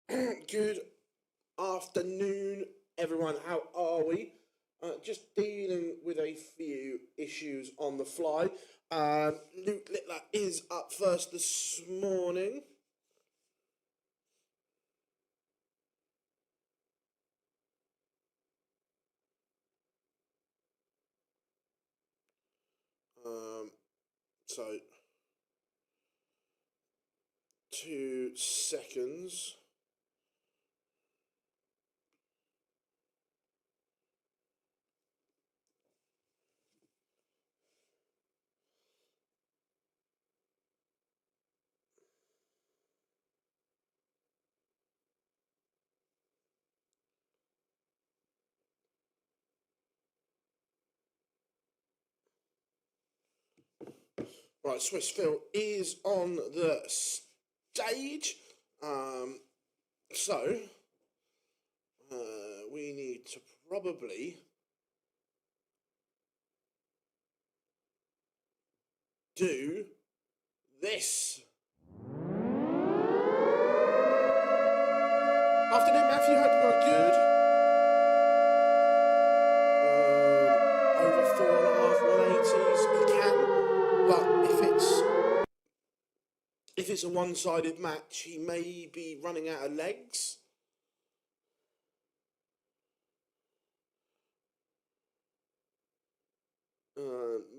Good afternoon, everyone. How are we? Just dealing with a few issues on the fly. Luke Littler is up first this morning. So 2 seconds. Right, Swissville is on the stage. So we need to probably do this. Afternoon, Matthew. Hope you're good. Over 4.5 180s, he can. But if it's a one-sided match, he may be running out of legs.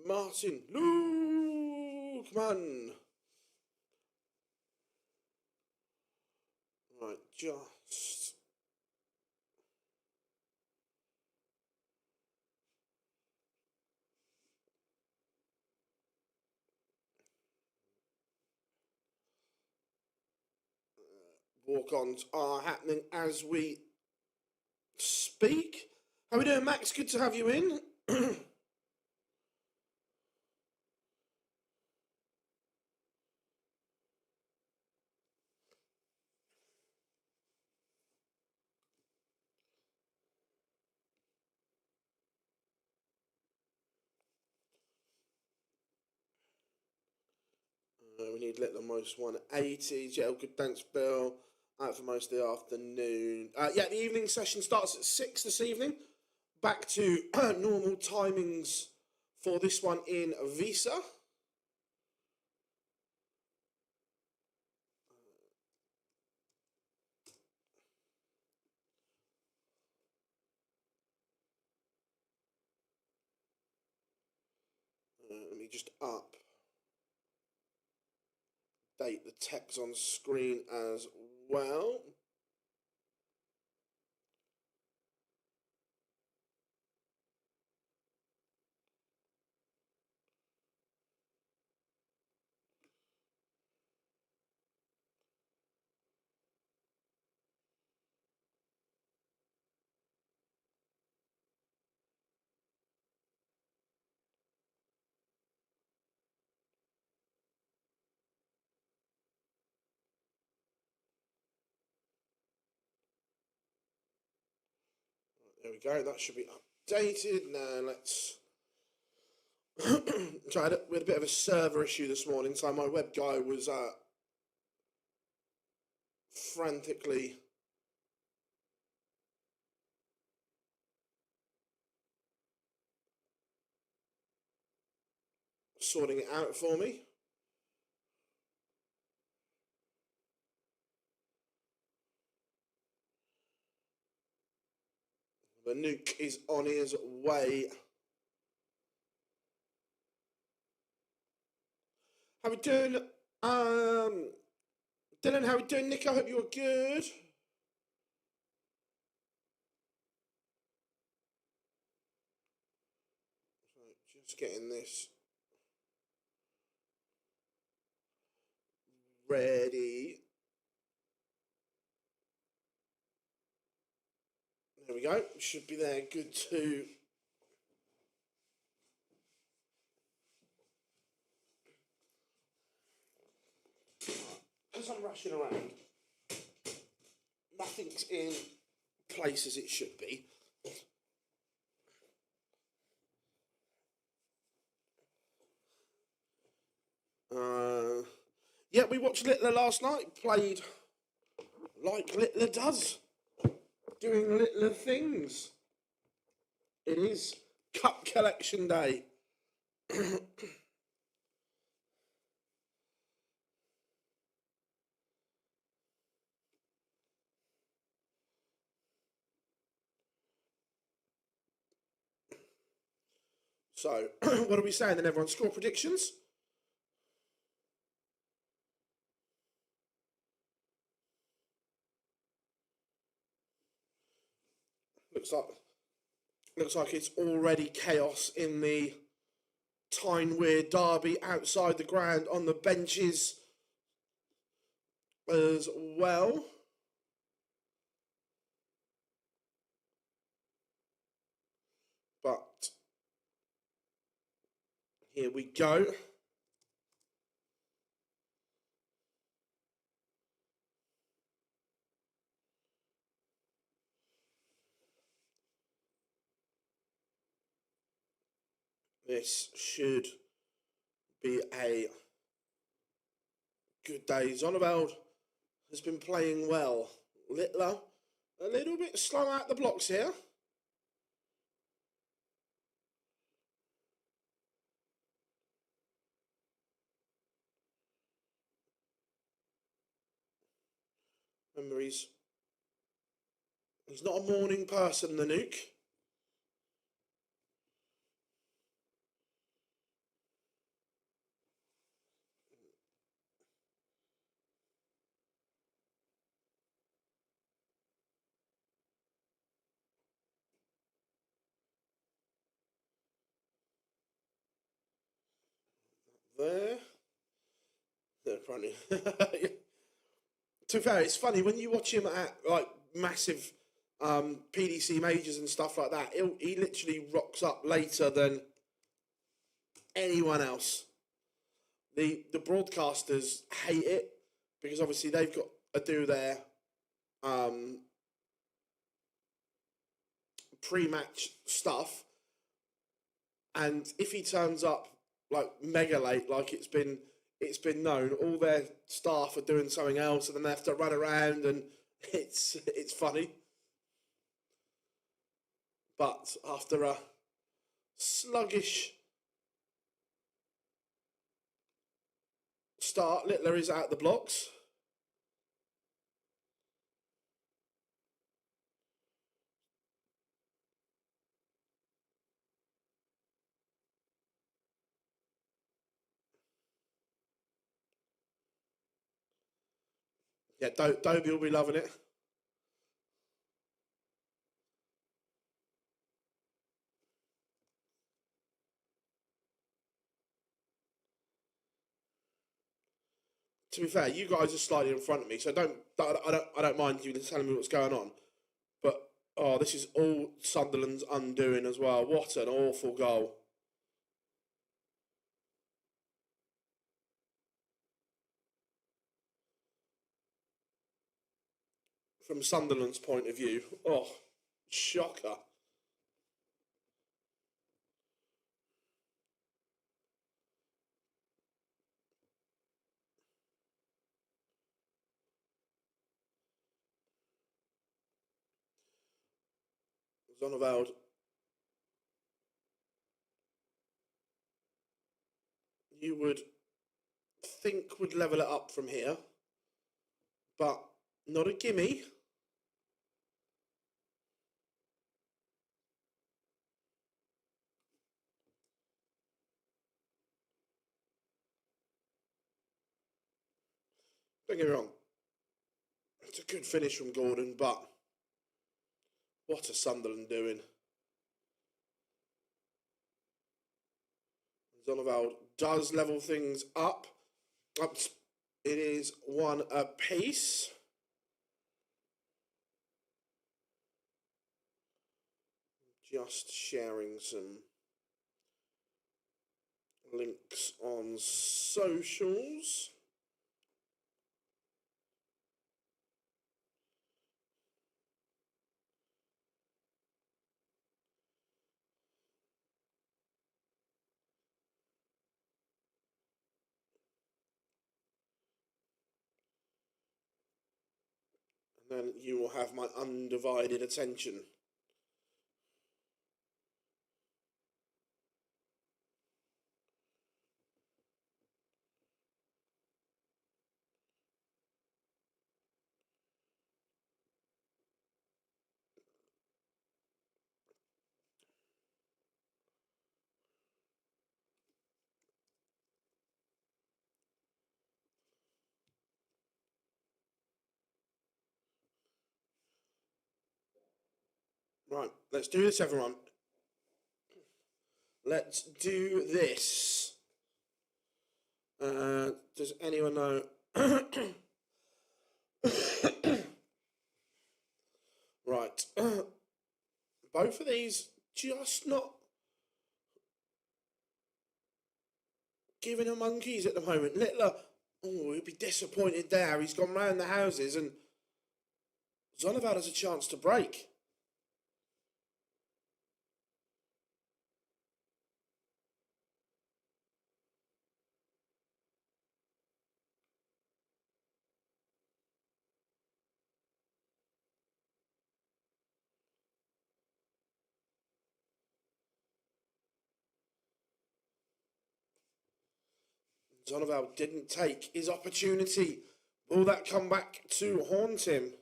Martin, Luke, come on. Right, just. Walk-ons are happening as we speak. How are we doing, Max? Good to have you in. We need let the most 180s. Yeah, good. Thanks, Bill. Out for most of the afternoon. Yeah, the evening session starts at 6 this evening. Back to normal timings for this one in Visa. Let me just update the text on screen as well. There we go. That should be updated. Now let's. So we had a bit of a server issue this morning, so my web guy was frantically sorting it out for me. The nuke is on his way. How we doing? Dylan, how we doing? Nick, I hope you're good. Just getting this ready. There we go. Should be there. Good too. As I'm rushing around, nothing's in place as it should be. Yeah, we watched Littler last night. Played like Littler does, doing Littler things. It is Cup Collection Day. So, what are we saying then, everyone? Score predictions? Looks like it's already chaos in the Tyne-Wear derby outside the ground on the benches as well. But here we go. This should be a good day. Zonneveld has been playing well. Littler, a little bit slow out the blocks here. Remember, he's not a morning person, the Nuke. There. They're running. To be fair, it's funny when you watch him at like massive PDC majors and stuff like that. He literally rocks up later than anyone else. The broadcasters hate it because obviously they've got to do their pre-match stuff, and if he turns up like mega late, like it's been known, all their staff are doing something else, and then they have to run around, and it's funny. But after a sluggish start, Littler is out the blocks. Yeah, Dobey will be loving it. To be fair, you guys are slightly in front of me, so I don't mind you telling me what's going on. But this is all Sunderland's undoing as well. What an awful goal. From Sunderland's point of view, shocker. Zonneveld, you would think would level it up from here, but not a gimme. Don't get me wrong, it's a good finish from Gordon, but what are Sunderland doing? Zonneveld does level things up. It is one apiece. Just sharing some links on socials. then you will have my undivided attention. Right, let's do this, everyone. Let's do this. Does anyone know? Right. Both of these just not giving her monkeys at the moment. Littler, oh, he'll be disappointed there. He's gone round the houses and Zonneveld has a chance to break. Zonneveld didn't take his opportunity. Will that come back to haunt him?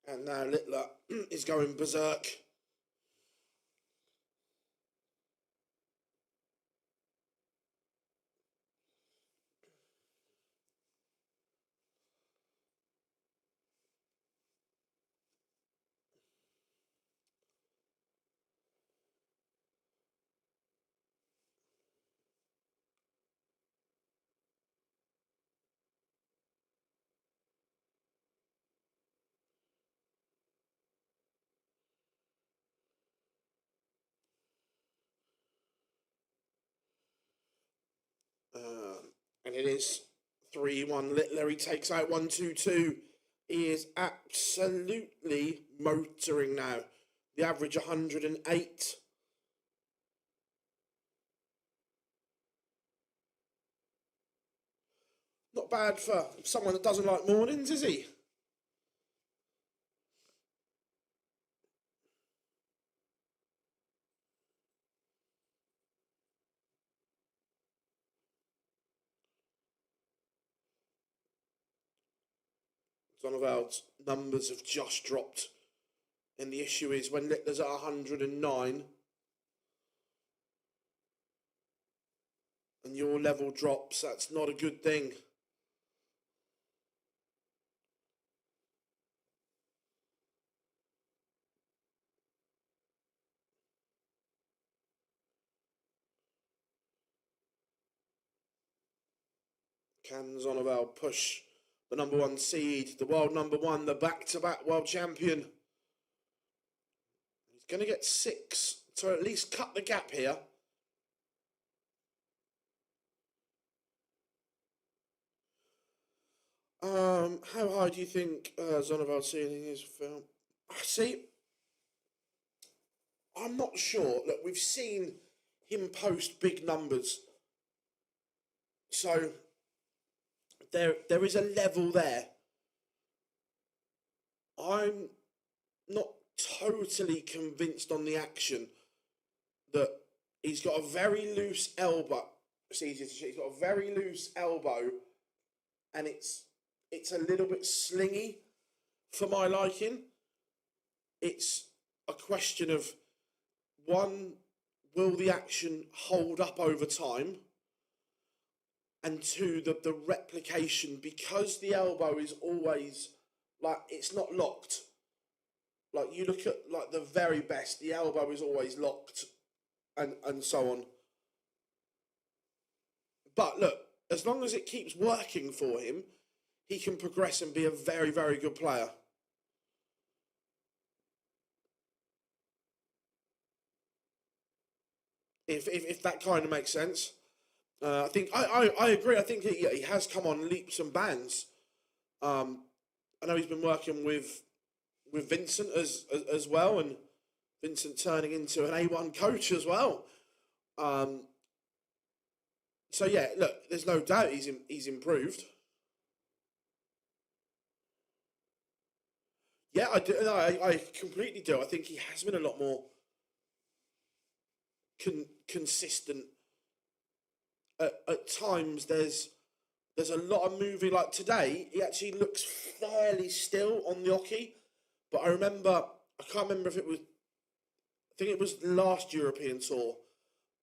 And now Littler is going berserk. And it is 3-1 Littler. He takes out 1-2-2. He is absolutely motoring now. The average 108. Not bad for someone that doesn't like mornings, is he? Zonneveld's numbers have just dropped. And the issue is when Littler's at 109 and your level drops, that's not a good thing. Can Zonneveld push the number 1 seed, the world number 1, the back-to-back world champion? He's going to get 6 to at least cut the gap here. How high do you think Zonneveld's ceiling is, Phil? See, I'm not sure. Look, we've seen him post big numbers. So there is a level there. I'm not totally convinced on the action that he's got a very loose elbow. It's easy to see. He's got a very loose elbow, and it's a little bit slingy for my liking. It's a question of, one, will the action hold up over time? And two, the replication, because the elbow is always, like, it's not locked. Like, you look at, like, the very best, the elbow is always locked, and so on. But look, as long as it keeps working for him, he can progress and be a very, very good player. if that kind of makes sense. I think I agree. I think he has come on leaps and bounds. I know he's been working with Vincent as well, and Vincent turning into an A1 coach as well. So yeah, look, there's no doubt he's improved. Yeah, I do. No, I completely do. I think he has been a lot more consistent. At times, there's a lot of moving. Like today, he actually looks fairly still on the hockey. But I remember, I can't remember if it was, I think it was the last European Tour.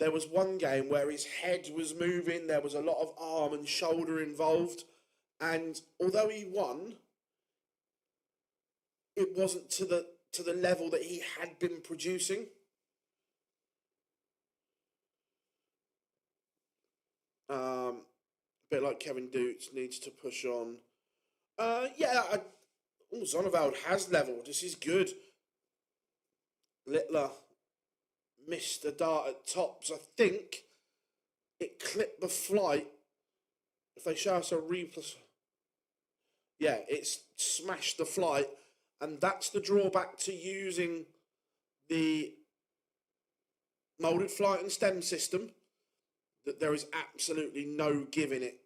There was one game where his head was moving. There was a lot of arm and shoulder involved. And although he won, it wasn't to the level that he had been producing. A bit like Kevin Dutz needs to push on. Zonneveld has levelled. This is good. Littler missed a dart at tops. I think it clipped the flight. If they show us a replay, yeah, it's smashed the flight, and that's the drawback to using the moulded flight and stem system. That there is absolutely no give in it.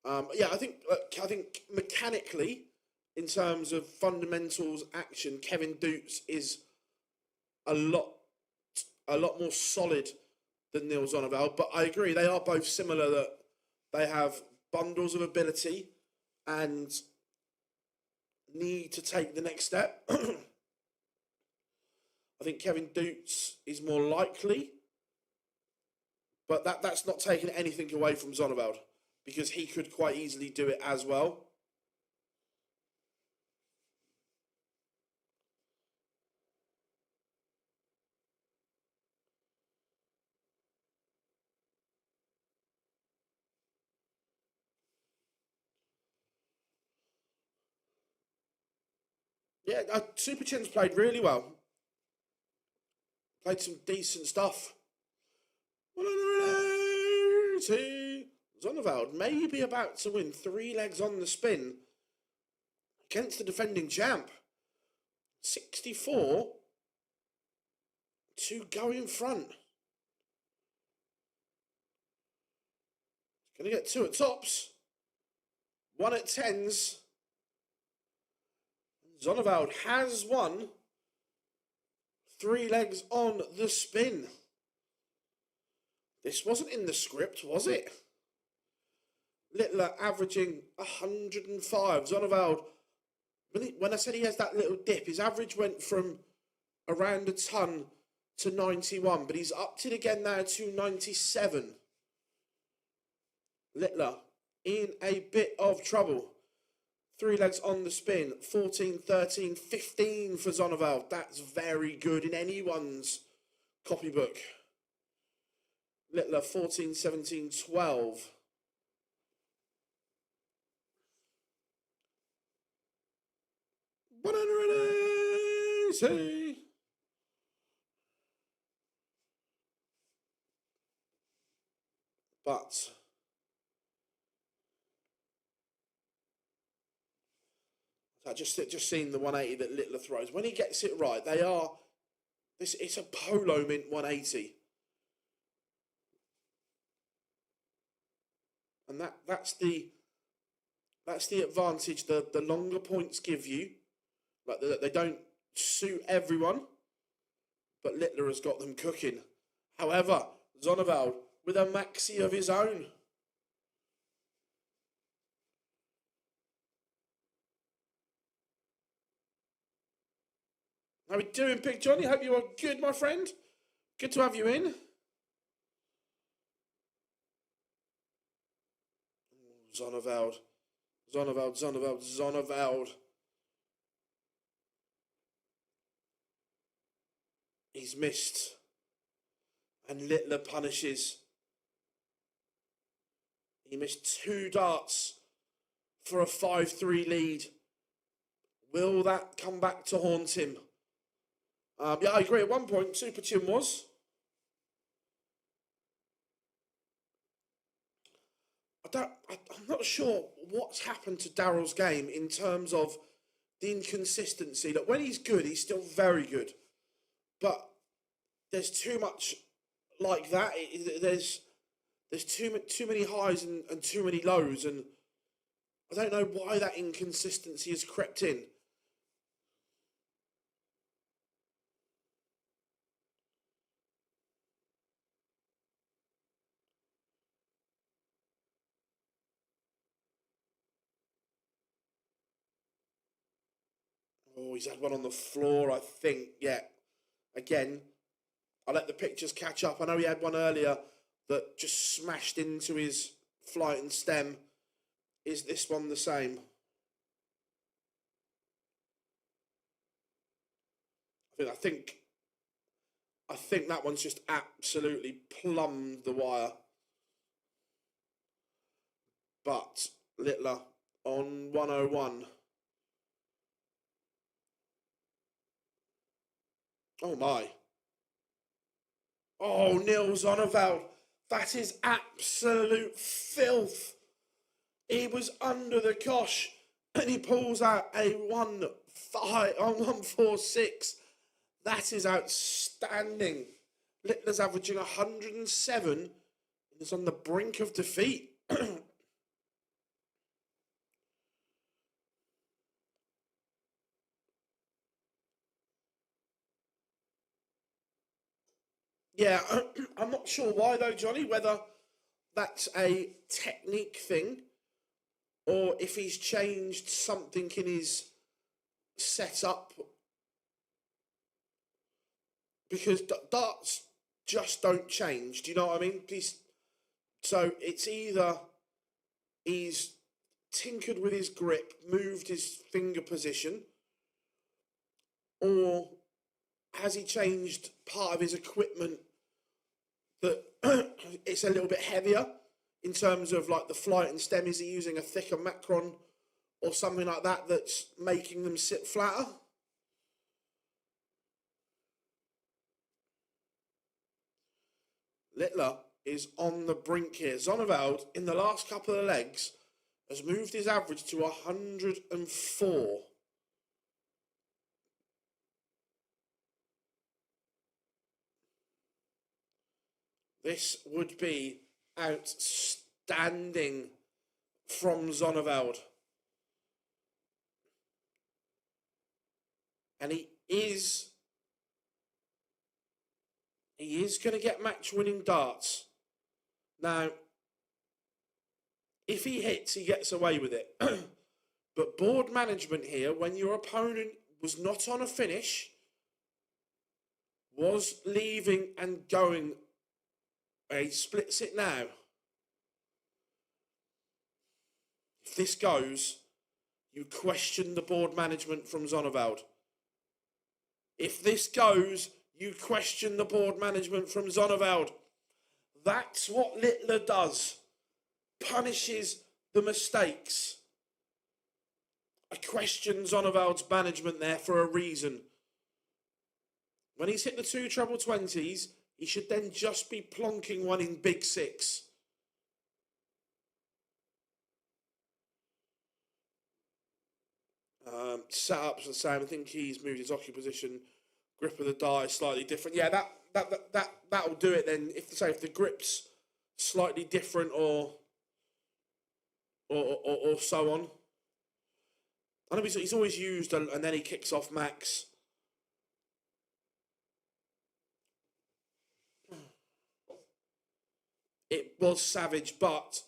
I think mechanically, in terms of fundamentals action, Kevin Dutz is a lot more solid than Neil Zonneveld. But I agree, they are both similar, that they have bundles of ability and need to take the next step. I think Kevin Dutz is more likely, but that's not taking anything away from Zonneveld, because he could quite easily do it as well. Yeah, Super Chin's played really well. Played some decent stuff. Zonneveld may be about to win 3 legs on the spin against the defending champ. 64 to go in front. Going to get 2 at tops. 1 at tens. Zonneveld has won 3 legs on the spin. This wasn't in the script, was it? Littler averaging 105. Zonneveld, when I said he has that little dip, his average went from around a ton to 91, but he's upped it again now to 97. Littler in a bit of trouble. 3 legs on the spin, 14, 13, 15 for Zonneveld. That's very good in anyone's copybook. Littler 14, 17, 12. $180. But I just seen the 180 that Littler throws. When he gets it right, it's a polo mint 180. And that's the advantage the longer points give you. Like they don't suit everyone, but Littler has got them cooking. However, Zonneveld with a maxi of his own. How are we doing, Big Johnny? Hope you are good, my friend. Good to have you in. Zonneveld. He's missed. And Littler punishes. He missed 2 darts for a 5-3 lead. Will that come back to haunt him? Yeah, I agree. At one point, Super Chin was. I'm not sure what's happened to Daryl's game in terms of the inconsistency. That when he's good, he's still very good, but there's too much like that. There's too many highs and too many lows, and I don't know why that inconsistency has crept in. Oh, he's had one on the floor, I think. Yeah. Again, I let the pictures catch up. I know he had one earlier that just smashed into his flight and stem. Is this one the same? I think that one's just absolutely plumbed the wire. But Littler on 101. Oh my. Oh, Neil Zonneveld. That is absolute filth. He was under the cosh and he pulls out a 146. That is outstanding. Littler's averaging 107 and is on the brink of defeat. Yeah, I'm not sure why though, Johnny, whether that's a technique thing or if he's changed something in his setup. Because darts just don't change. Do you know what I mean? So it's either he's tinkered with his grip, moved his finger position, or has he changed part of his equipment that it's a little bit heavier in terms of like the flight and stem? Is he using a thicker macron or something like that that's making them sit flatter? Littler is on the brink here. Zonneveld, in the last couple of legs, has moved his average to 104. This would be outstanding from Zonneveld. And he is going to get match-winning darts. Now, if he hits, he gets away with it. But board management here, when your opponent was not on a finish, was leaving and going, he splits it now. If this goes, you question the board management from Zonneveld. If this goes, you question the board management from Zonneveld. That's what Littler does. Punishes the mistakes. I question Zonneveld's management there for a reason. When he's hit the 2 treble 20s, he should then just be plonking one in big 6. Setups the same. I think he's moved his hockey position. Grip of the die slightly different. Yeah, that'll do it then. If the grip's slightly different or so on. I know he's always used and then he kicks off max. It was savage, but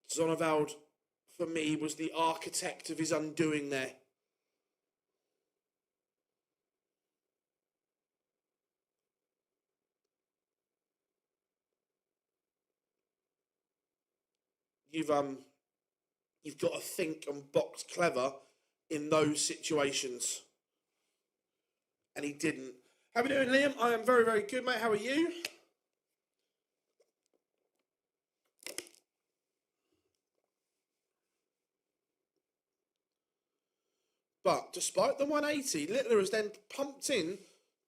Zonneveld, for me, was the architect of his undoing there. You've got to think and box clever in those situations. And he didn't. How are we doing, Liam? I am very, very good, mate. How are you? But despite the 180, Littler has then pumped in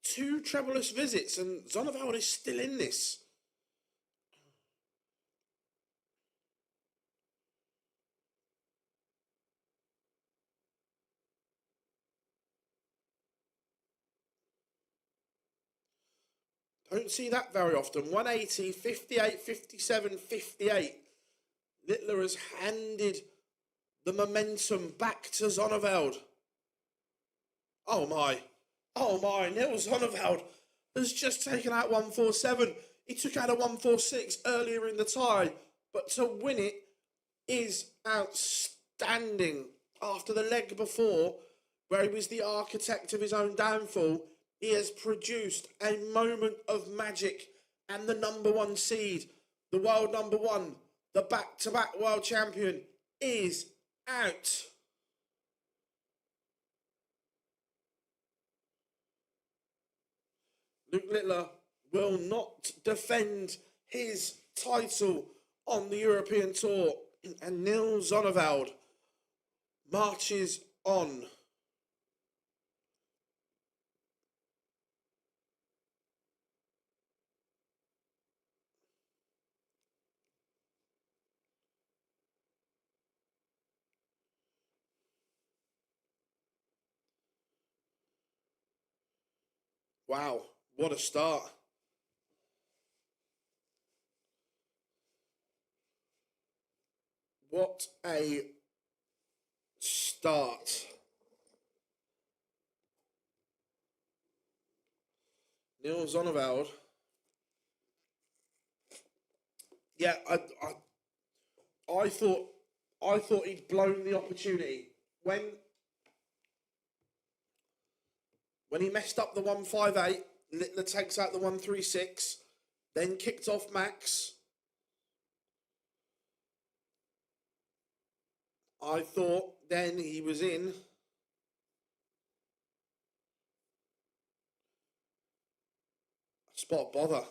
2 trebleless visits, and Zonneveld is still in this. Don't see that very often. 180, 58, 57, 58. Littler has handed the momentum back to Zonneveld. Oh my. Oh my. Nils Zonneveld has just taken out 147. He took out a 146 earlier in the tie. But to win it is outstanding. After the leg before, where he was the architect of his own downfall, he has produced a moment of magic, and the number 1 seed, the world number 1, the back-to-back world champion, is out. Luke Littler will not defend his title on the European Tour, and Nils Zonneveld marches on. Wow, what a start. What a start. Nils Zonneveld. Yeah, I thought he'd blown the opportunity. When he messed up the 158, Littler takes out the 136, then kicked off Max. I thought then he was in. Spot bother.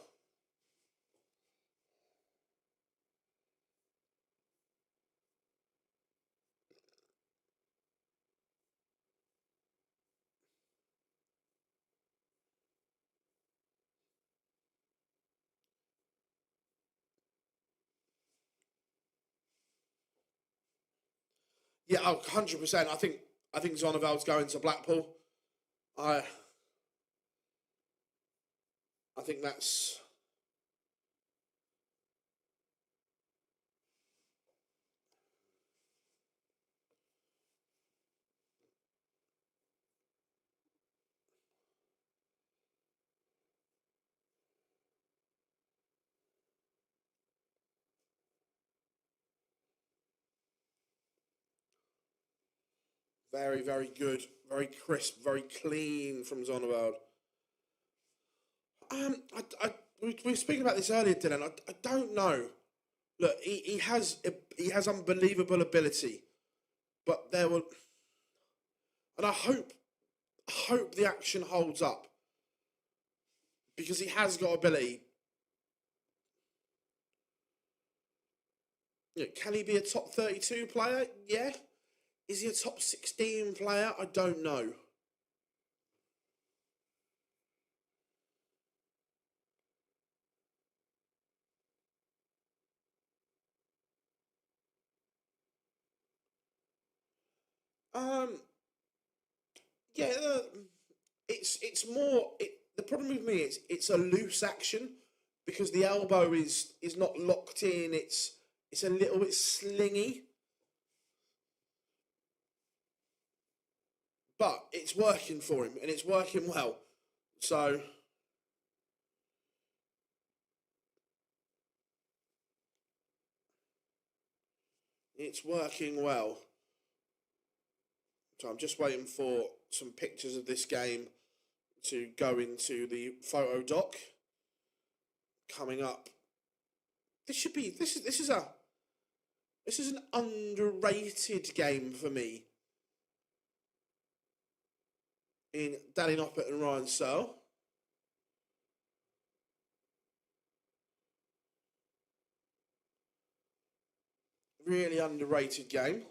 Yeah, 100%. I think Zonneveld's going to Blackpool. I think that's very, very good, very crisp, very clean from Zonneveld. We were speaking about this earlier, Dylan. I don't know. Look, he has unbelievable ability, but there will, and I hope the action holds up because he has got ability. You know, can he be a top 32 player? Yeah. Is he a top 16 player? I don't know. Um, yeah, it's more. The problem with me is it's a loose action because the elbow is not locked in. It's a little bit slingy, but it's working for him and it's working well. So it's working well. So I'm just waiting for some pictures of this game to go into the photo doc. Coming up, this is an underrated game for me in Danny Noppert and Ryan Searle. Really underrated game.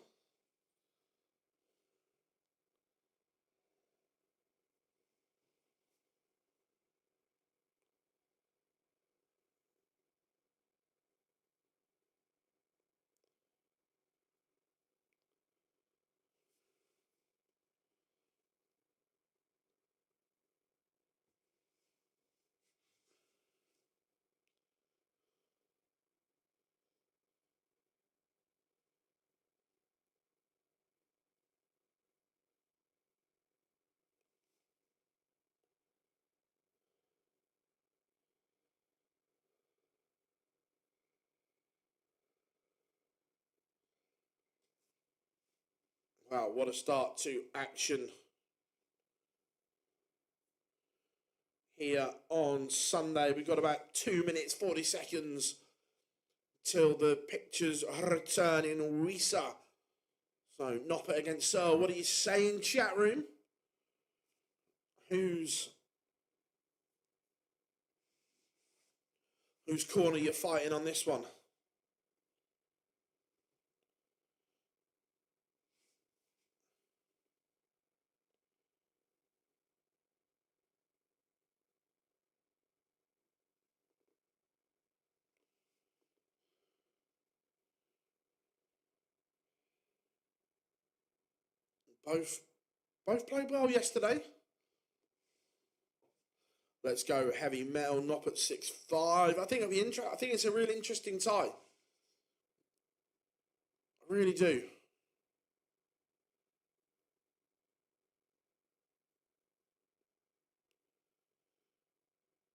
Wow, what a start to action here on Sunday. We've got about 2 minutes, 40 seconds till the pictures return in Risa. So, Noppert against Searle. What are you saying, chat room? Whose corner you're fighting on this one? Both played well yesterday. Let's go heavy metal. Noppert 6-5. I think it'll be interesting. I think it's a really interesting tie. I really do.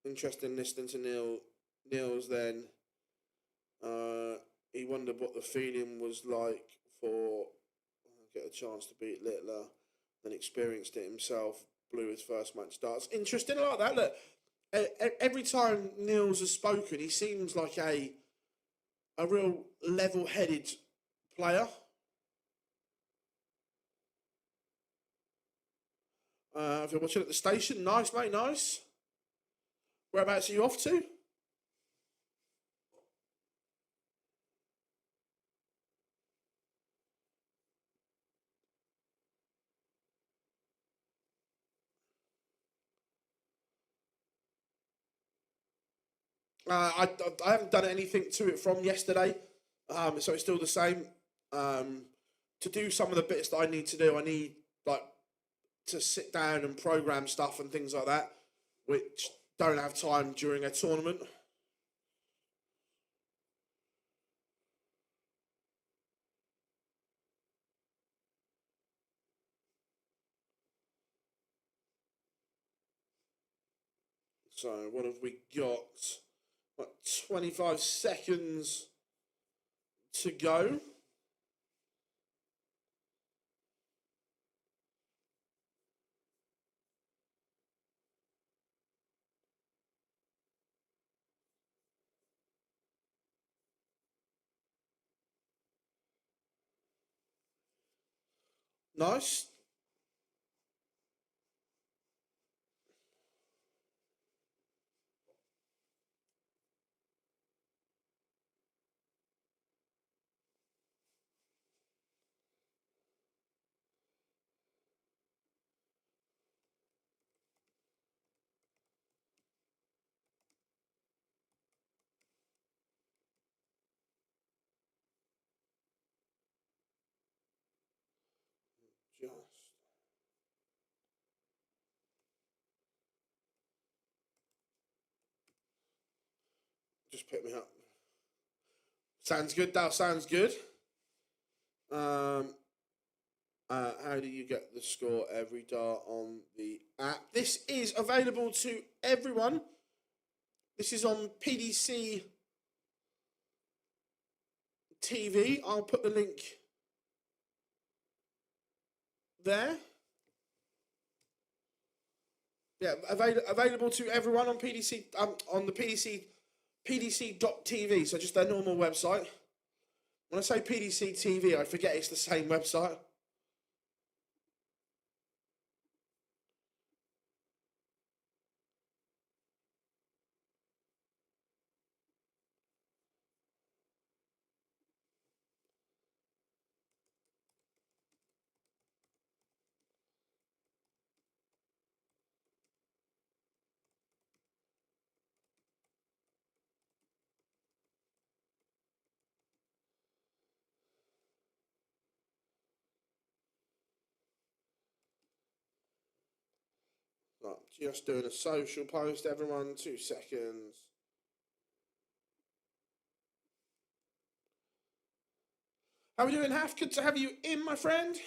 Interesting listening to Neil's then. He wondered what the feeling was like for get a chance to beat Littler, then experienced it himself, blew his first match starts. Interesting, I like that. Look, every time Niels has spoken, he seems like a real level-headed player. If you're watching at the station, nice, mate, nice. Whereabouts are you off to? I haven't done anything to it from yesterday, so it's still the same. To do some of the bits that I need to do, I need like to sit down and program stuff and things like that, which don't have time during a tournament. So what have we got? About 25 seconds to go. Nice. Just pick me up. Sounds good. That sounds good. How do you get the score every dart on the app? This is available to everyone. This is on PDC TV. I'll put the link there. Yeah, available to everyone on PDC on the PDC.tv. So just their normal website. When I say PDC TV, I forget it's the same website. Right, just doing a social post, everyone. 2 seconds. How are we doing, Half? Good to have you in, my friend.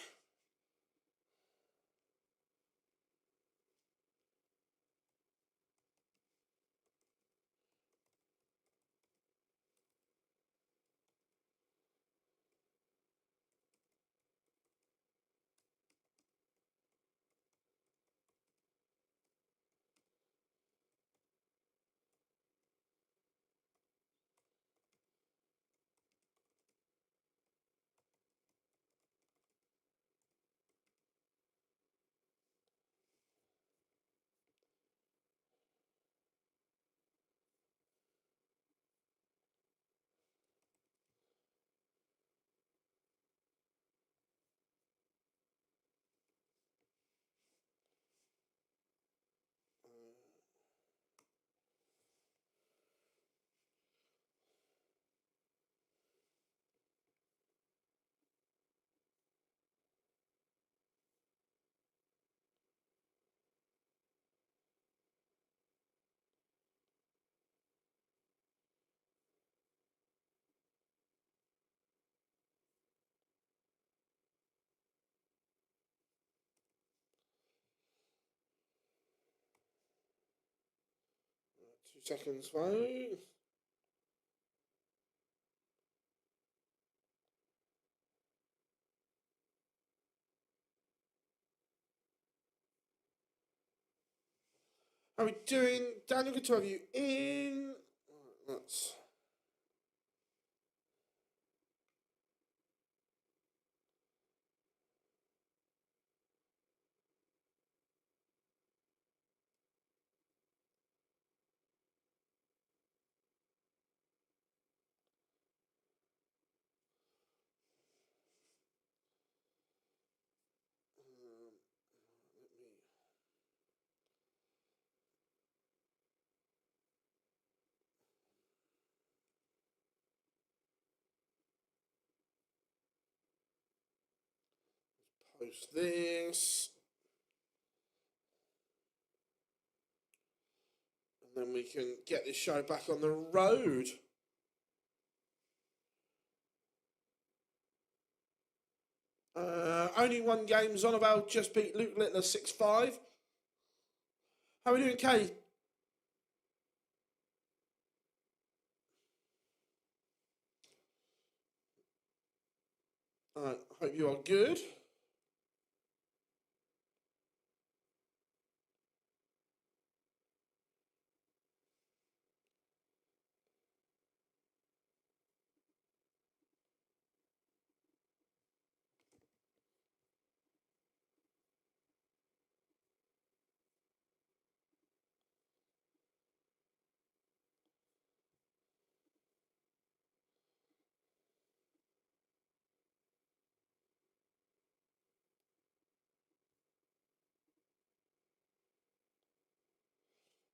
seconds, mate. How are we doing? Daniel, good to have you in. That's... Post this. And then we can get this show back on the road. Only one game. Zonneveld just beat Luke Littler 6-5. How are we doing, Kay? Hope you are good.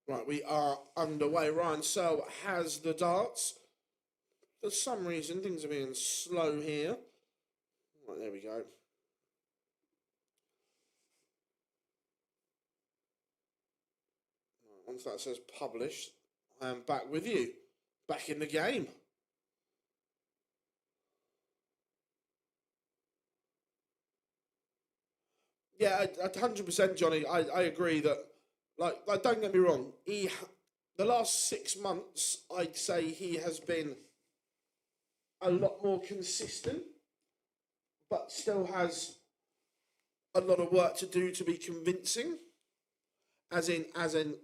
Right, we are underway. Ryan Searle has the darts. For some reason, things are being slow here. Right, there we go. Once that says published, I am back with you. Back in the game. Yeah, 100%, Johnny. I agree that, like, don't get me wrong. The last 6 months, I'd say he has been a lot more consistent, but still has a lot of work to do to be convincing, as in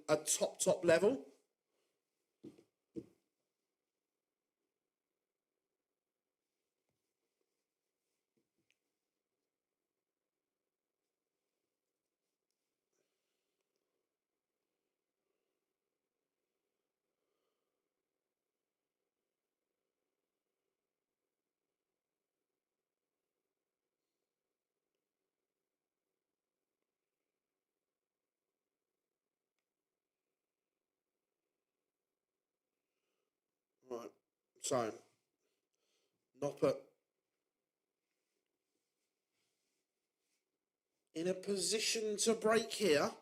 a top level. Right, so Noppert in a position to break here.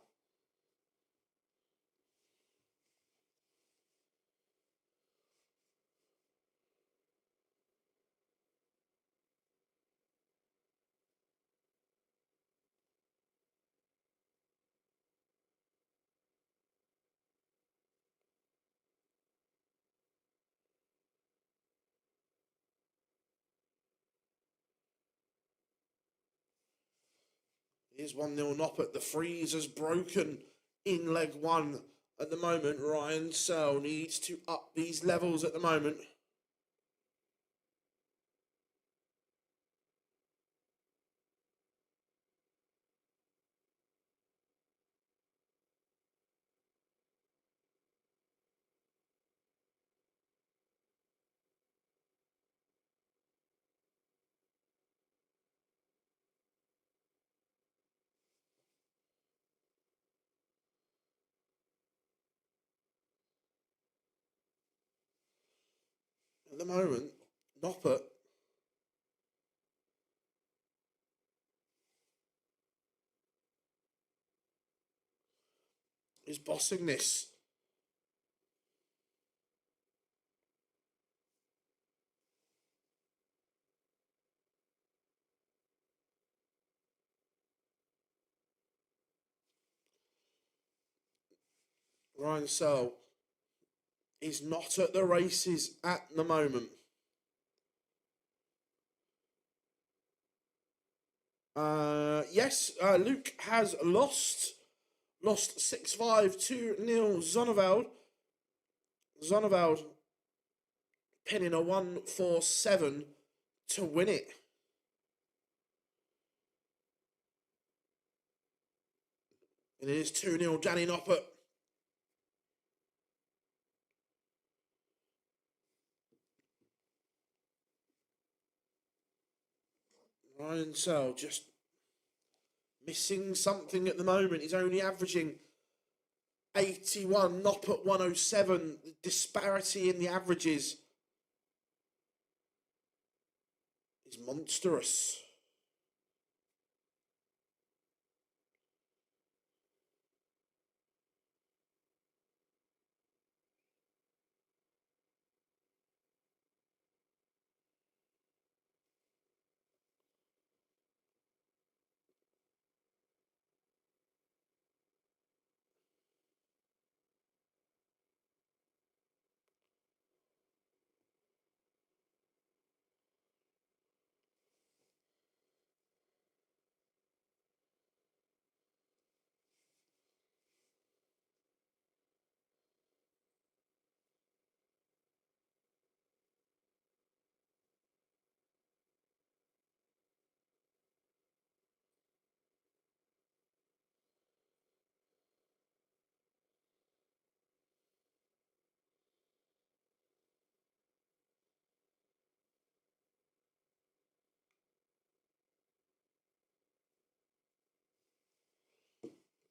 Here's 1-0 Noppert. The freeze has broken in leg one at the moment. Ryan Searle needs to up these levels at the moment. At the moment, Noppert is bossing this. Ryan Searle is not at the races at the moment. Yes, Luke has lost 6-5, 2-0 Zonneveld. Zonneveld pinning a 1-4-7 to win it. And it is 2-0 Danny Noppert. Ryan Searle just missing something at the moment. He's only averaging 81, Noppert 107. The disparity in the averages is monstrous.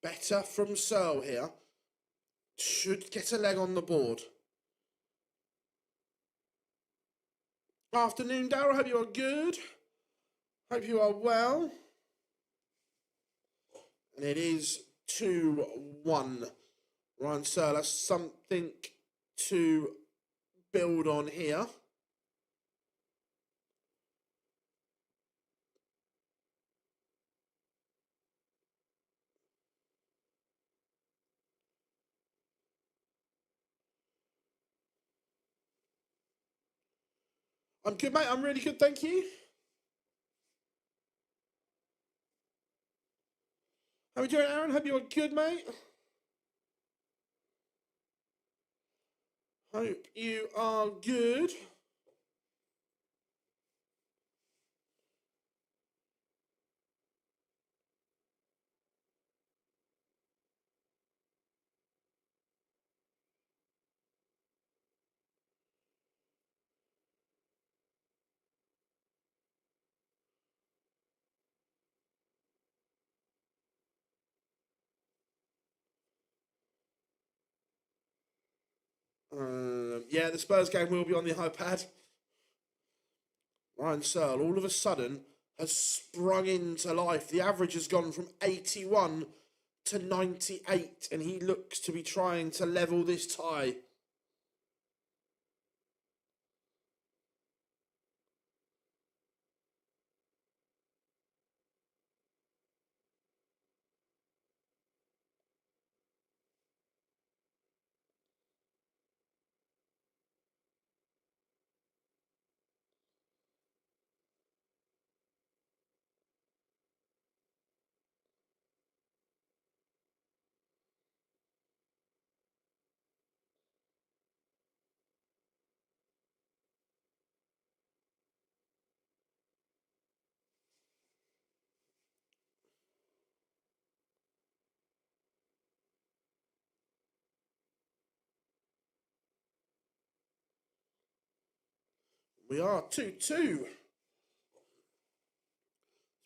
Better from Searle here. Should get a leg on the board. Afternoon, Darryl. Hope you are good. Hope you are well. And it is 2-1. Ryan Searle has something to build on here. I'm good, mate. I'm really good, thank you. How are you doing, Aaron? Hope you're good, mate. Hope you are good. Yeah, the Spurs game will be on the iPad. Ryan Searle, all of a sudden, has sprung into life. The average has gone from 81 to 98, and he looks to be trying to level this tie. We are 2-2. It's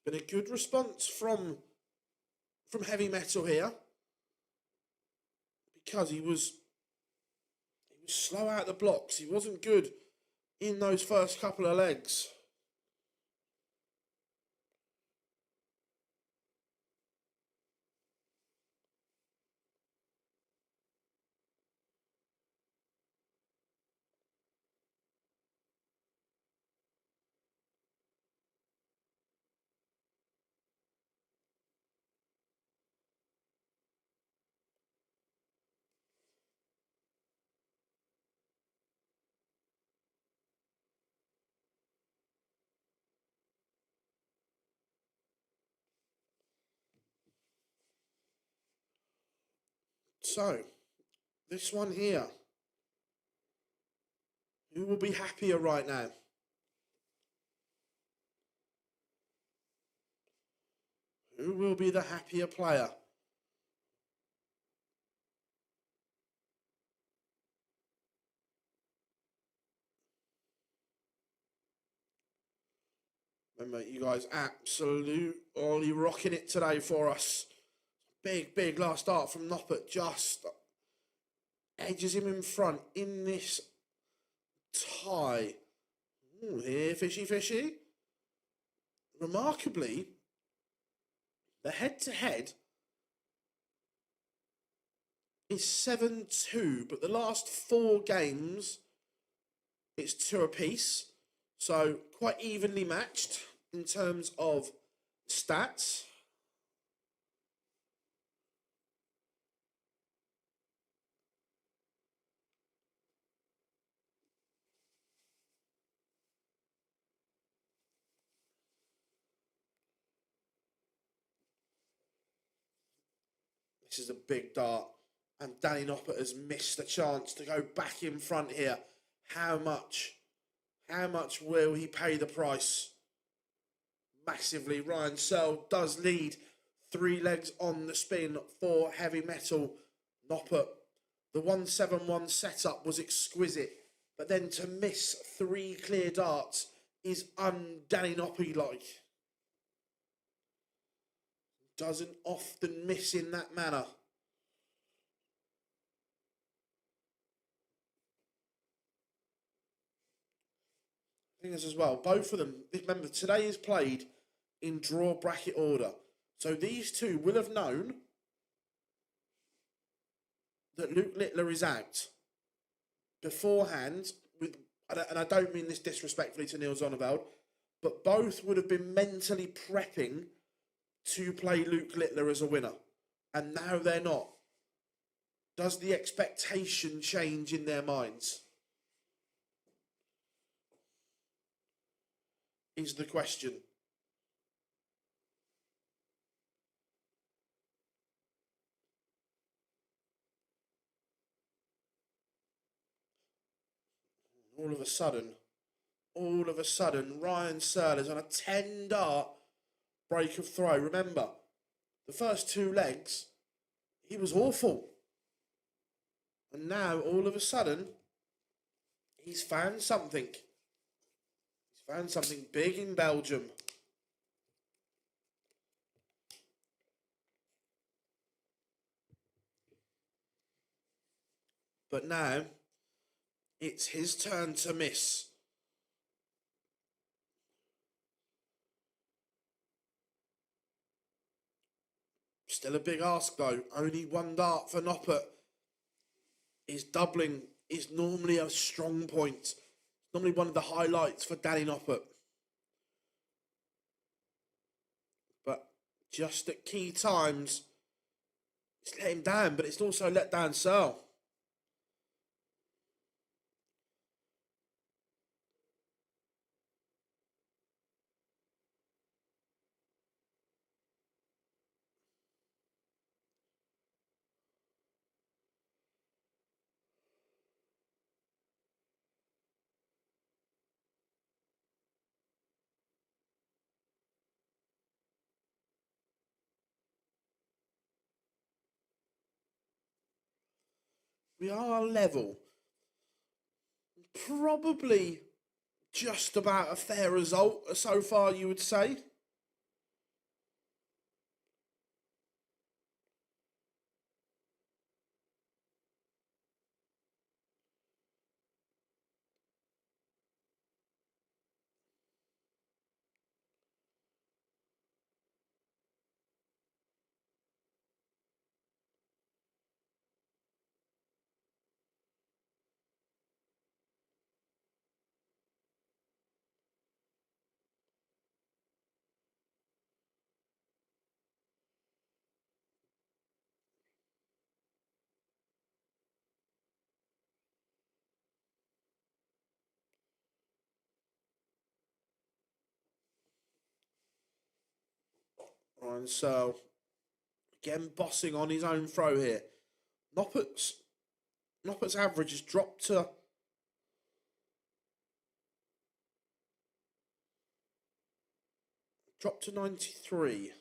been a good response from Heavy Metal here, because he was slow out the blocks. He wasn't good in those first couple of legs. So, this one here. Who will be happier right now? Who will be the happier player? Remember, you guys absolutely rocking it today for us. Big last start from Noppert. Just edges him in front in this tie. Ooh, here, fishy. Remarkably, the head-to-head is 7-2, but the last 4 games, it's 2 apiece. So quite evenly matched in terms of stats. This is a big dart, and Danny Noppert has missed a chance to go back in front here. How much will he pay the price? Massively. Ryan Searle does lead 3 legs on the spin for heavy metal. Noppert. The 171 setup was exquisite, but then to miss 3 clear darts is un-Danny Noppert-like. Doesn't often miss in that manner. Thing is as well, both of them, remember, today is played in draw bracket order. So these two will have known that Luke Littler is out beforehand, and I don't mean this disrespectfully to Neil Zonneveld, but both would have been mentally prepping to play Luke Littler as a winner. And now they're not. Does the expectation change in their minds? Is the question. All of a sudden, Ryan Searle is on a 10-dart break of throw. Remember, the first 2 legs, he was awful. And now, all of a sudden, he's found something. He's found something big in Belgium. But now, it's his turn to miss. Still a big ask though. Only 1 dart for Noppert. His doubling is normally a strong point. Normally one of the highlights for Danny Noppert. But just at key times, it's let him down, but it's also let down Searle. We are level. Probably just about a fair result so far, you would say. Ryan Searle again bossing on his own throw here. Noppert's average has dropped to 93.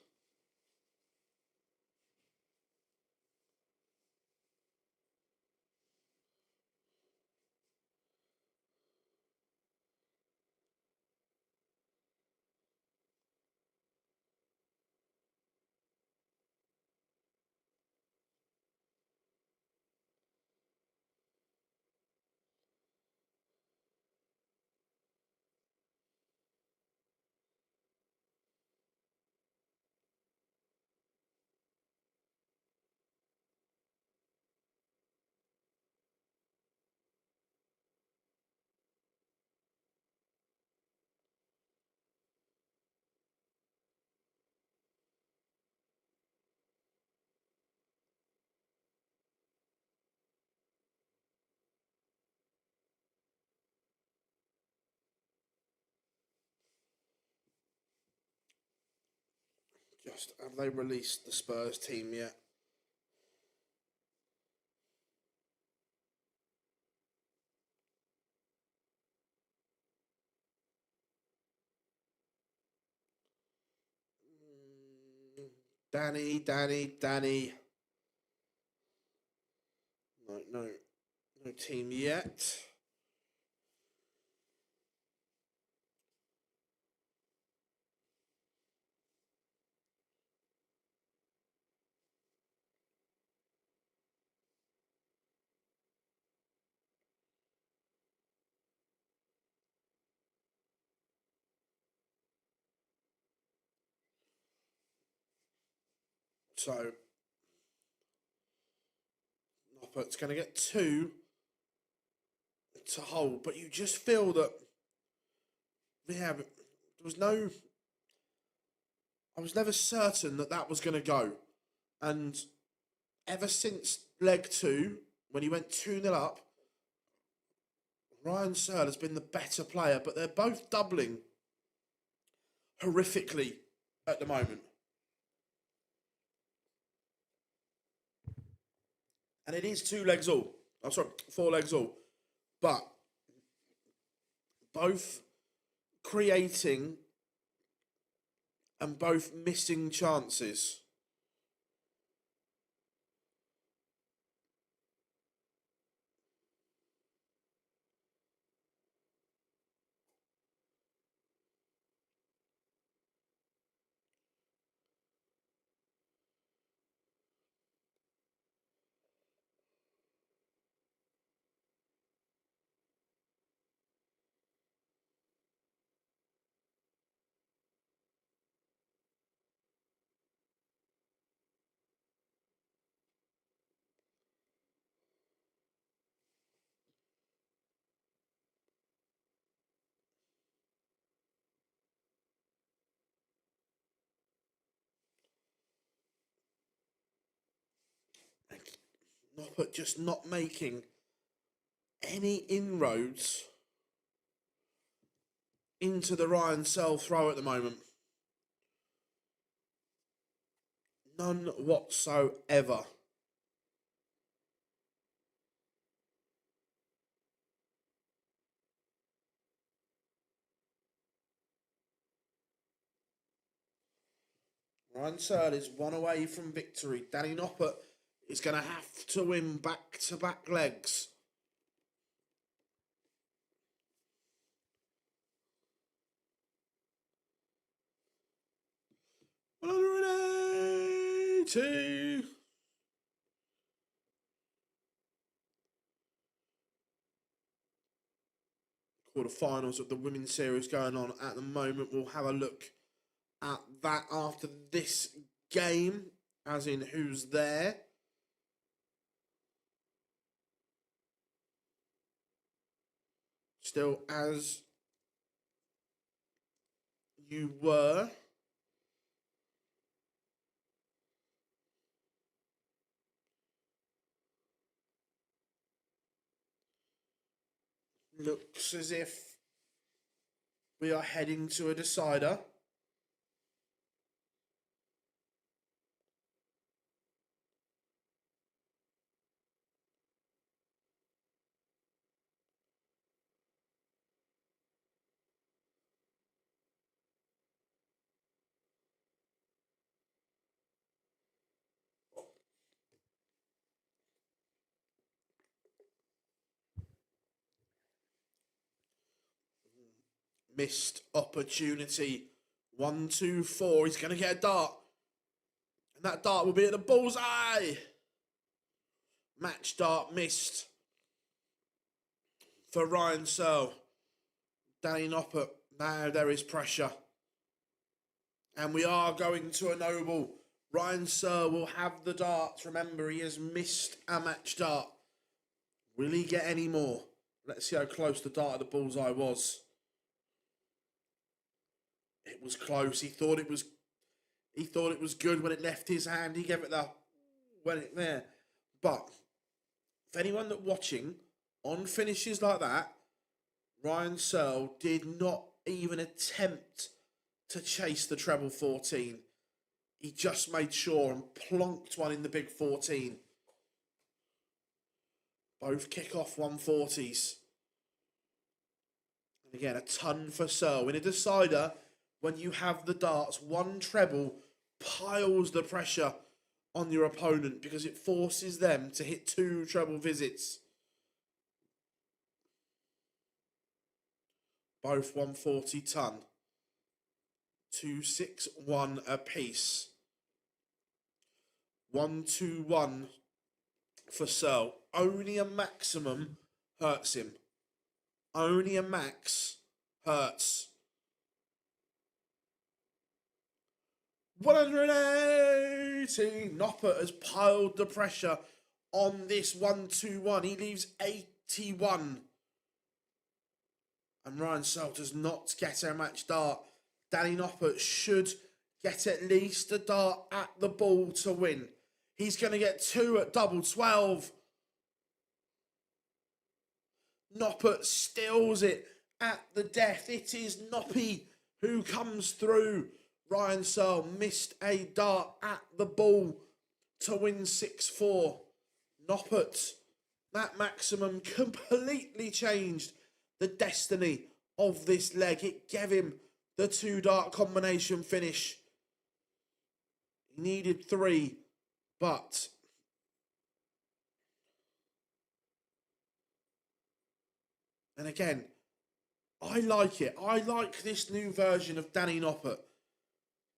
Just have they released the Spurs team yet? Danny. No team yet. So Noppert's going to get 2 to hold, but you just feel that there was no. I was never certain that was going to go, and ever since leg 2, when he went 2-0 up, Ryan Searle has been the better player, but they're both doubling horrifically at the moment. And it is 2 legs all. I'm sorry, 4 legs all. But both creating and both missing chances. Noppert just not making any inroads into the Ryan Searle throw at the moment. None whatsoever. Ryan Searle is 1 away from victory. Danny Noppert is going to have to win back-to-back legs. $180. Quarterfinals of the women's series going on at the moment. We'll have a look at that after this game, as in who's there. Still as you were. Looks as if we are heading to a decider. Missed opportunity. 1, 2, 4. He's going to get a dart. And that dart will be at the bullseye. Match dart missed for Ryan Searle. Danny Noppert. Now there is pressure. And we are going to a noble. Ryan Searle will have the darts. Remember, he has missed a match dart. Will he get any more? Let's see how close the dart at the bullseye was. It was close. He thought it was good when it left his hand. He gave it there. But for anyone that watching on finishes like that, Ryan Searle did not even attempt to chase the treble 14. He just made sure and plonked one in the big 14. Both kick-off 140s. And again, a ton for Searle. In a decider, when you have the darts, one treble piles the pressure on your opponent because it forces them to hit 2 treble visits. Both 140 ton. 2-6-1 apiece. 1-2-1 for Searle. Only a maximum hurts him. Only a max hurts. 180. Noppert has piled the pressure on this 1-2-1. He leaves 81. And Ryan Searle does not get a match dart. Danny Noppert should get at least a dart at the ball to win. He's going to get 2 at double 12. Noppert steals it at the death. It is Noppy who comes through. Ryan Searle missed a dart at the ball to win 6-4. Noppert, that maximum completely changed the destiny of this leg. It gave him the 2 dart combination finish. He needed 3, but and again, I like it. I like this new version of Danny Noppert.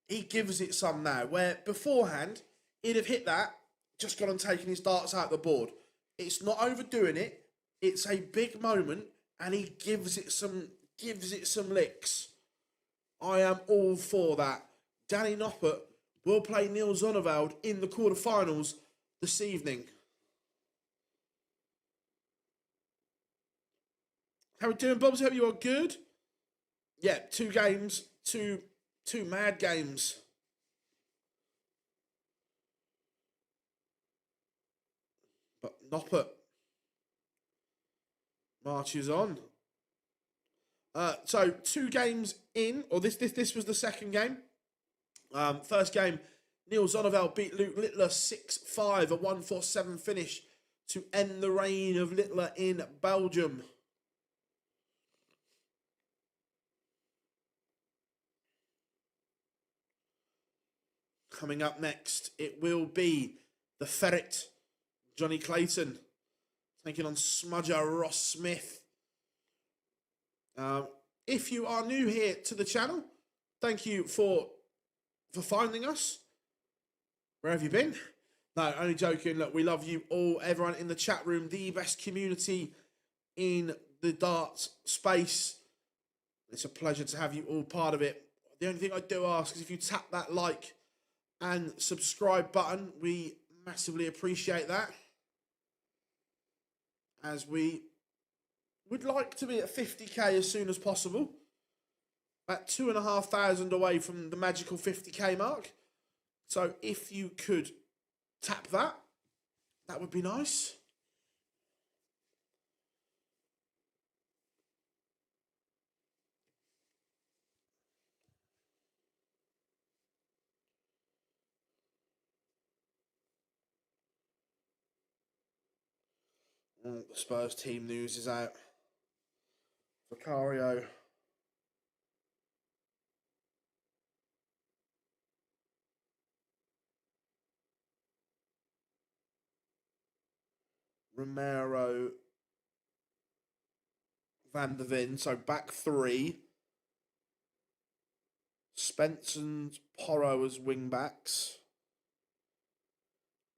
He gives it some now, where beforehand, he'd have hit that, just gone and taken his darts out the board. It's not overdoing it. It's a big moment, and he gives it some licks. I am all for that. Danny Noppert will play Neil Zonneveld in the quarterfinals this evening. How are we doing, Bobs? Hope you are good. Yeah, 2 games, two mad games. But Noppert marches on. So 2 games in, or this was the second game. First game, Neil Zonneveld beat Luke Littler 6-5, a 1-4-7 finish to end the reign of Littler in Belgium. Coming up next, it will be the Ferret, Johnny Clayton, taking on Smudger Ross Smith. If you are new here to the channel, thank you for finding us. Where have you been? No, only joking. Look, we love you all. Everyone in the chat room, the best community in the darts space. It's a pleasure to have you all part of it. The only thing I do ask is if you tap that like and subscribe button, we massively appreciate that. As we would like to be at 50k as soon as possible. At 2,500 away from the magical 50k mark. So if you could tap that, that would be nice. The Spurs team news is out. Vicario. Romero. Van der Ven. So back 3. Spence and Porro as wing backs.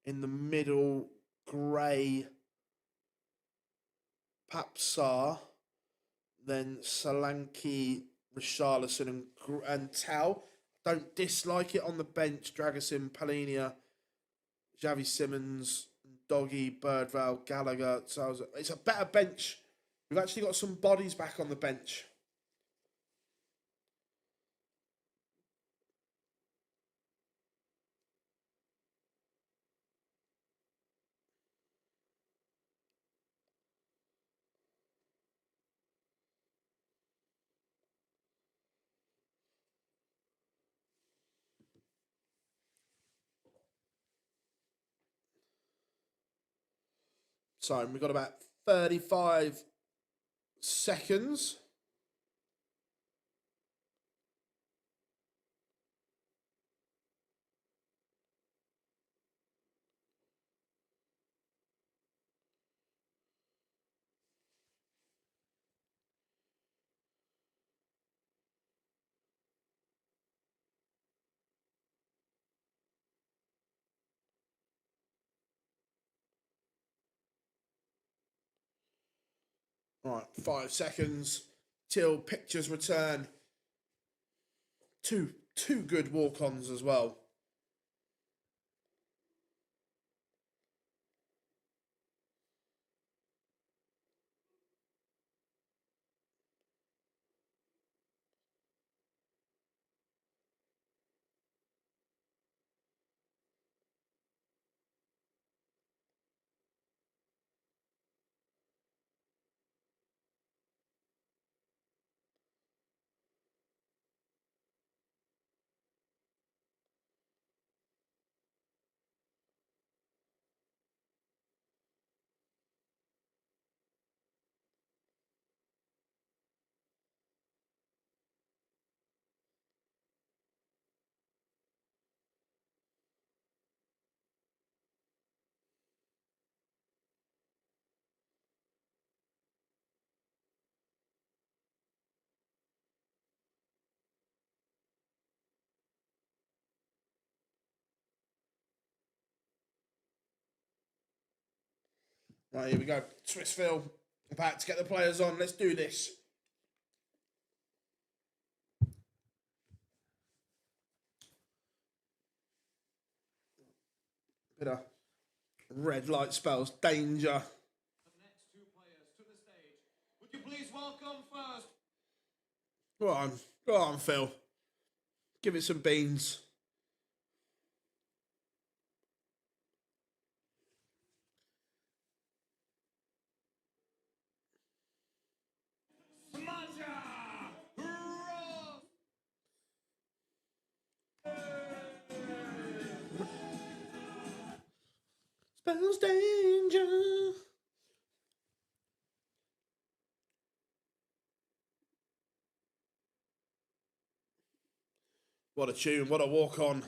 In the middle, Gray, Papsar, then Solanke, Richarlison and Tau. Don't dislike it on the bench. Dragusin, Palinia, Xavi Simmons, Doggy, Birdvale, Gallagher. So it's a better bench. We've actually got some bodies back on the bench. So we've got about 35 seconds. Right, 5 seconds till pictures return. Two good walk-ons as well. Right, here we go. Swissville about to get the players on. Let's do this. Bit of red light spells danger. The next two players to the stage. Would you please welcome first? Go on, Phil. Give it some beans. Spells danger. What a tune, what a walk on.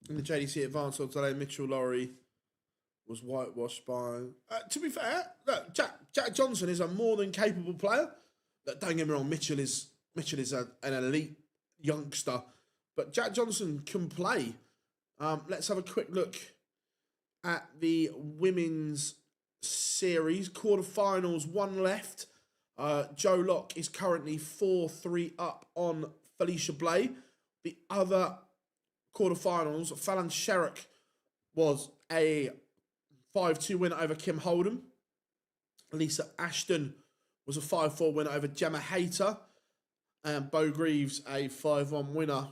In the JDC Advanced on today, Mitchell Laurie was whitewashed by. To be fair, look, Jack Johnson is a more than capable player. Look, don't get me wrong, Mitchell is an elite youngster, but Jack Johnson can play. Let's have a quick look at the women's series quarterfinals. One left. Joe Locke is currently 4-3 up on Felicia Blay. The other quarterfinals, Fallon Sherrock was a 5-2 win over Kim Hold'em. Lisa Ashton was a 5-4 winner over Gemma Hayter. And Bo Greaves a 5-1 winner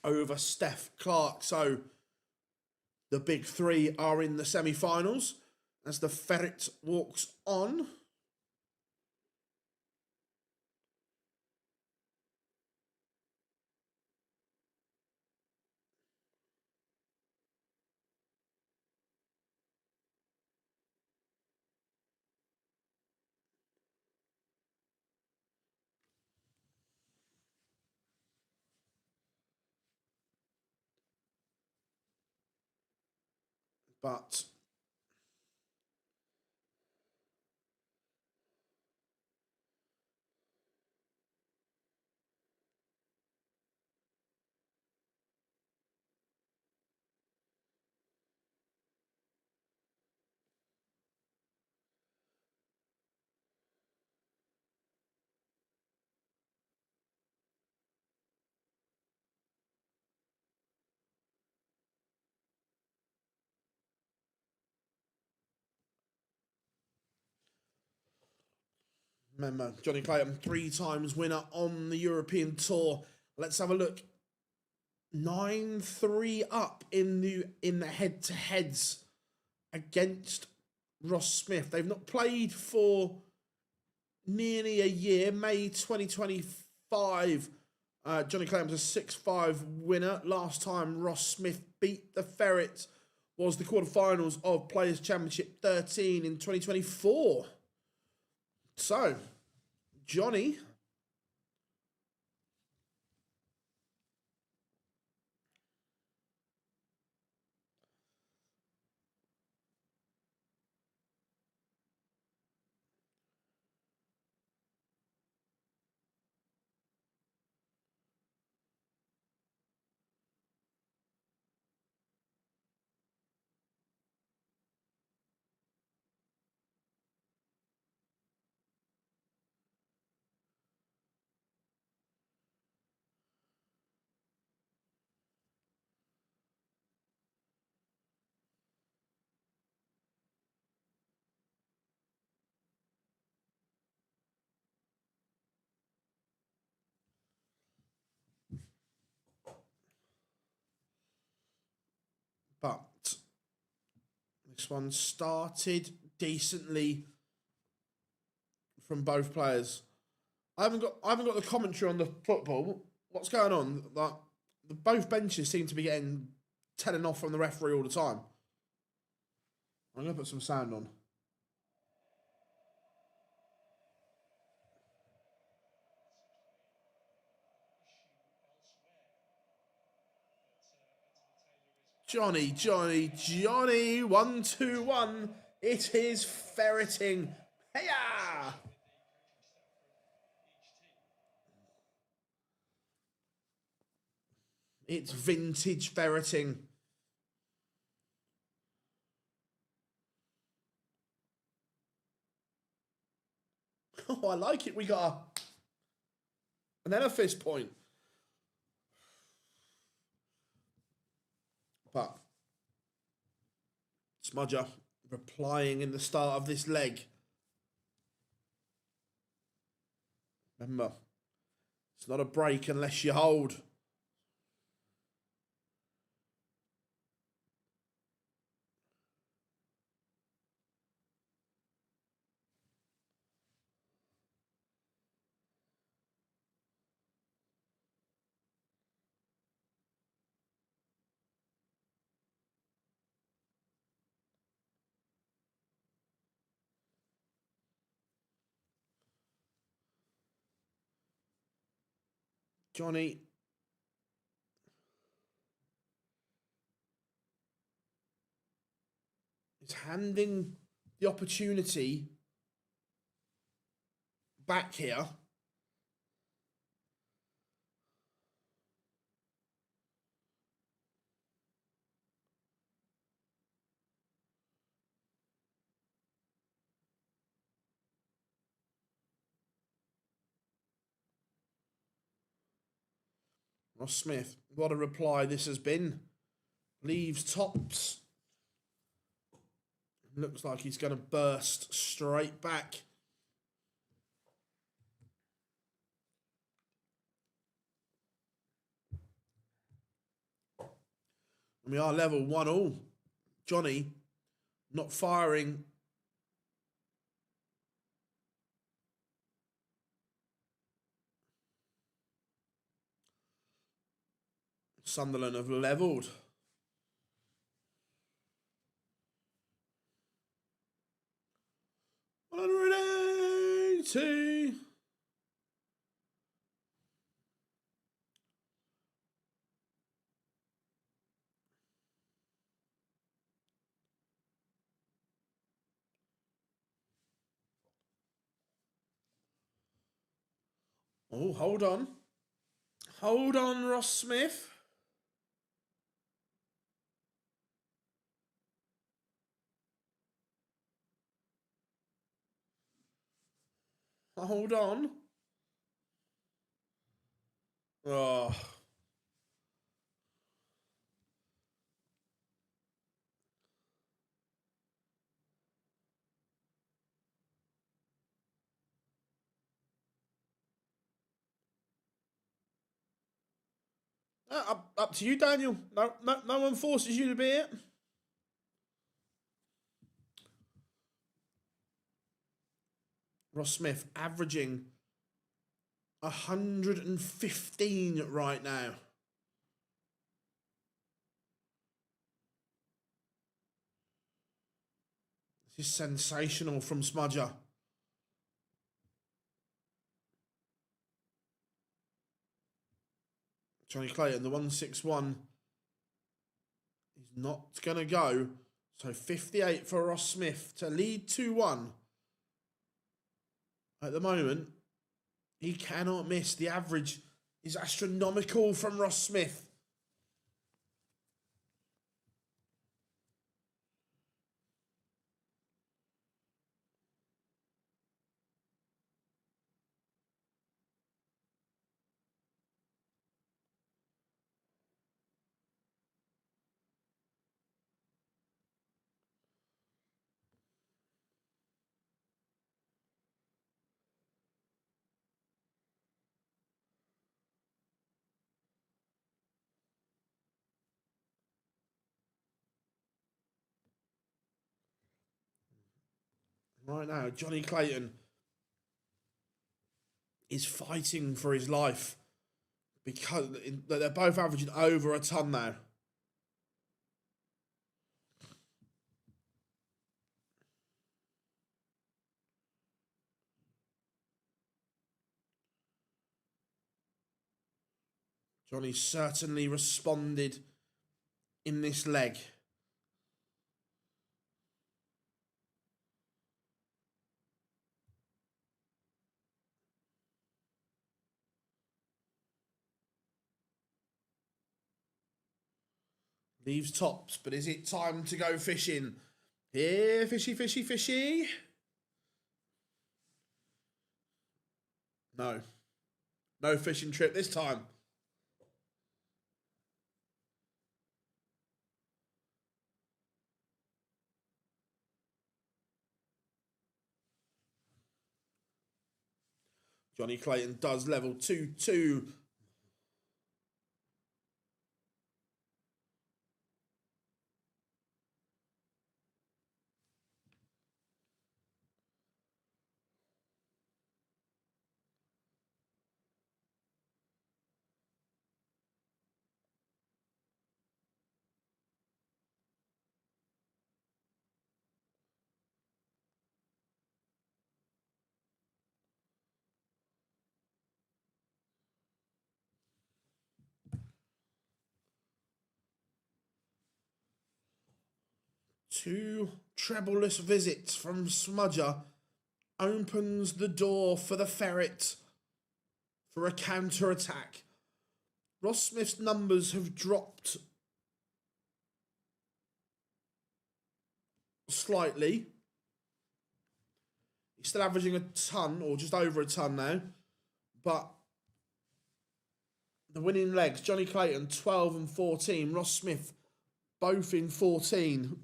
over Steph Clark. So the big three are in the semi-finals as the Ferret walks on. But remember, Johnny Clayton, 3 times winner on the European Tour. Let's have a look. 9-3 up in the head-to-heads against Ross Smith. They've not played for nearly a year. May 2025. Johnny Clayton was a 6-5 winner. Last time Ross Smith beat the Ferret was the quarterfinals of Players' Championship 13 in 2024. So, Johnny but this one started decently from both players. I haven't got the commentary on the football. What's going on? Like, both benches seem to be getting telling off from the referee all the time. I'm gonna put some sound on. Johnny, 1-2-1. It is ferreting. Heya! It's vintage ferreting. Oh, I like it. We got an edifice point. But Smudger replying in the start of this leg. Remember, it's not a break unless you hold. Johnny is handing the opportunity back here. Ross Smith, what a reply this has been. Leaves tops Looks like he's going to burst straight back. And we are level 1-1. Johnny not firing. Sunderland have levelled. $180. Oh, hold on. Hold on, Ross Smith. Hold on. Oh. Up to you, Daniel. No one forces you to be it. Ross Smith averaging 115 right now. This is sensational from Smudger. Johnny Clayton, the 161 is not going to go. So 58 for Ross Smith to lead 2-1. At the moment, he cannot miss. The average is astronomical from Ross Smith. Right now, Johnny Clayton is fighting for his life because they're both averaging over a ton now. Johnny certainly responded in this leg. Leaves tops, but is it time to go fishing? Here, fishy, fishy, fishy. No. No fishing trip this time. Johnny Clayton does level 2-2. Two trebleless visits from Smudger opens the door for the Ferret for a counter-attack. Ross Smith's numbers have dropped slightly. He's still averaging a ton, or just over a ton now. But the winning legs, Johnny Clayton, 12 and 14. Ross Smith, both in 14.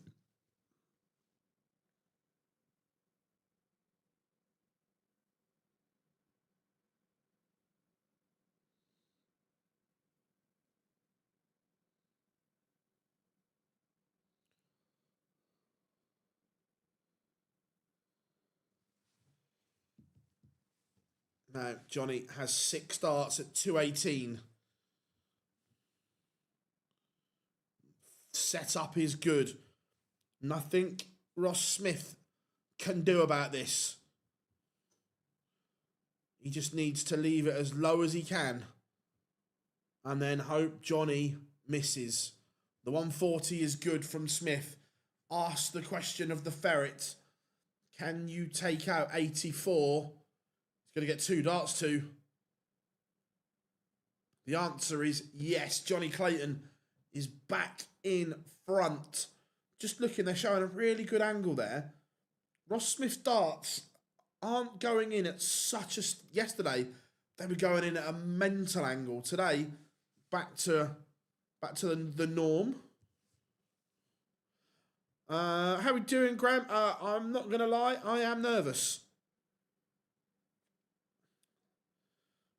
Now, Johnny has 6 starts at 218. Setup is good. Nothing Ross Smith can do about this. He just needs to leave it as low as he can. And then hope Johnny misses. The 140 is good from Smith. Ask the question of the ferret. Can you take out 84? He's going to get 2 darts to. The answer is yes. Johnny Clayton is back in front. Just looking, they're showing a really good angle there. Ross Smith darts aren't going in at such a... Yesterday, they were going in at a mental angle. Today, back to the norm. How are we doing, Graham? I'm not going to lie, I am nervous.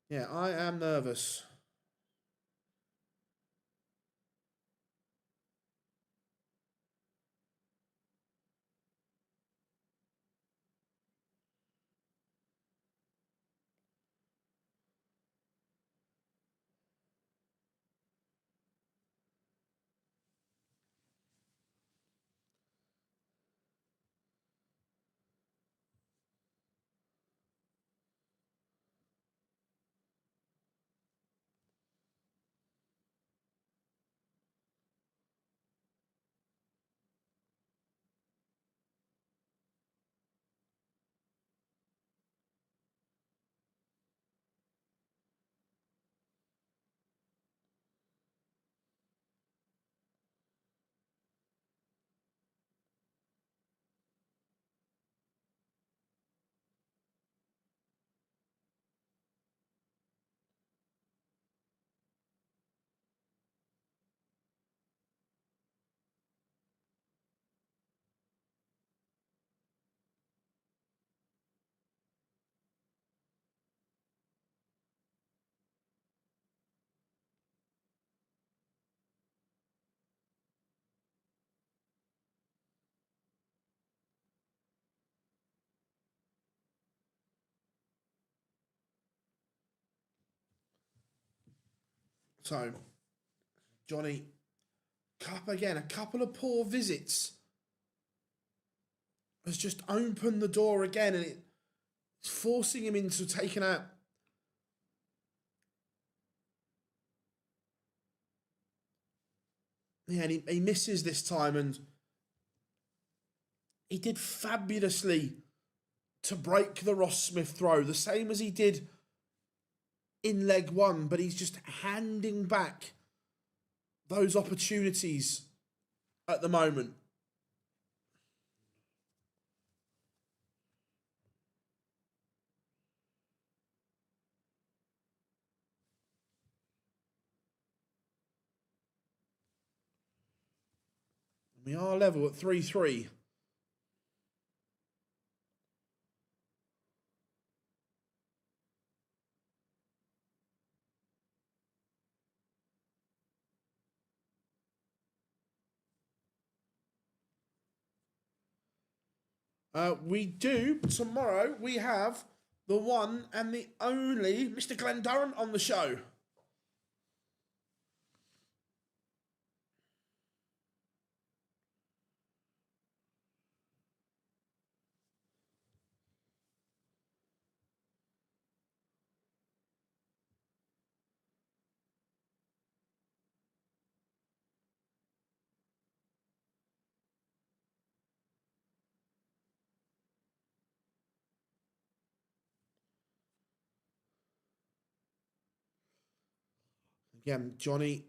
Yeah, I am nervous. So, Johnny, cup again, a couple of poor visits. Has just opened the door again, and it's forcing him into taking out. Yeah, and he misses this time, and he did fabulously to break the Ross Smith throw, the same as he did in leg 1, but he's just handing back those opportunities at the moment. We are level at 3-3. We do, tomorrow, we have the one and the only Mr. Glenn Durrant on the show. Again, Johnny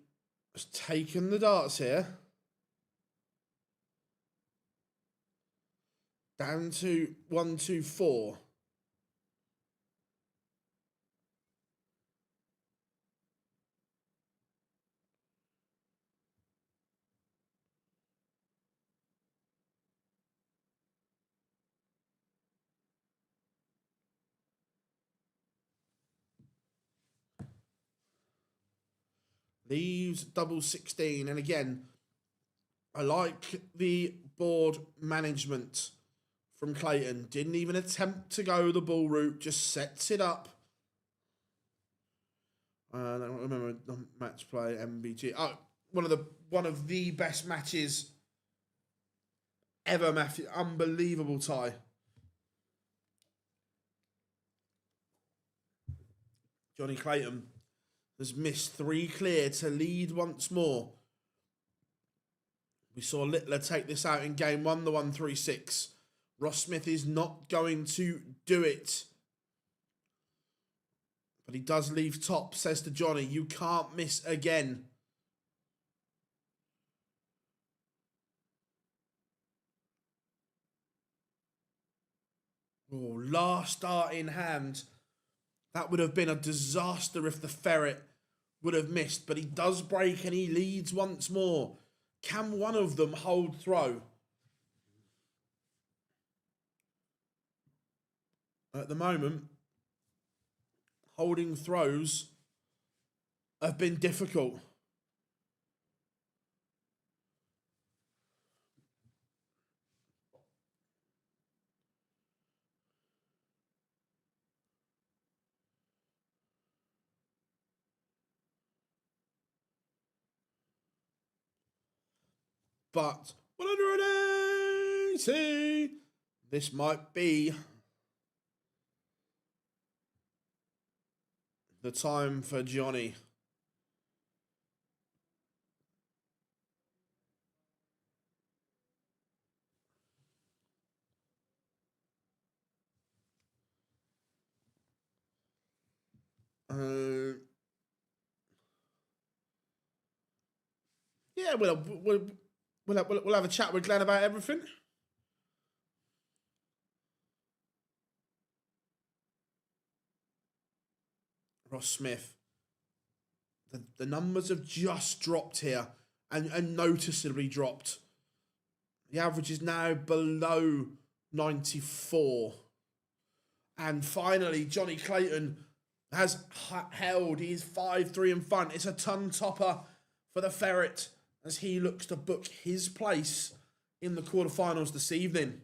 has taken the darts here. Down to 1-2-4. Leaves double 16. And again, I like the board management from Clayton. Didn't even attempt to go the ball route, just sets it up I don't remember the match play MBG. Oh, one of the best matches ever, Matthew. Unbelievable tie. Johnny Clayton has missed 3 clear to lead once more. We saw Littler take this out in game 1, the 1-3-6. Ross Smith is not going to do it. But he does leave top, says to Johnny, you can't miss again. Oh, last start in hand. That would have been a disaster if the ferret would have missed. But he does break and he leads once more. Can one of them hold throw? At the moment, holding throws have been difficult. But 180, this might be the time for Johnny. Yeah, we'll have a chat with Glenn about everything. Ross Smith. The numbers have just dropped here and noticeably dropped. The average is now below 94. And finally, Johnny Clayton has held. He is 5-3 in front. It's a ton topper for the Ferret as he looks to book his place in the quarterfinals this evening.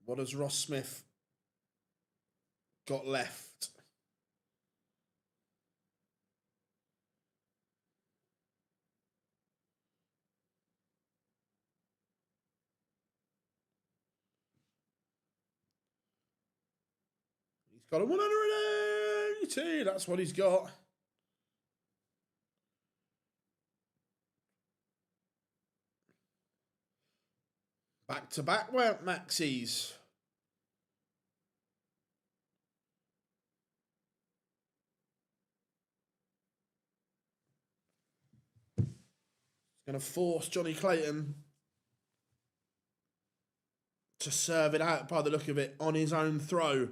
What has Ross Smith got left? He's got a 180. That's what he's got. Back to back went Maxis. Going to force Johnny Clayton to serve it out by the look of it on his own throw.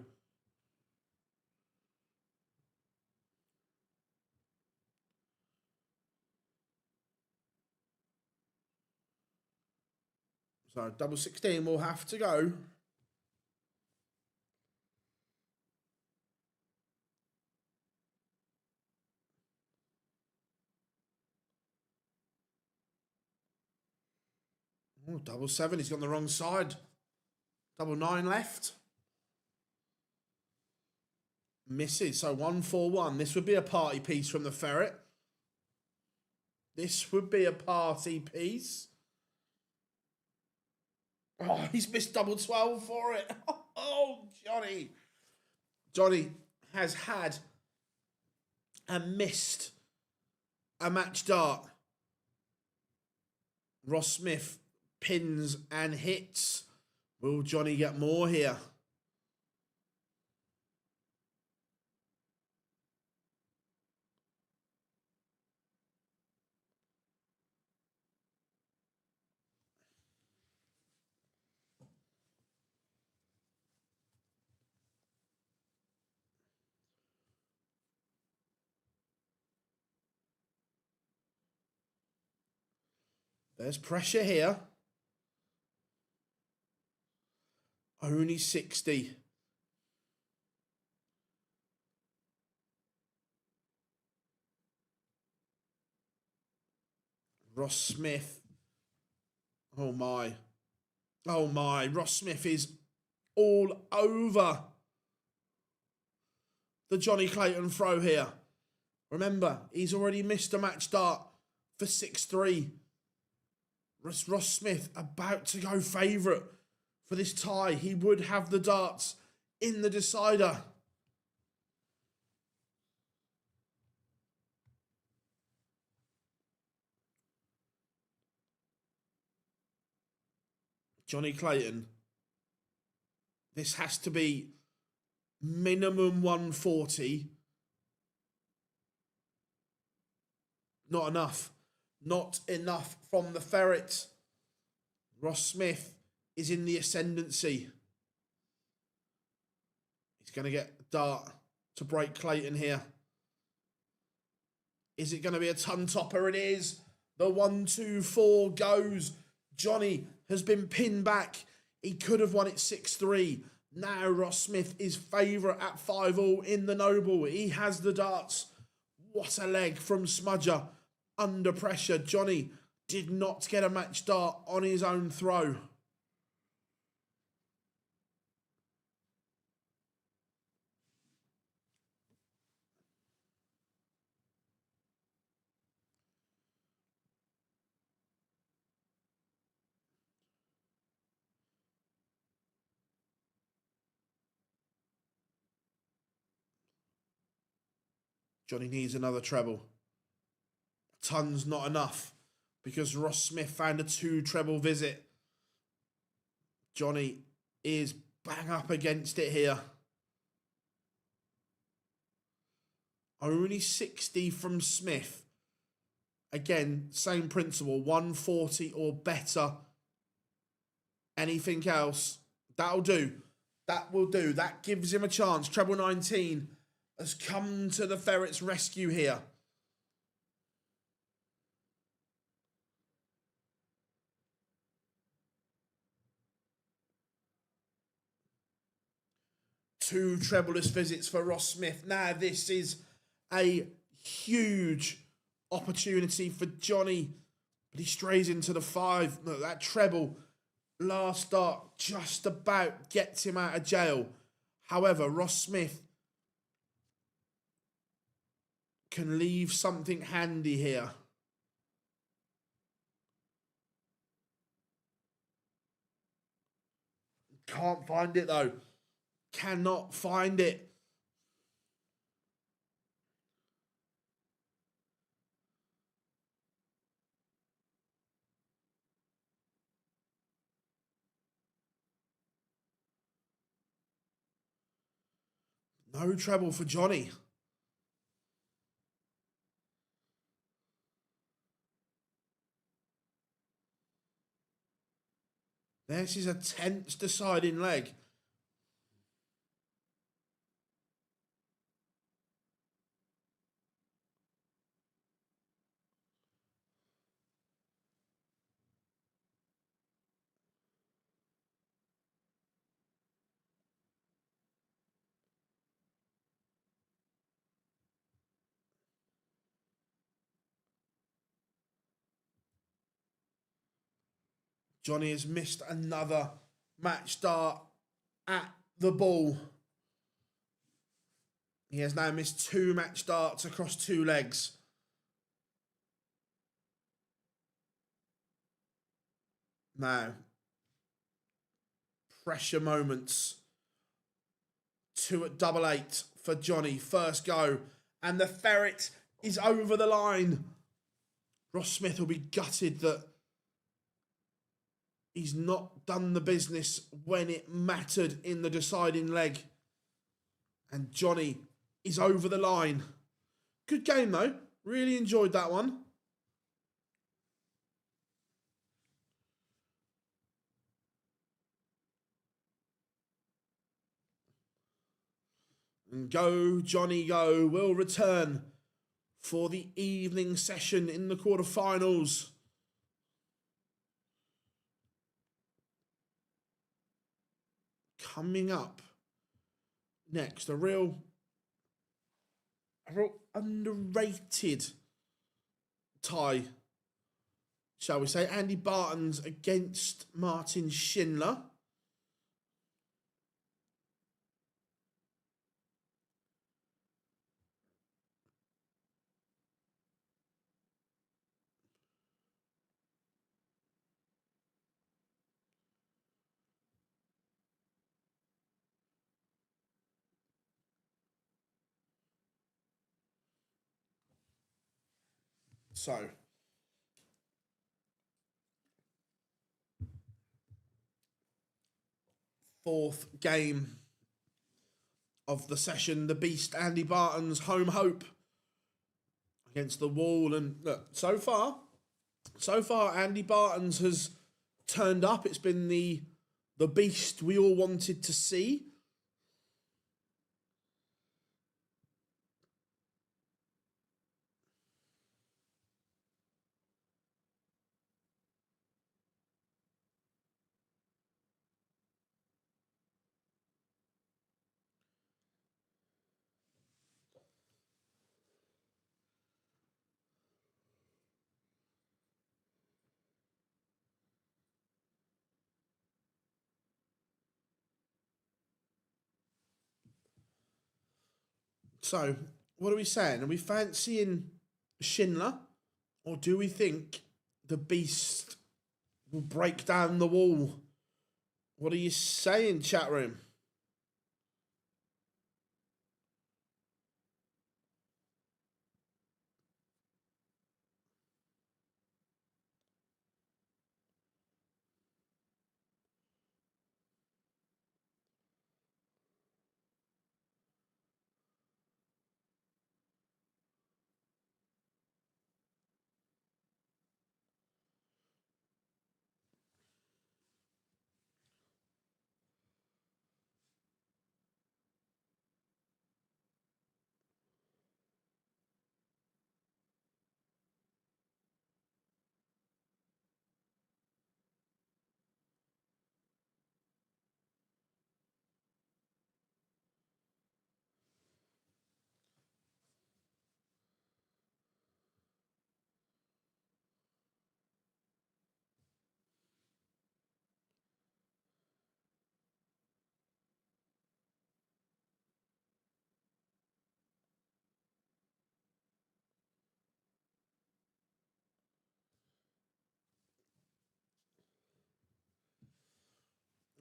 So double 16 will have to go. Oh, double 7, he's got on the wrong side. Double 9 left. Misses, so 1-4-1. This would be a party piece from the Ferret. This would be a party piece. Oh, he's missed double 12 for it. Oh, Johnny. Johnny has had and missed a match dart. Ross Smith pins and hits. Will Johnny get more here? There's pressure here. Only 60. Ross Smith. Oh my. Oh my. Ross Smith is all over the Johnny Clayton throw here. Remember, he's already missed a match start for 6-3. Ross Smith about to go favourite for this tie. He would have the darts in the decider. Johnny Clayton. This has to be minimum 140. Not enough. Not enough from the ferret. Ross Smith is in the ascendancy. He's going to get a dart to break Clayton here. Is it going to be a ton topper? It is. The 1-2-4 goes. Johnny has been pinned back. He could have won it 6-3. Now Ross Smith is favourite at 5-all in the Noble. He has the darts. What a leg from Smudger. Under pressure. Johnny did not get a match start on his own throw. Johnny needs another treble. A ton's not enough because Ross Smith found a 2 treble visit. Johnny is bang up against it here. Only 60 from Smith. Again, same principle, 140 or better. Anything else, that'll do. That will do. That gives him a chance. Treble 19 has come to the ferret's rescue here. Two trebleless visits for Ross Smith. Now this is a huge opportunity for Johnny, but he strays into the 5. Look, that treble last start just about gets him out of jail. However, Ross Smith can leave something handy here. Can't find it though. Cannot find it. No treble for Johnny. This is a tense deciding leg. Johnny has missed another match start at the ball. He has now missed 2 match starts across 2 legs. Now, pressure moments. 2 at double 8 for Johnny. First go. And the ferret is over the line. Ross Smith will be gutted that he's not done the business when it mattered in the deciding leg. And Johnny is over the line. Good game though. Really enjoyed that one. And Go, Johnny, Go will return for the evening session in the quarterfinals. Coming up next, a real underrated tie shall we say, Andy Baetens against Martin Schindler. So, fourth game of the session, the Beast Andy Baetens, home hope against the wall. And look, so far Andy Baetens has turned up. It's been the Beast we all wanted to see. So, what are we saying? Are we fancying Schindler, or do we think the Beast will break down the wall? What are you saying, chat room?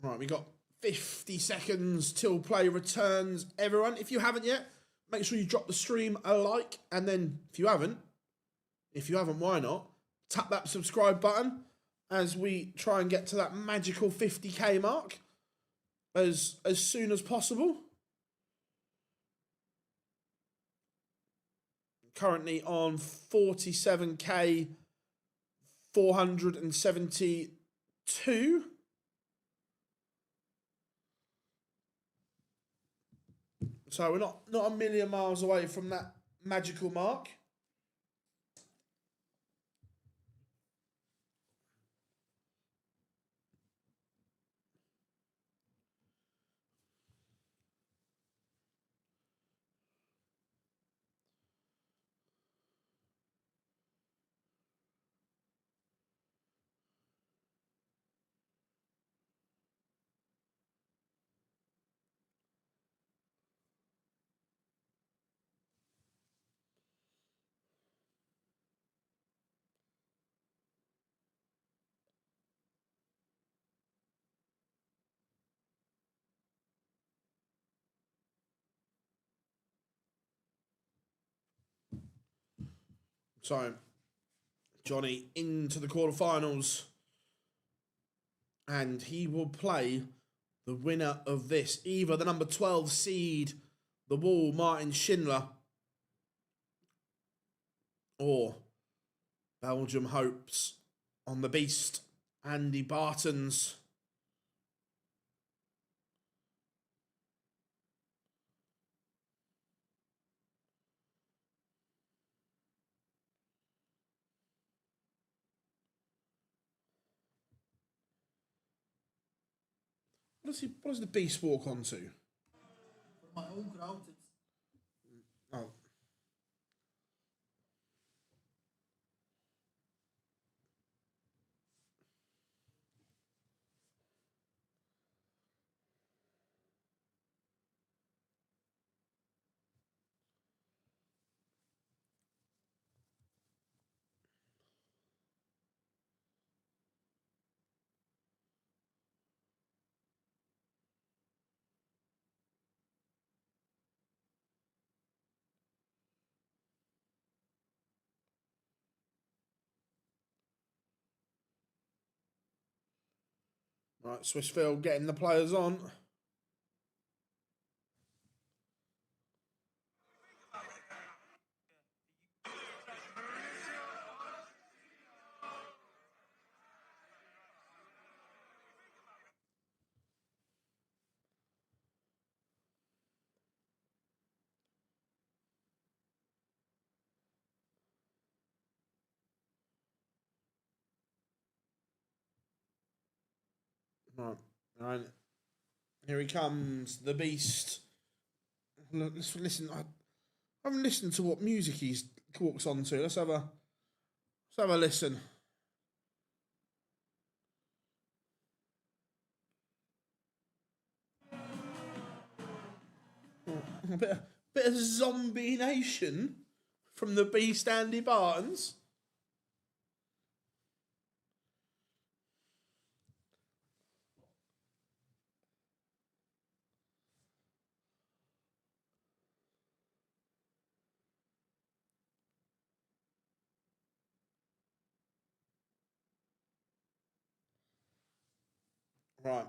Right, we got 50 seconds till play returns. Everyone, if you haven't yet, make sure you drop the stream a like, and then if you haven't, why not? Tap that subscribe button as we try and get to that magical 50k mark as soon as possible. Currently on 47k 472. So we're not a million miles away from that magical mark. So, Johnny into the quarterfinals, and he will play the winner of this, either the number 12 seed, the Wall, Martin Schindler, or Belgium hopes on the Beast, Andy Baetens. What does the Beast walk onto? For my own crowd, it's Oh. Right, Swissfield getting the players on. Right, right. Here he comes, the beast. Let's listen. I haven't listened to what music he walks on to. Let's have a listen. A bit of Zombie Nation from the beast Andy Baetens. Right.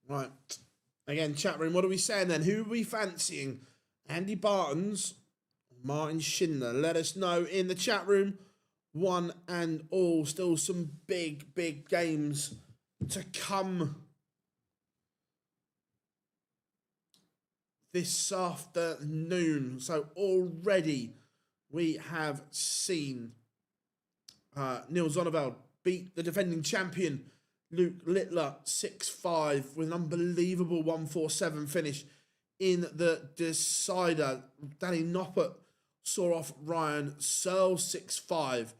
Right. Again, chat room, what are we saying then? Who are we fancying? Andy Baetens, Martin Schindler? Let us know in the chat room. One and all, still some big, big games to come this afternoon. So already we have seen Neil Zonneveld beat the defending champion Luke Littler 6-5 with an unbelievable 147 finish in the decider. Danny Noppert saw off Ryan Searle 6-5.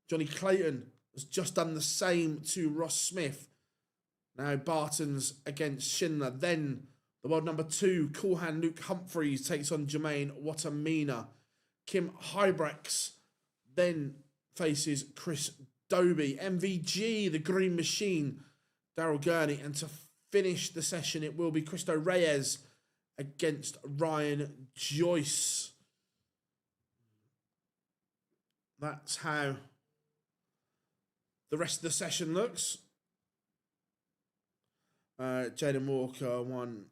Johnny Clayton has just done the same to Ross Smith. Now Baetens against Schindler. Then the world number 2, cool hand Luke Humphries takes on Jermaine Watamina. Kim Hybrex then faces Chris Dobey. MVG, the Green Machine, Daryl Gurney. And to finish the session, it will be Cristo Reyes against Ryan Joyce. That's how the rest of the session looks. Jaden Walker won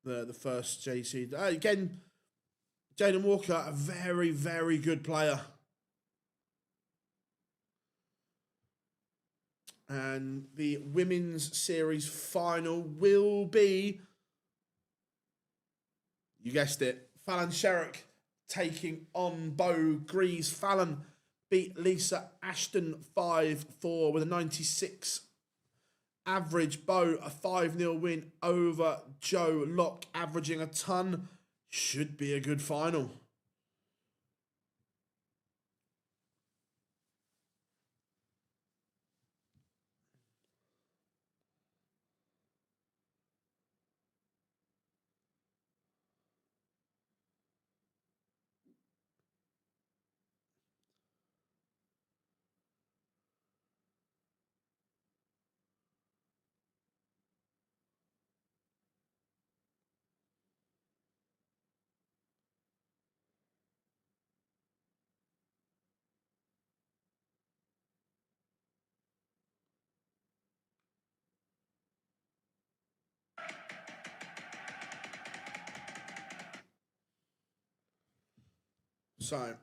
the first JC. Again, Jaden Walker, a very, very good player. And the women's series final will be, you guessed it, Fallon Sherrick taking on Bo Greaves. Fallon beat Lisa Ashton 5-4 with a 96 average. Bo a 5-0 win over Joe Locke, averaging a ton. Should be a good final. So,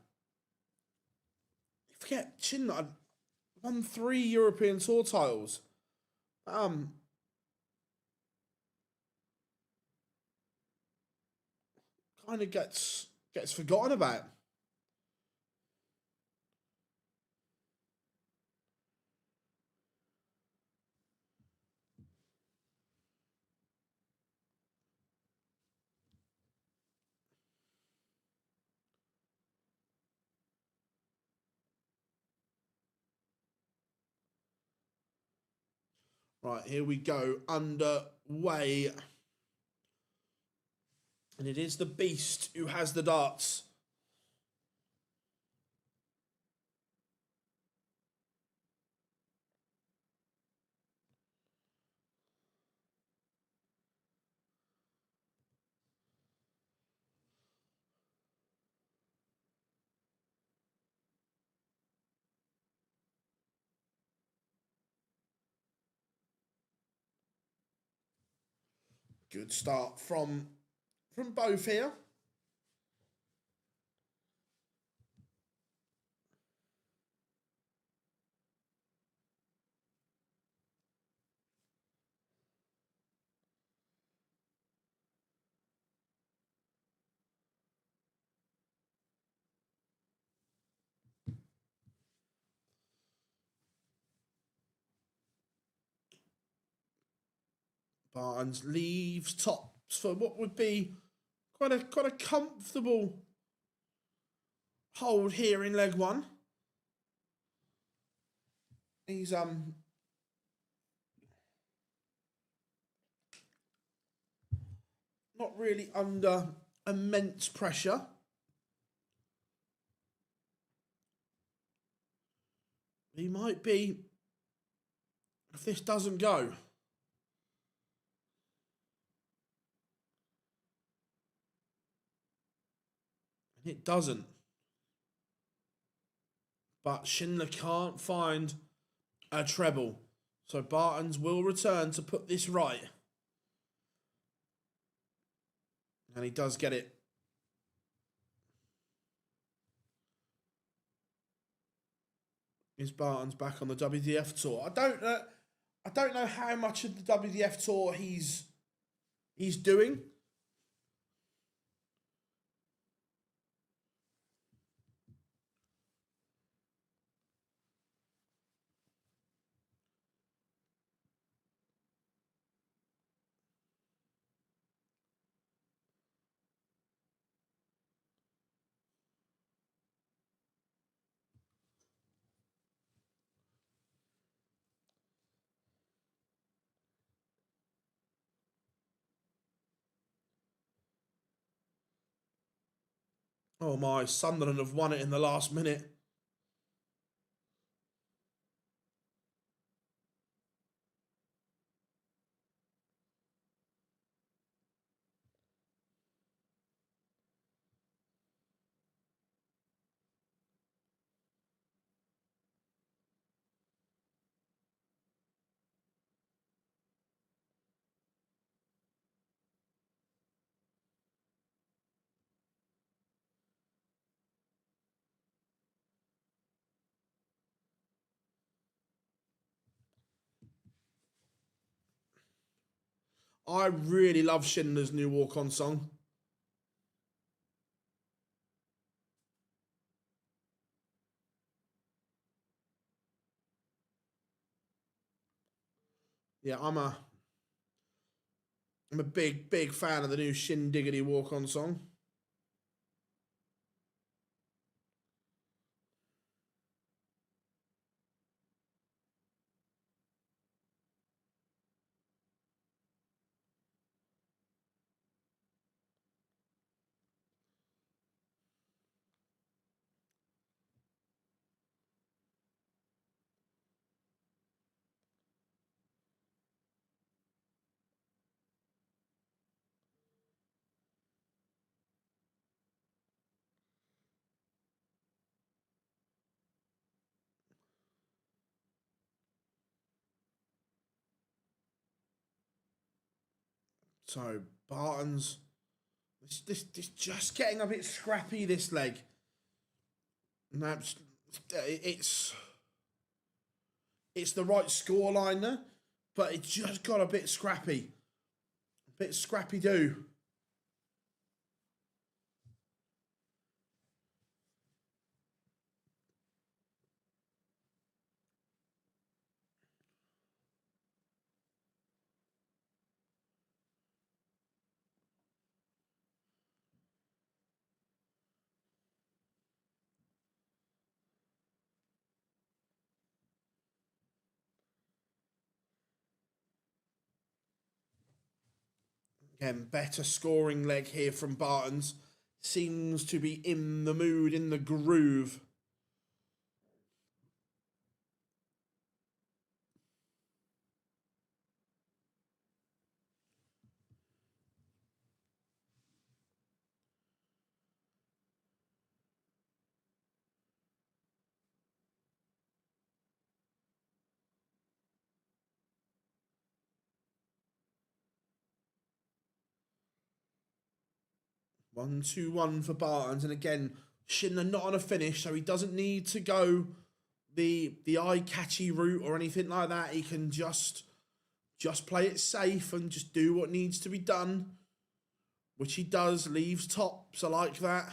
forget Schindler won 3 European Tour titles. Kind of gets forgotten about. Right, here we go. Underway. And it is the Beast who has the darts. Good start from both here. Baetens leaves tops for what would be quite a comfortable hold here in leg one. He's not really under immense pressure. He might be if this doesn't go. And it doesn't. But Schindler can't find a treble. So Baetens will return to put this right. And he does get it. Is Baetens back on the WDF tour? I don't know how much of the WDF tour he's doing. Oh my, Sunderland have won it in the last minute. I really love Schindler's new walk-on song. Yeah, I'm a big fan of the new Shin Diggity walk-on song. So Baetens, this just getting a bit scrappy this leg. No, it's the right scoreline there, but it just got a bit scrappy. A bit scrappy-do. Again, better scoring leg here from Baetens. Seems to be in the mood, in the groove. One, 2-1 for Baetens. And again, Schindler not on a finish, so he doesn't need to go the eye-catchy route or anything like that. He can just play it safe and just do what needs to be done, which he does. Leaves tops. I like that.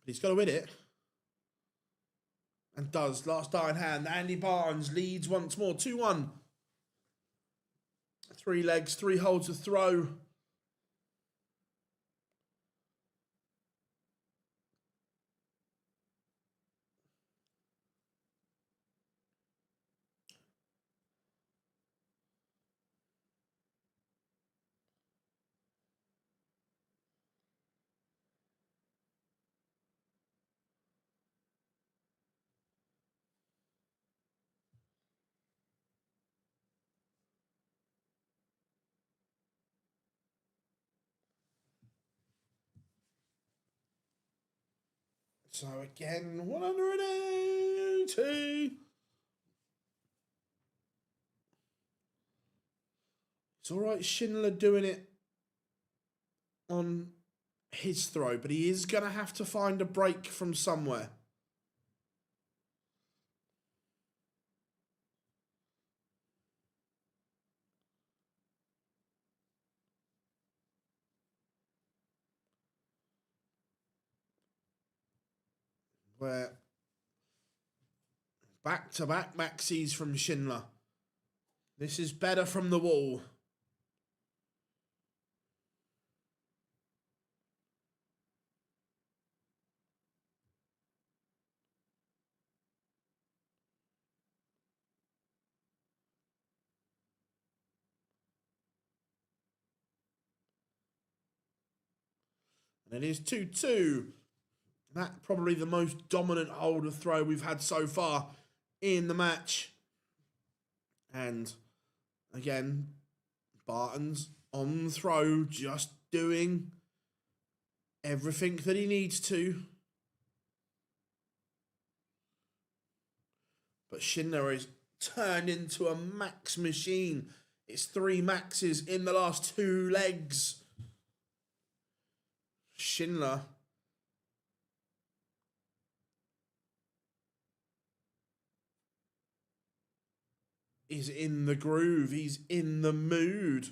But he's got to win it. And does. Last dart in hand. Andy Baetens leads once more. 2-1. 3 legs, 3 holds to throw. So again, 180. It's all right, Schindler doing it on his throw, but he is going to have to find a break from somewhere. Where back-to-back maxis from Schindler. This is better from the wall. And it is 2-2. That probably the most dominant hold of throw we've had so far in the match. And again, Baetens on throw, just doing everything that he needs to. But Schindler is turned into a max machine. It's 3 maxes in the last 2 legs. Schindler is in the groove. He's in the mood.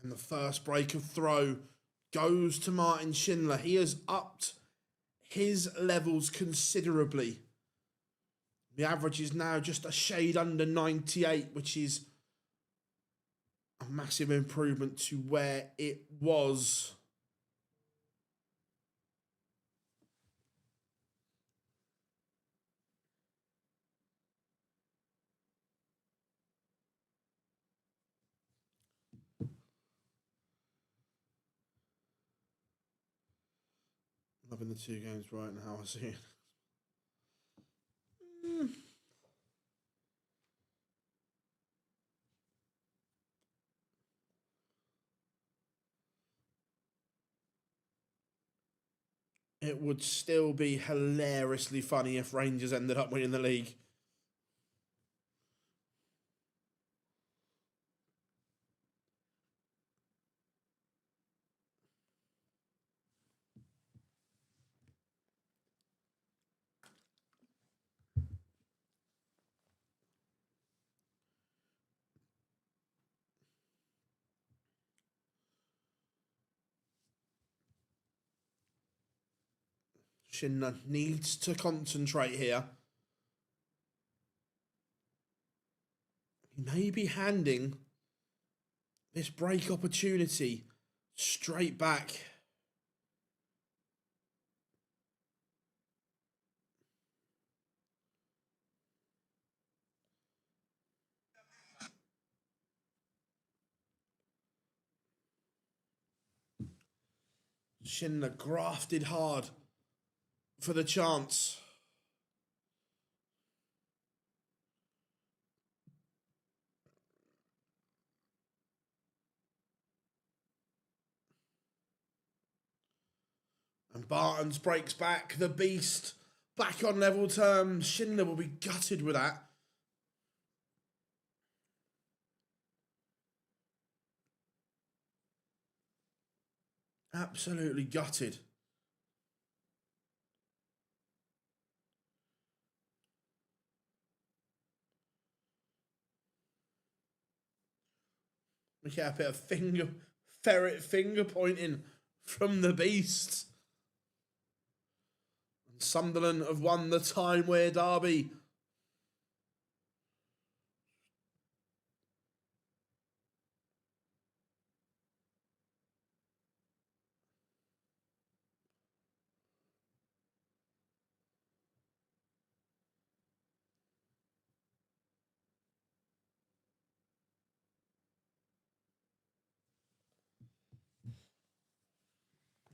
And the first break of throw goes to Martin Schindler. He has upped his levels considerably. The average is now just a shade under 98, which is a massive improvement to where it was. Loving the 2 games right now, I see it. it would still be hilariously funny if Rangers ended up winning the league. Schindler needs to concentrate here. He may be handing this break opportunity straight back. Schindler grafted hard for the chance. And Baetens breaks back. The beast back on level terms. Schindler will be gutted with that. Absolutely gutted. We get a bit of ferret finger pointing from the beast. And Sunderland have won the time where derby.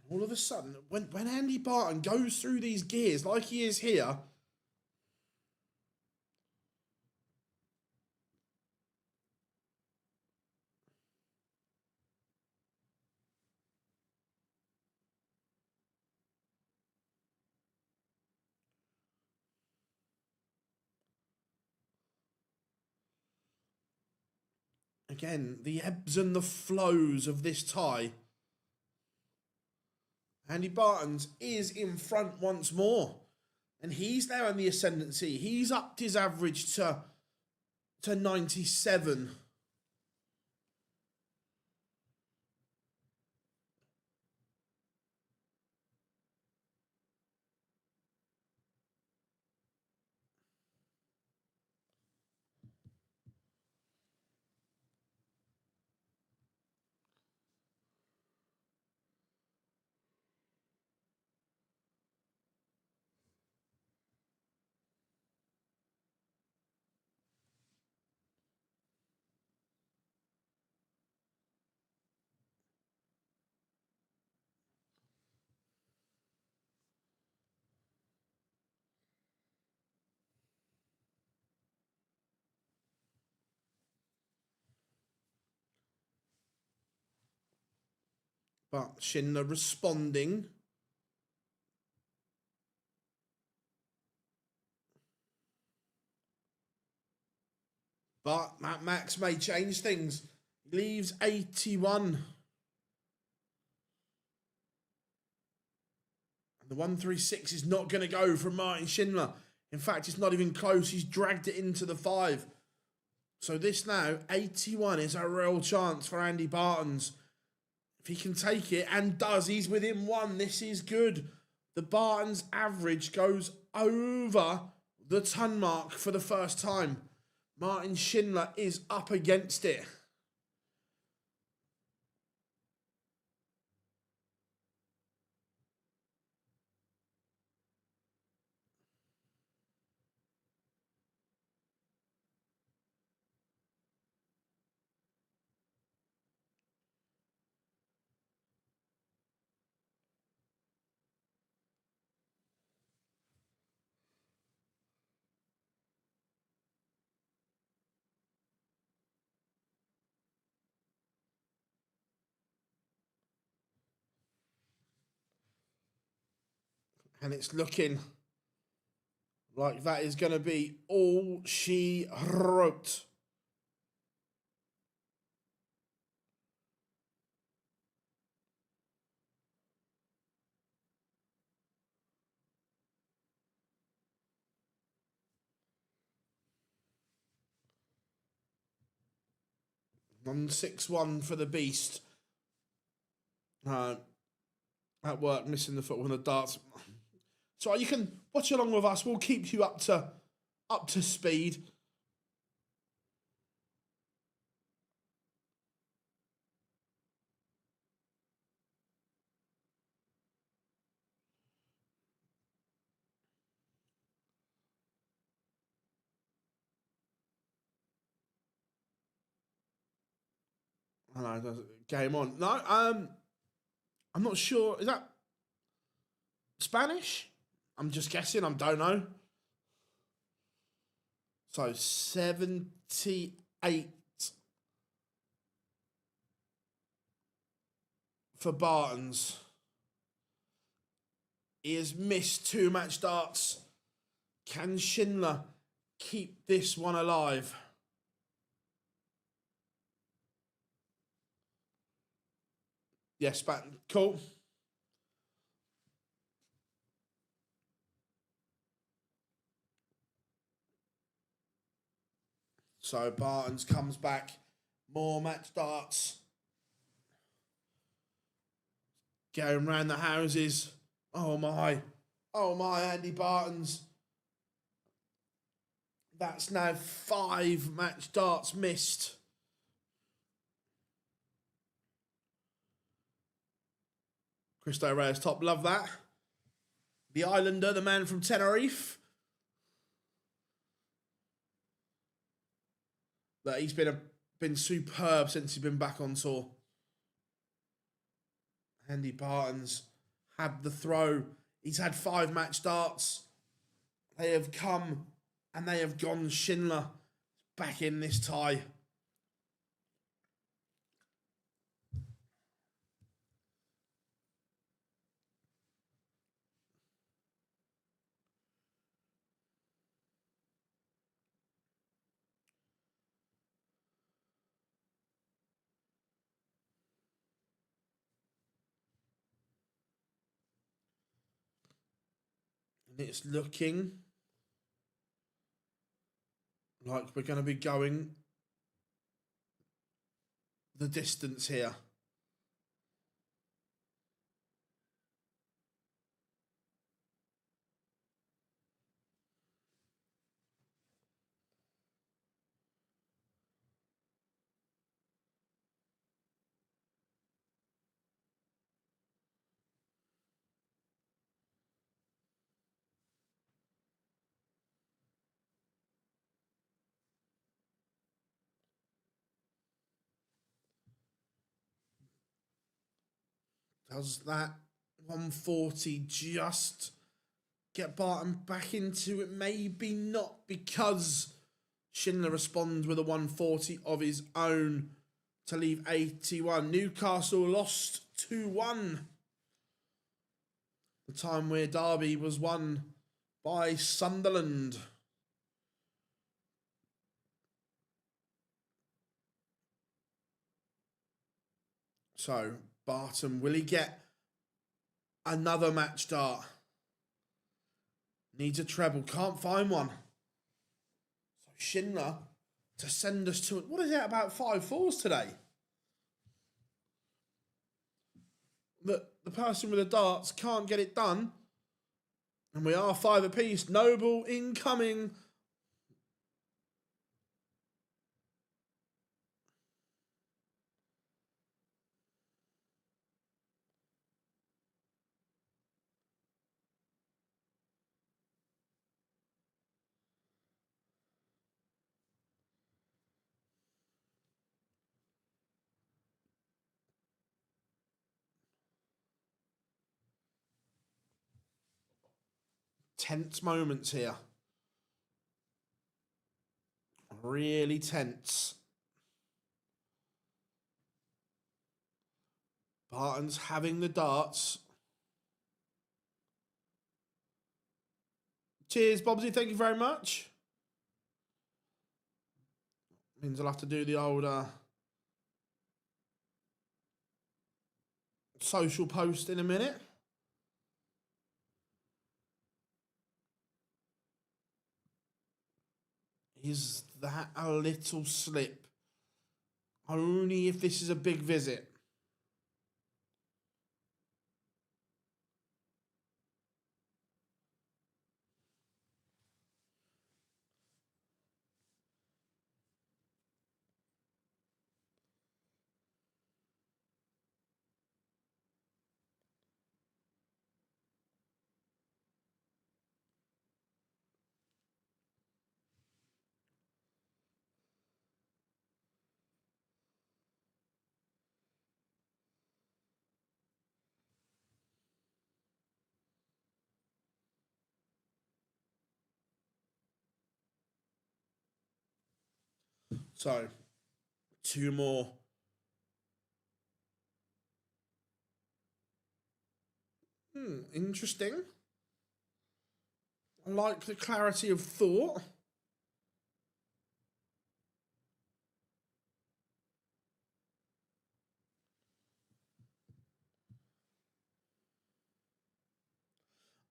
All of a sudden, when Andy Barton goes through these gears like he is here, again, the ebbs and the flows of this tie. Andy Bartons is in front once more. And he's now on the ascendancy. He's upped his average to 97. But Schindler responding. But Matt Max may change things. He leaves 81. The 136 is not going to go from Martin Schindler. In fact, it's not even close. He's dragged it into the 5. So this now, 81 is a real chance for Andy Bartons. If he can take it, and does, he's within 1. This is good. The Bartons average goes over the ton mark for the first time. Martin Schindler is up against it. And it's looking like that is going to be all she wrote. On 6-1 for the Beast. At work, missing the football and the darts. So you can watch along with us. We'll keep you up to speed. I know, there's a game on. No, I'm not sure. Is that Spanish? I'm just guessing. I don't know. So 78 for Baetens. He has missed 2 match darts. Can Schindler keep this one alive? Yes, cool. So Baetens comes back. More match darts. Going round the houses. Oh my, Andy Baetens. That's now 5 match darts missed. Cristo Reyes top, love that. The Islander, the man from Tenerife. That he's been superb since he's been back on tour. Andy Baetens had the throw. He's had 5 match darts. They have come and they have gone. Schindler back in this tie. And it's looking like we're going to be going the distance here. Does that 140 just get Barton back into it? Maybe not, because Schindler responds with a 140 of his own to leave 81. Newcastle lost 2-1. The time where Derby was won by Sunderland. So, Barton, will he get another match dart? Needs a treble, can't find one. So Schindler to send us to, what is it, about 5-4s today? The person with the darts can't get it done. And we are 5 apiece. Noble incoming. Tense moments here. Really tense. Barton's having the darts. Cheers, Bobsy. Thank you very much. Means I'll have to do the old social post in a minute. Is that a little slip? Only if this is a big visit. So, two more. Interesting. I like the clarity of thought.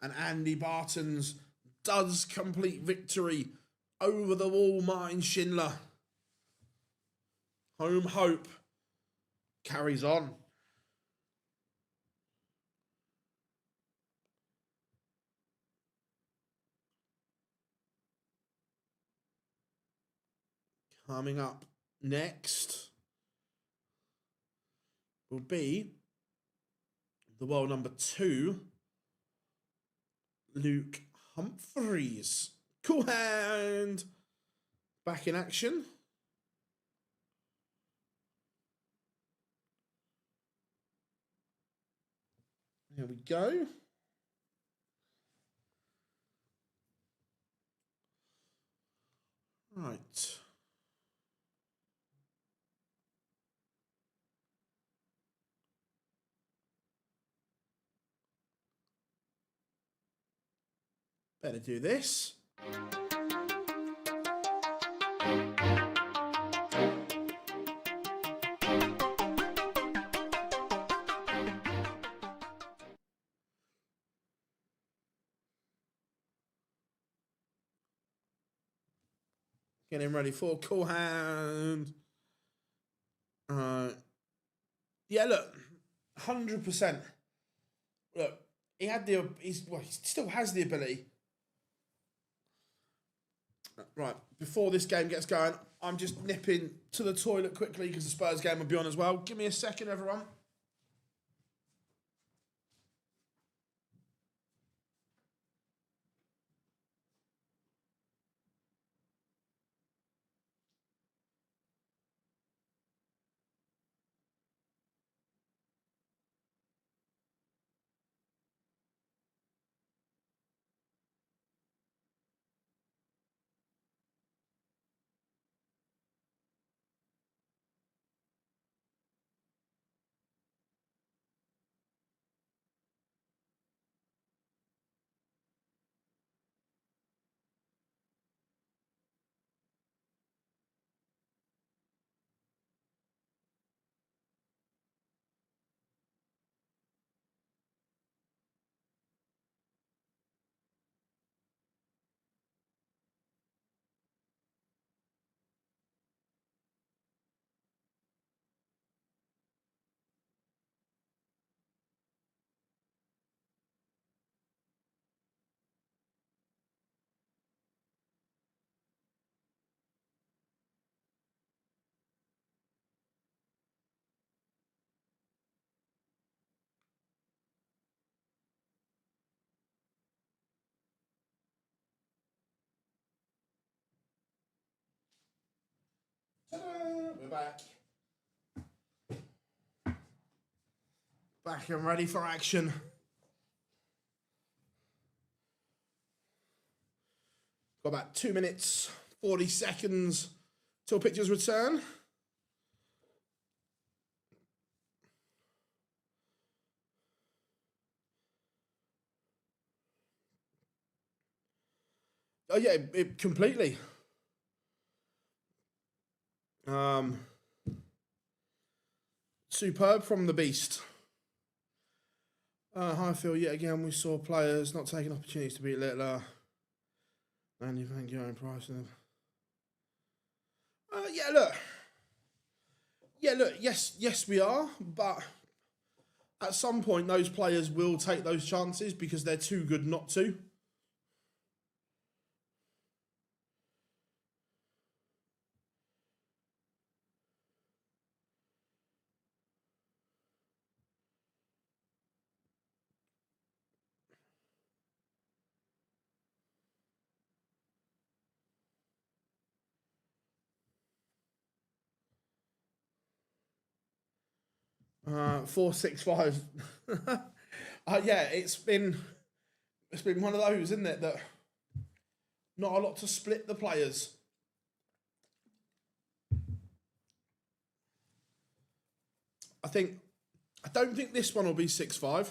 And Andy Baetens does complete victory over the wall, Martin Schindler. Home hope carries on. Coming up next will be the world number 2, Luke Humphries. Cool hand. Back in action. Here we go. Right. Better do this. Getting ready for cool hand. Yeah, look, 100%. Look, he still has the ability. Right, before this game gets going, I'm just nipping to the toilet quickly because the Spurs game will be on as well. Give me a second, everyone. Ta-da! We're back. Back and ready for action. Got about 2 minutes, 40 seconds till pictures return. Oh yeah, completely. Superb from the beast. How I feel yet again, we saw players not taking opportunities to beat Littler. And you thank your own price. Yeah, look. Yeah, look. Yes, we are. But at some point, those players will take those chances because they're too good not to. Uh, 4-6-5. Yeah, it's been one of those, isn't it? That not a lot to split the players. I don't think this one will be 6-5.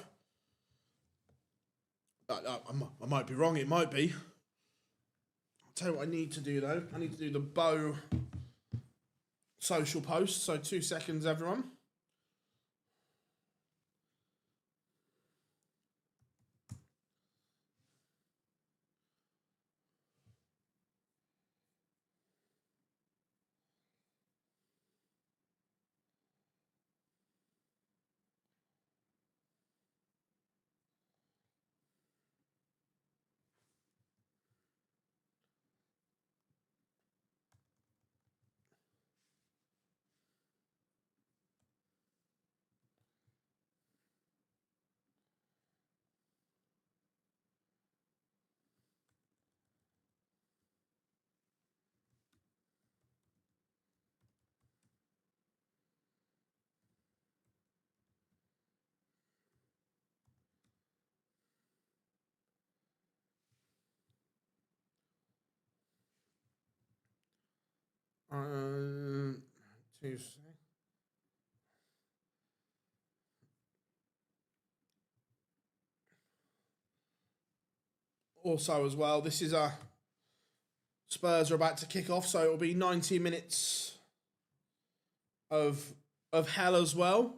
I might be wrong. It might be. I'll tell you what I need to do though. I need to do the bow social post. So 2 seconds, everyone. Um, 2 seconds. Also, as well, this is a Spurs are about to kick off, so it'll be 90 minutes of hell as well.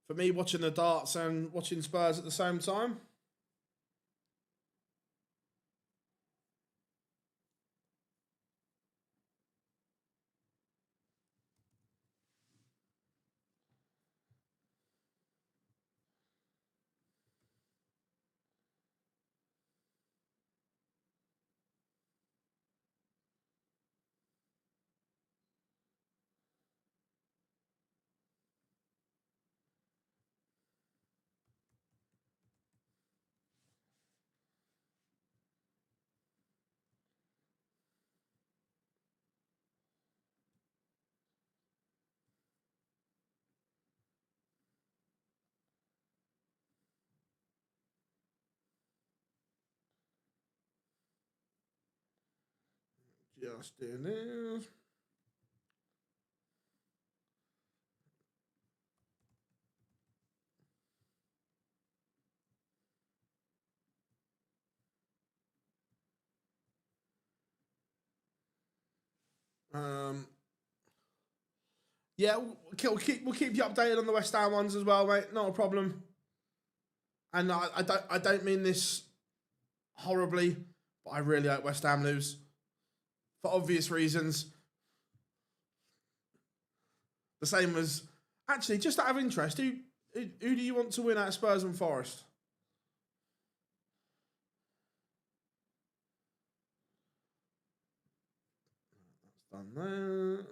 For me, watching the darts and watching Spurs at the same time. Just doing this. Yeah, we'll keep you updated on the West Ham ones as well, mate. Not a problem. And I don't mean this horribly, but I really hope West Ham lose for obvious reasons. The same as actually, just out of interest, who do you want to win at Spurs and Forest? That's done that.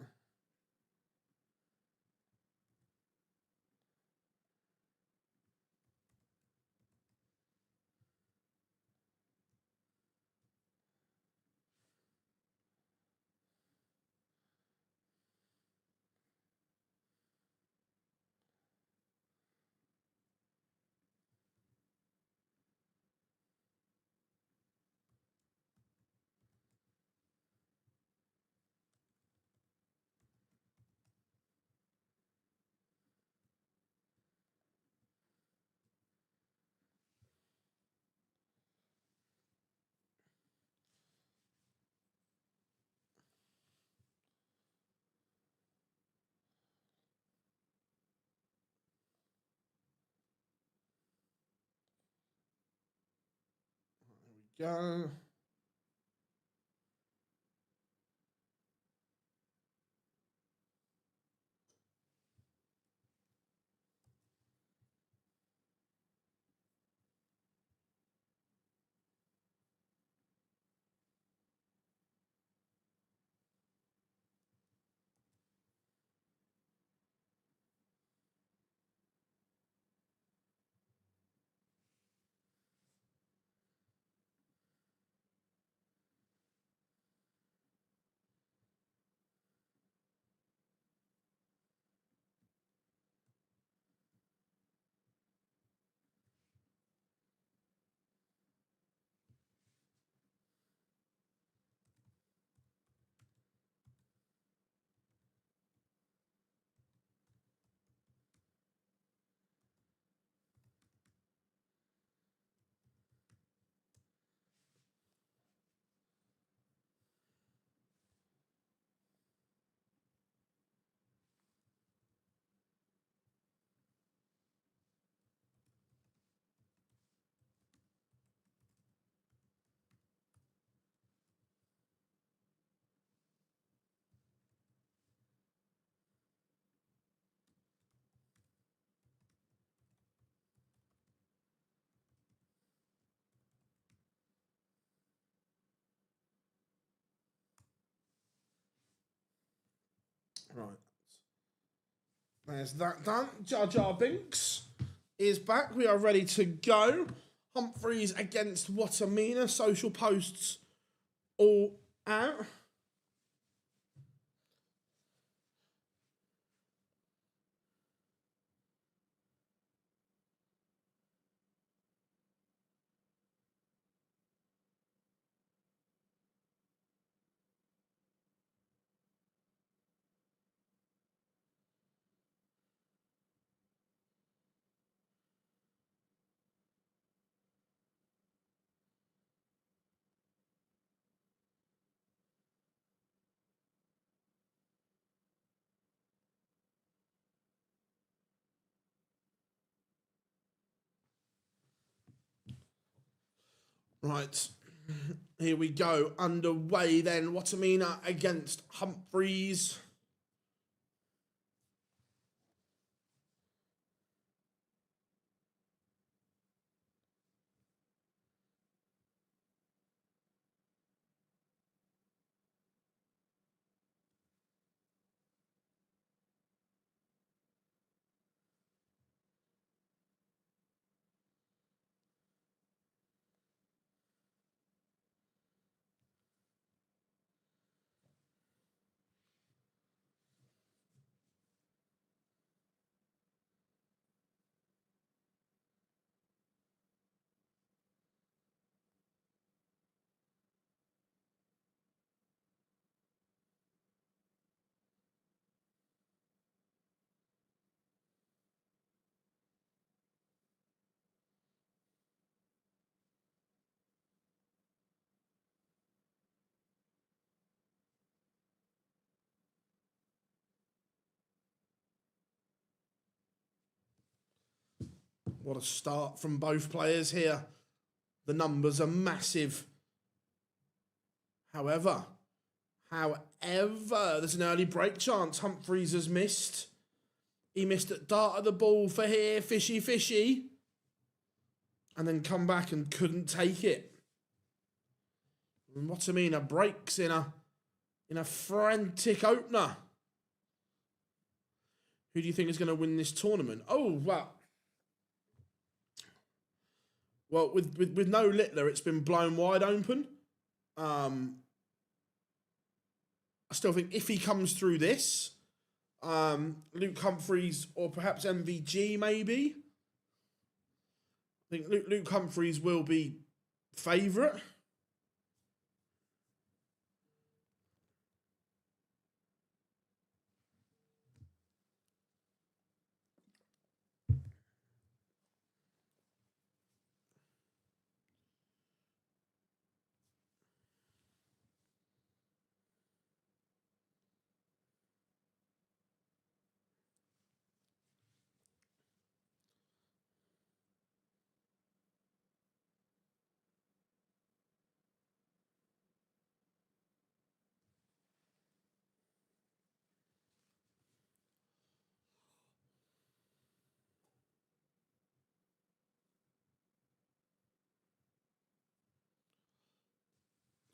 go. Right. There's that done. Jar Jar Binks is back. We are ready to go. Humphries against Watamina. Social posts all out. Right, here we go. Underway then. Watamina against Humphries. What a start from both players here. The numbers are massive. However, there's an early break chance. Humphries has missed. He missed at dart of the ball for here. Fishy. And then come back and couldn't take it. And Watamina breaks in a frantic opener. Who do you think is going to win this tournament? Oh, wow. Well, with no Littler, it's been blown wide open. I still think if he comes through this, Luke Humphries or perhaps MVG maybe. I think Luke Humphries will be favourite.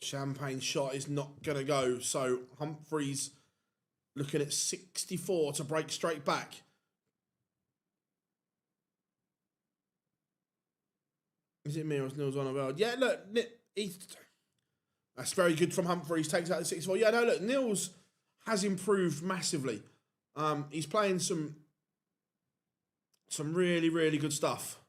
Champagne shot is not going to go. So Humphries looking at 64 to break straight back. Is it me or is Nils Zonneveld? Yeah, look, that's very good from Humphries. Takes out the 64. Yeah, no, look, Nils has improved massively. He's playing some really, really good stuff.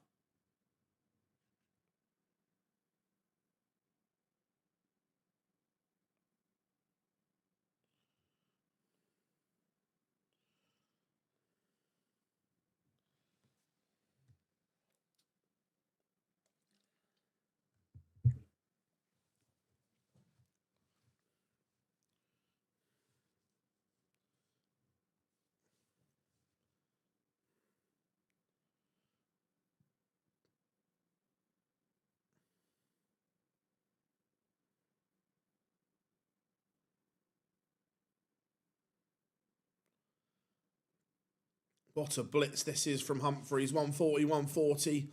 What a blitz this is from Humphries. 140, 140,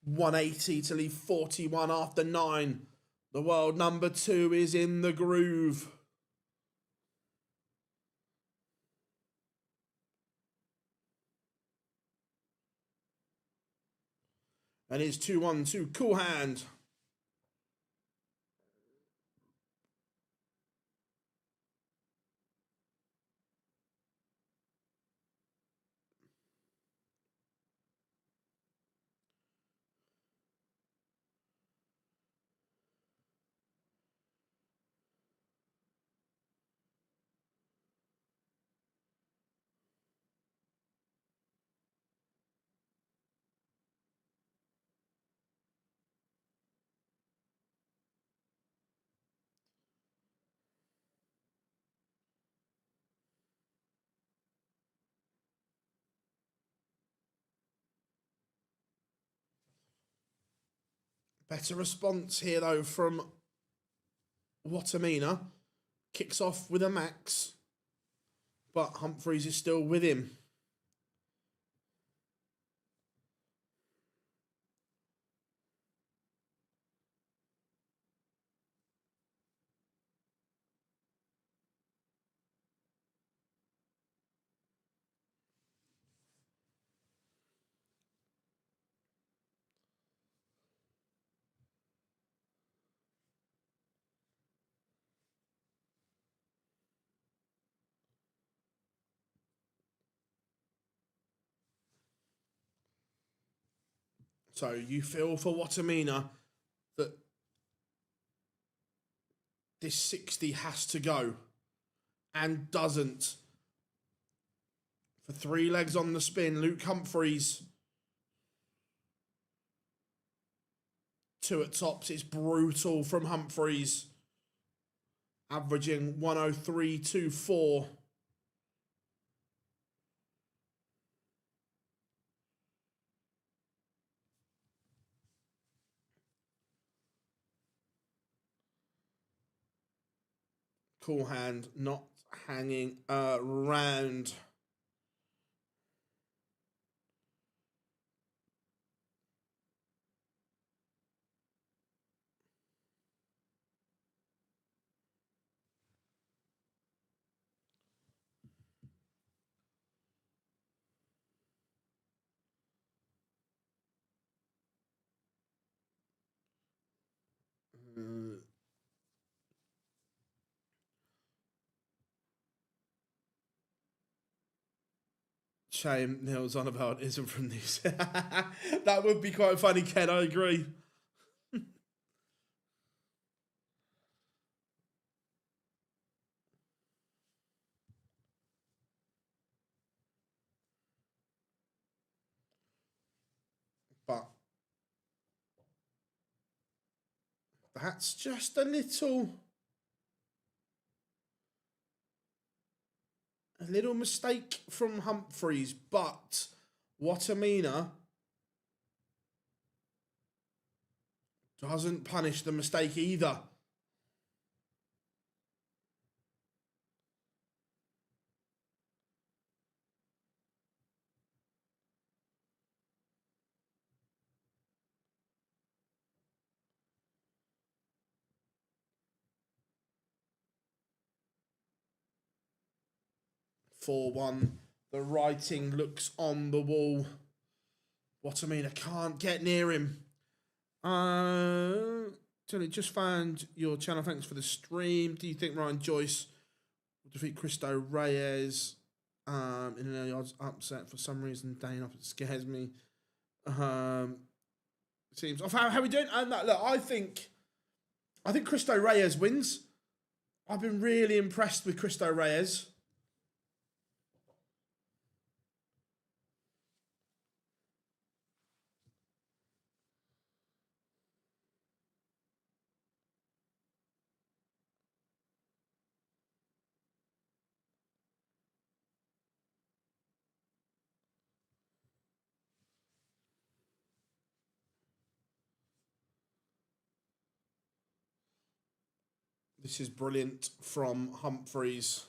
180 to leave 41 after 9. The world number 2 is in the groove. And it's 2-1-2. Cool hand. Better response here, though, from Watamina. Kicks off with a max, but Humphries is still with him. So you feel for Watamina that this 60 has to go and doesn't. For 3 legs on the spin, Luke Humphries. 2 at tops. It's brutal from Humphries. Averaging 103.24. Cool hand, not hanging around. Shame Neil Zonneveld isn't from these. That would be quite funny, Ken. I agree. But that's just a little mistake from Humphries. But Watamina doesn't punish the mistake either. 4-1. The writing looks on the wall. What I mean, I can't get near him. Tony, just found your channel. Thanks for the stream. Do you think Ryan Joyce will defeat Cristo Reyes in an early odds upset? For some reason, Dane up, it scares me. Seems off. How are we doing? Look, I think Cristo Reyes wins. I've been really impressed with Cristo Reyes. This is brilliant from Humphries.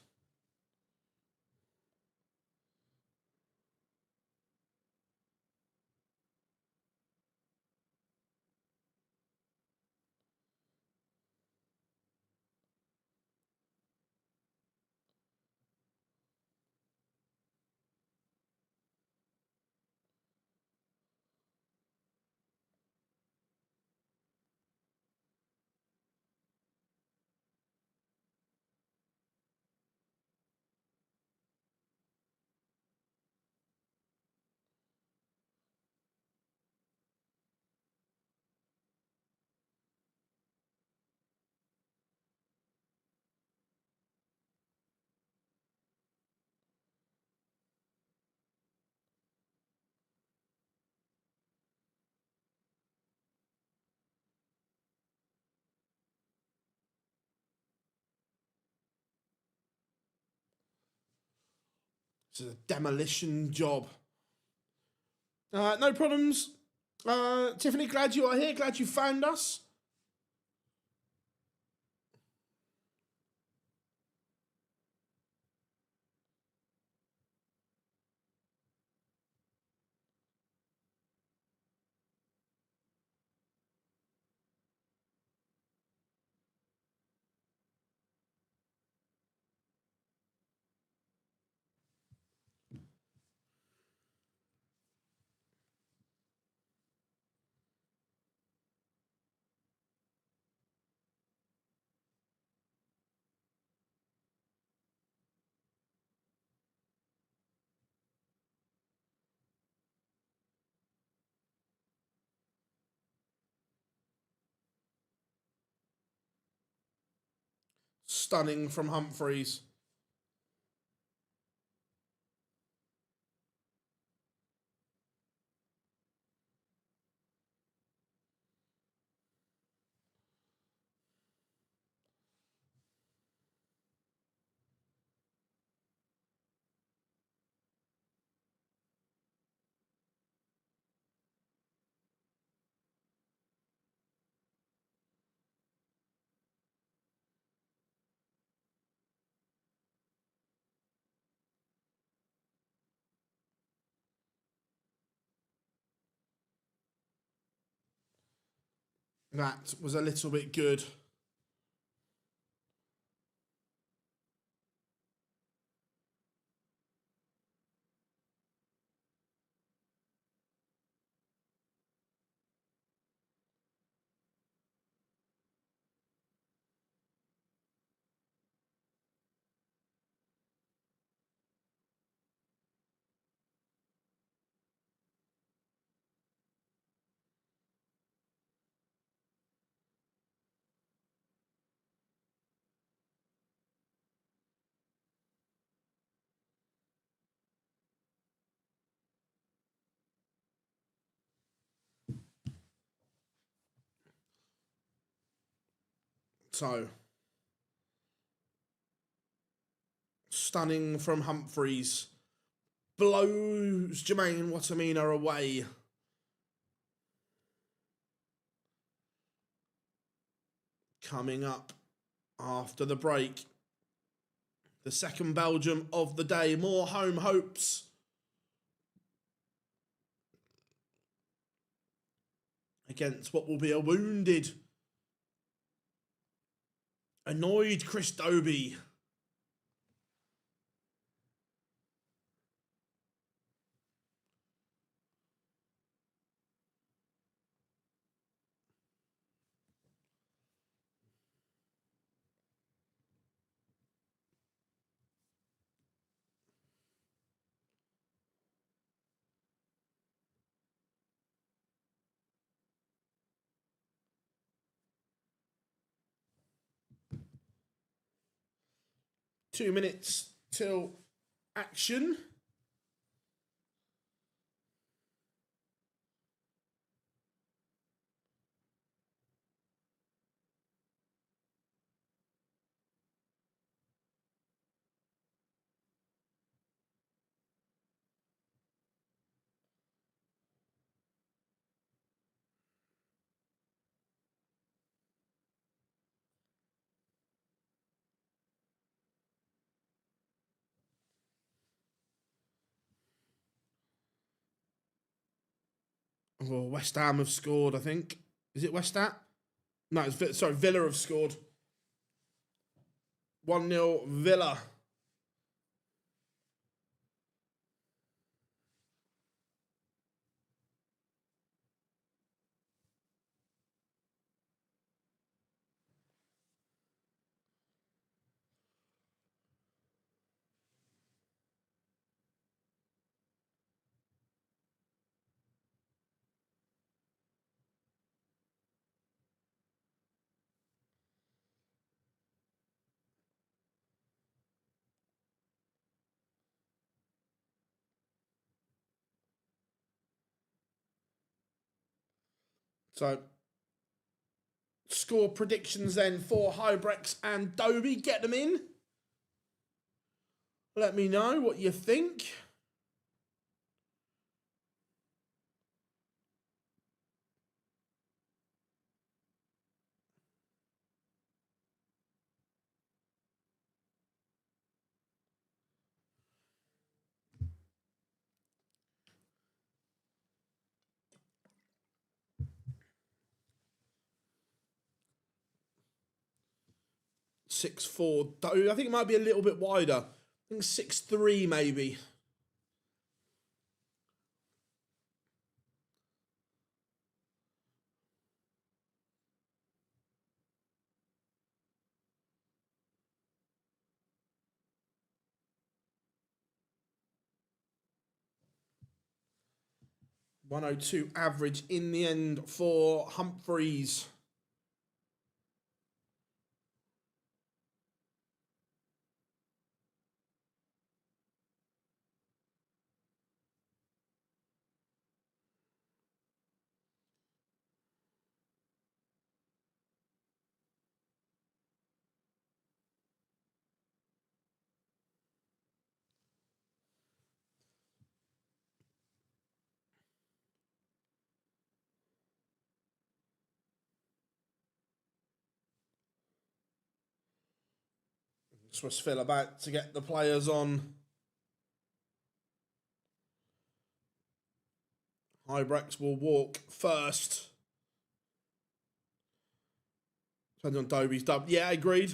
This is a demolition job. No problems. Tiffany, glad you are here. Glad you found us. Stunning from Humphries. That was a little bit good. So, stunning from Humphries. Blows Jermaine Watamina away. Coming up after the break. The second Belgium of the day. More home hopes. Against what will be a wounded, annoyed Chris Dobey. 2 minutes till action. Oh, West Ham have scored, I think. Is it West Ham? No, sorry, Villa have scored. 1-0 Villa. So, score predictions then for Hybrex and Dobey. Get them in. Let me know what you think. Six four. I think it might be a little bit wider. I think 6'3" maybe. .102 average in the end for Humphries. Swiss Phil about to get the players on. Hybrex will walk first. Depends on Dobey's dub. Yeah, agreed.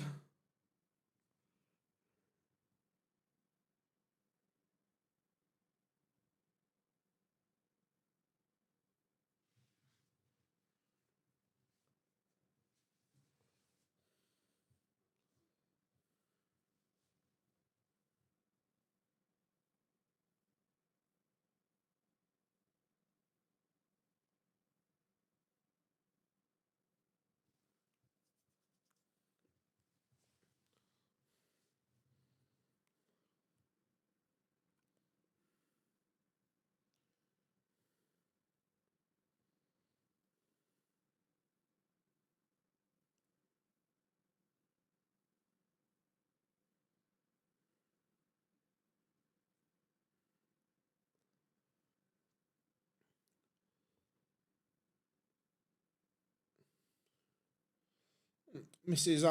Mrs.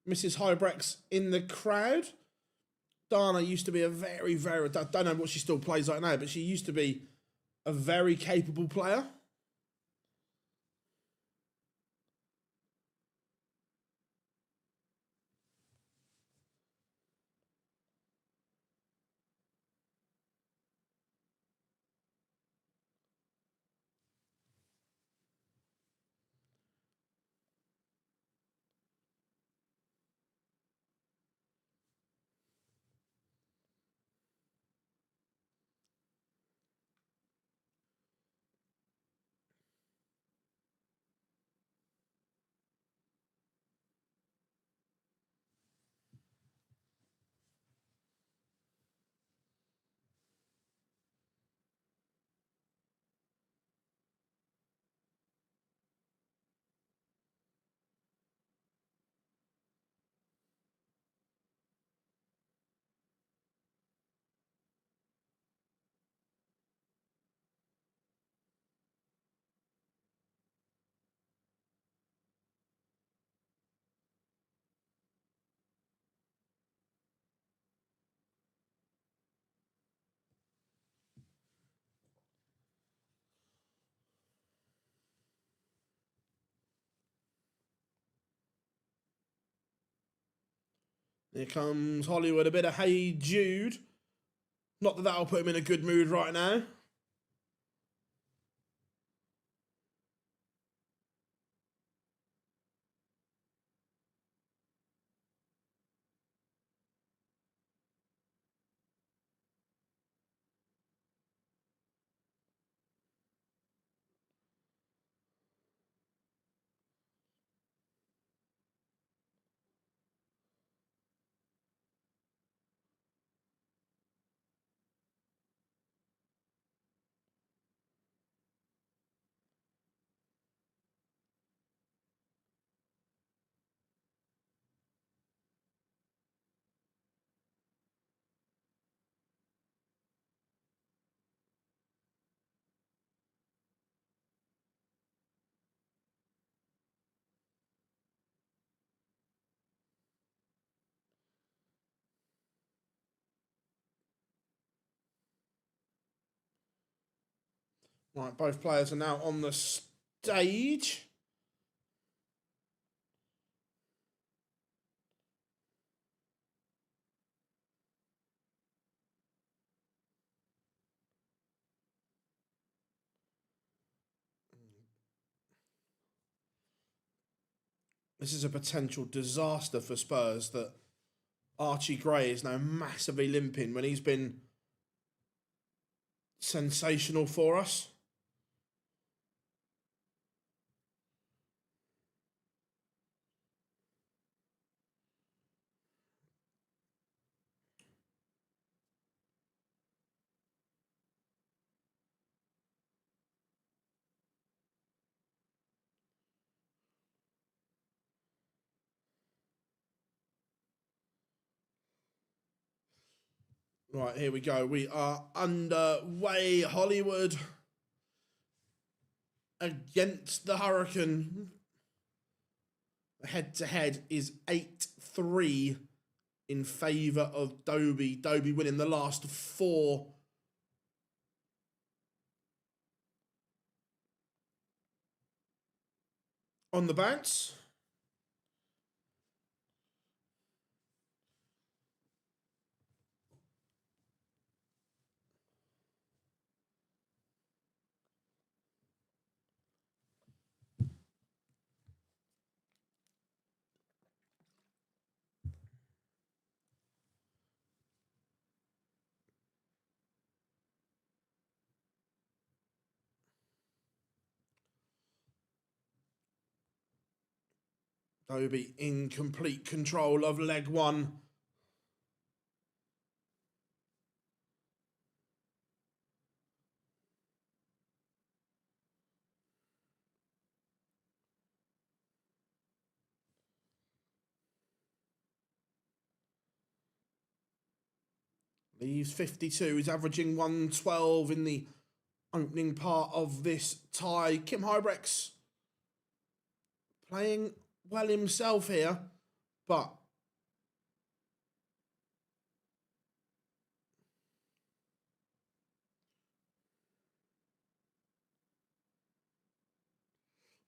Hybrex in the crowd. Dana used to be a very, very, I don't know what she still plays like now, but she used to be a very capable player. Here comes Hollywood, a bit of Hey Jude. Not that that'll put him in a good mood right now. Right, both players are now on the stage. This is a potential disaster for Spurs that Archie Gray is now massively limping when he's been sensational for us. Right, here we go. We are underway. Hollywood against the Hurricane. Head-to-head is 8-3 in favour of Dobey. Dobey winning the last 4. On the bounce. Dobey in complete control of leg 1. Leaves 52. He's averaging 112 in the opening part of this tie. Kim Hybrex playing well himself here, but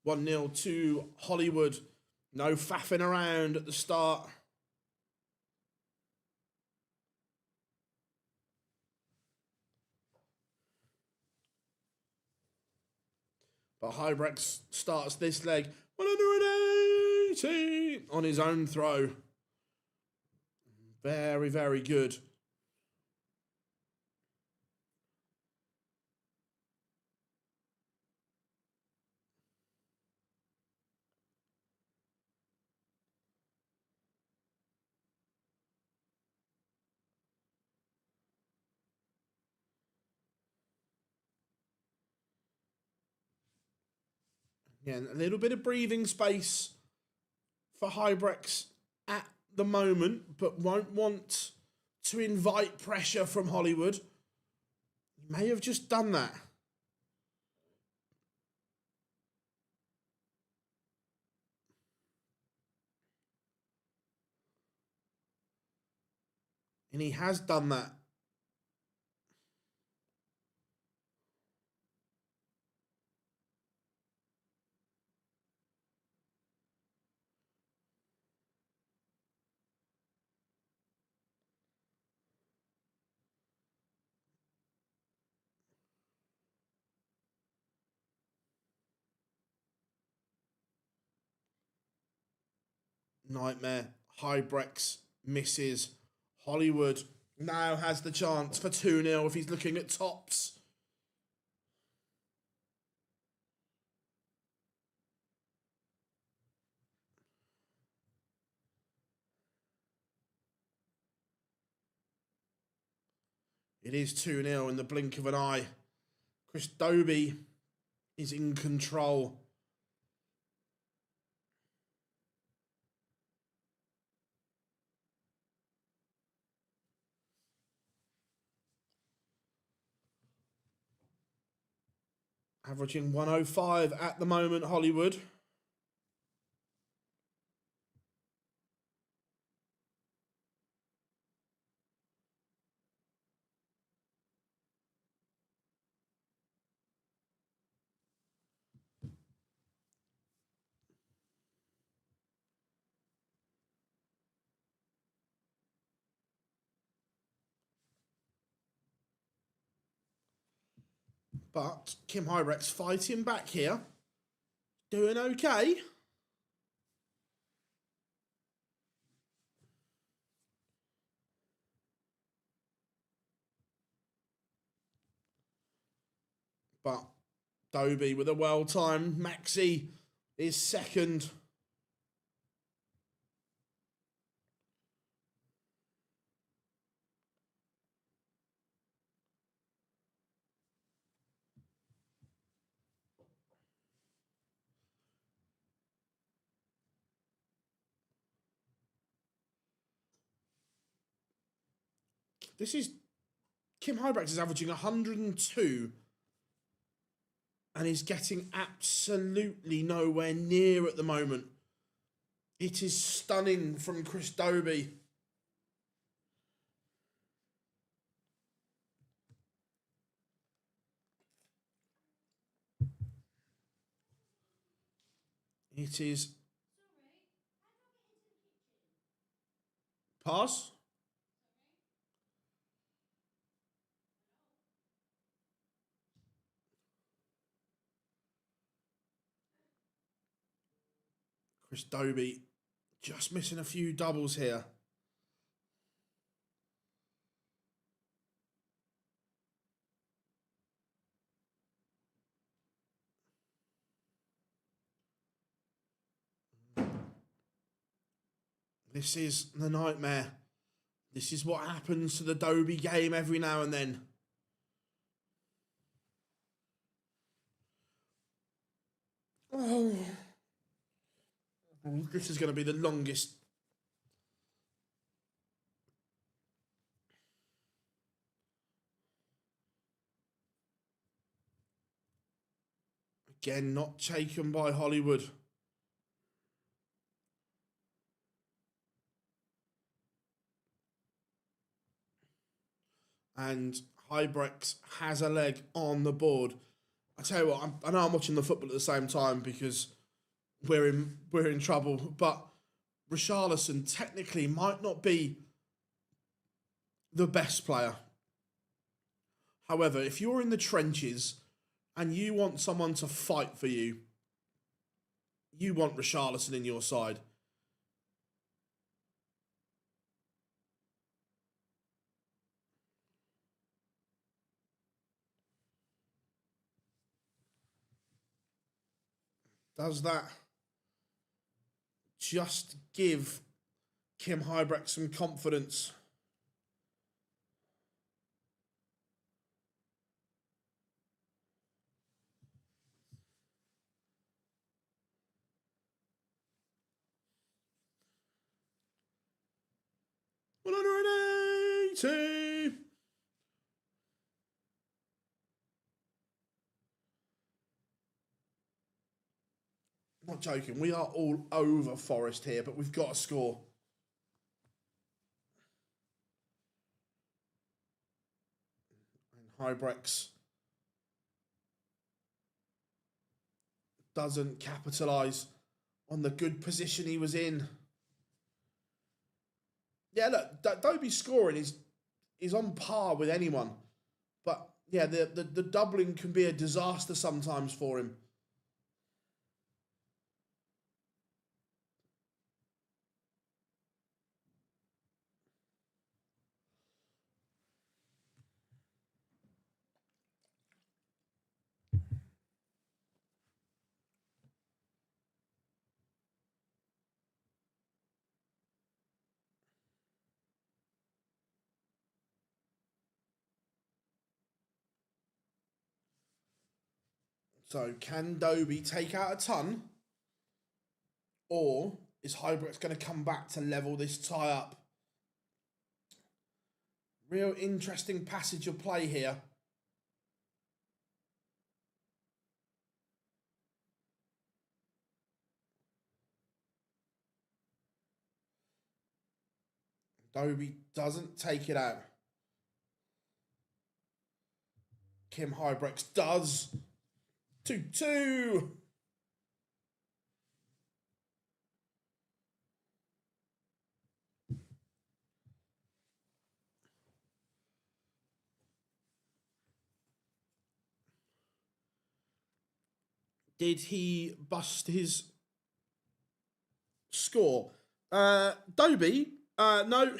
one 0 to Hollywood. No faffing around at the start. But Hybrex starts this leg 180 on his own throw. Very, very good. Yeah, a little bit of breathing space for Hybrex at the moment, but won't want to invite pressure from Hollywood. He may have just done that. And he has done that. Nightmare. Hybrex misses. Hollywood now has the chance for 2-0 if he's looking at tops. It is 2-0 in the blink of an eye. Dobey is in control. Averaging 105 at the moment, Hollywood. But Kim Hybrex fighting back here. Doing okay. But Dobey with a well-timed Maxi is second. This is Kim Hybrex is averaging 102 and is getting absolutely nowhere near at the moment. It is stunning from Dobey. It is. Pass. Dobey just missing a few doubles here. This is the nightmare. This is what happens to the Dobey game every now and then. Oh. This is going to be the longest. Again, not taken by Hollywood. And Hybrex has a leg on the board. I tell you what, I know I'm watching the football at the same time because we're in trouble. But Richarlison technically might not be the best player. However, if you're in the trenches and you want someone to fight for you, you want Richarlison in your side. Does that just give Kim Hybrex some confidence? $180. Not joking. We are all over Forest here, but we've got to score. And Hybrex doesn't capitalise on the good position he was in. Yeah, look, Dobey's scoring is on par with anyone. But, yeah, the doubling can be a disaster sometimes for him. So can Dobey take out a ton? Or is Huybrechts going to come back to level this tie up? Real interesting passage of play here. Dobey doesn't take it out. Kim Huybrechts does. 2-2. Did he bust his score? Dobey, no.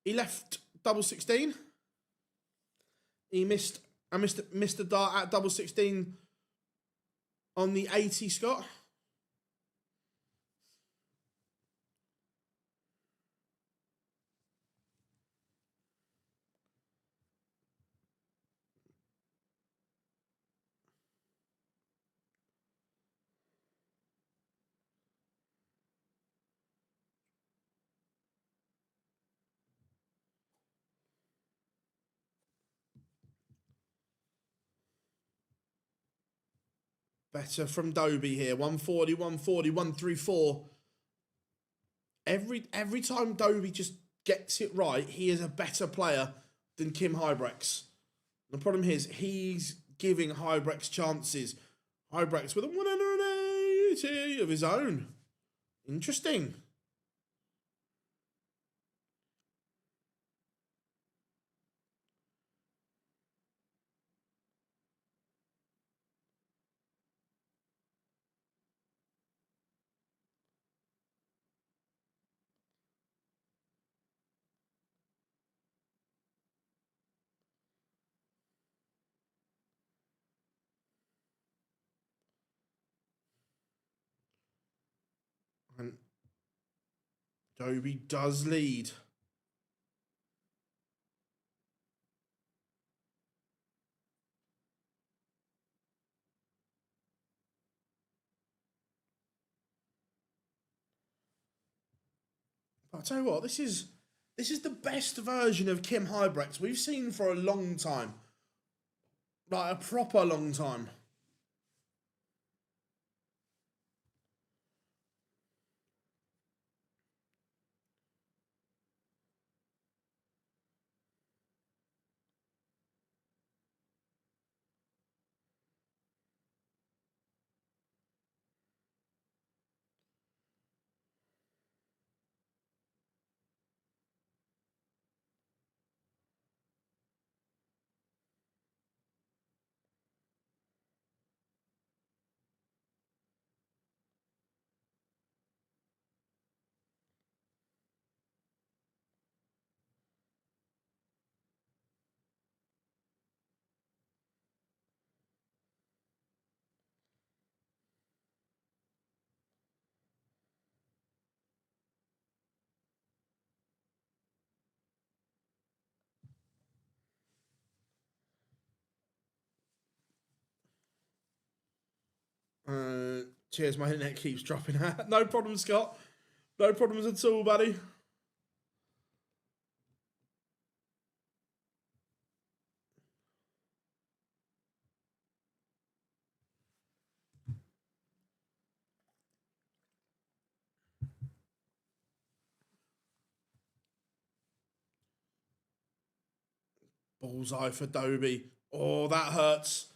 He left double 16. He missed a dart at double 16 on the 80, Scott. Better from Dobey here. 140, 140, 134. Every time Dobey just gets it right, he is a better player than Kim Huybrechts. The problem is he's giving Huybrechts chances. Huybrechts with a 180 of his own. Interesting. And Dobey does lead. But I'll tell you what, this is the best version of Kim Huybrechts we've seen for a long time. Like a proper long time. Cheers, my internet keeps dropping out. No problem, Scott. No problems at all, buddy. Bullseye for Dobey. Oh, that hurts.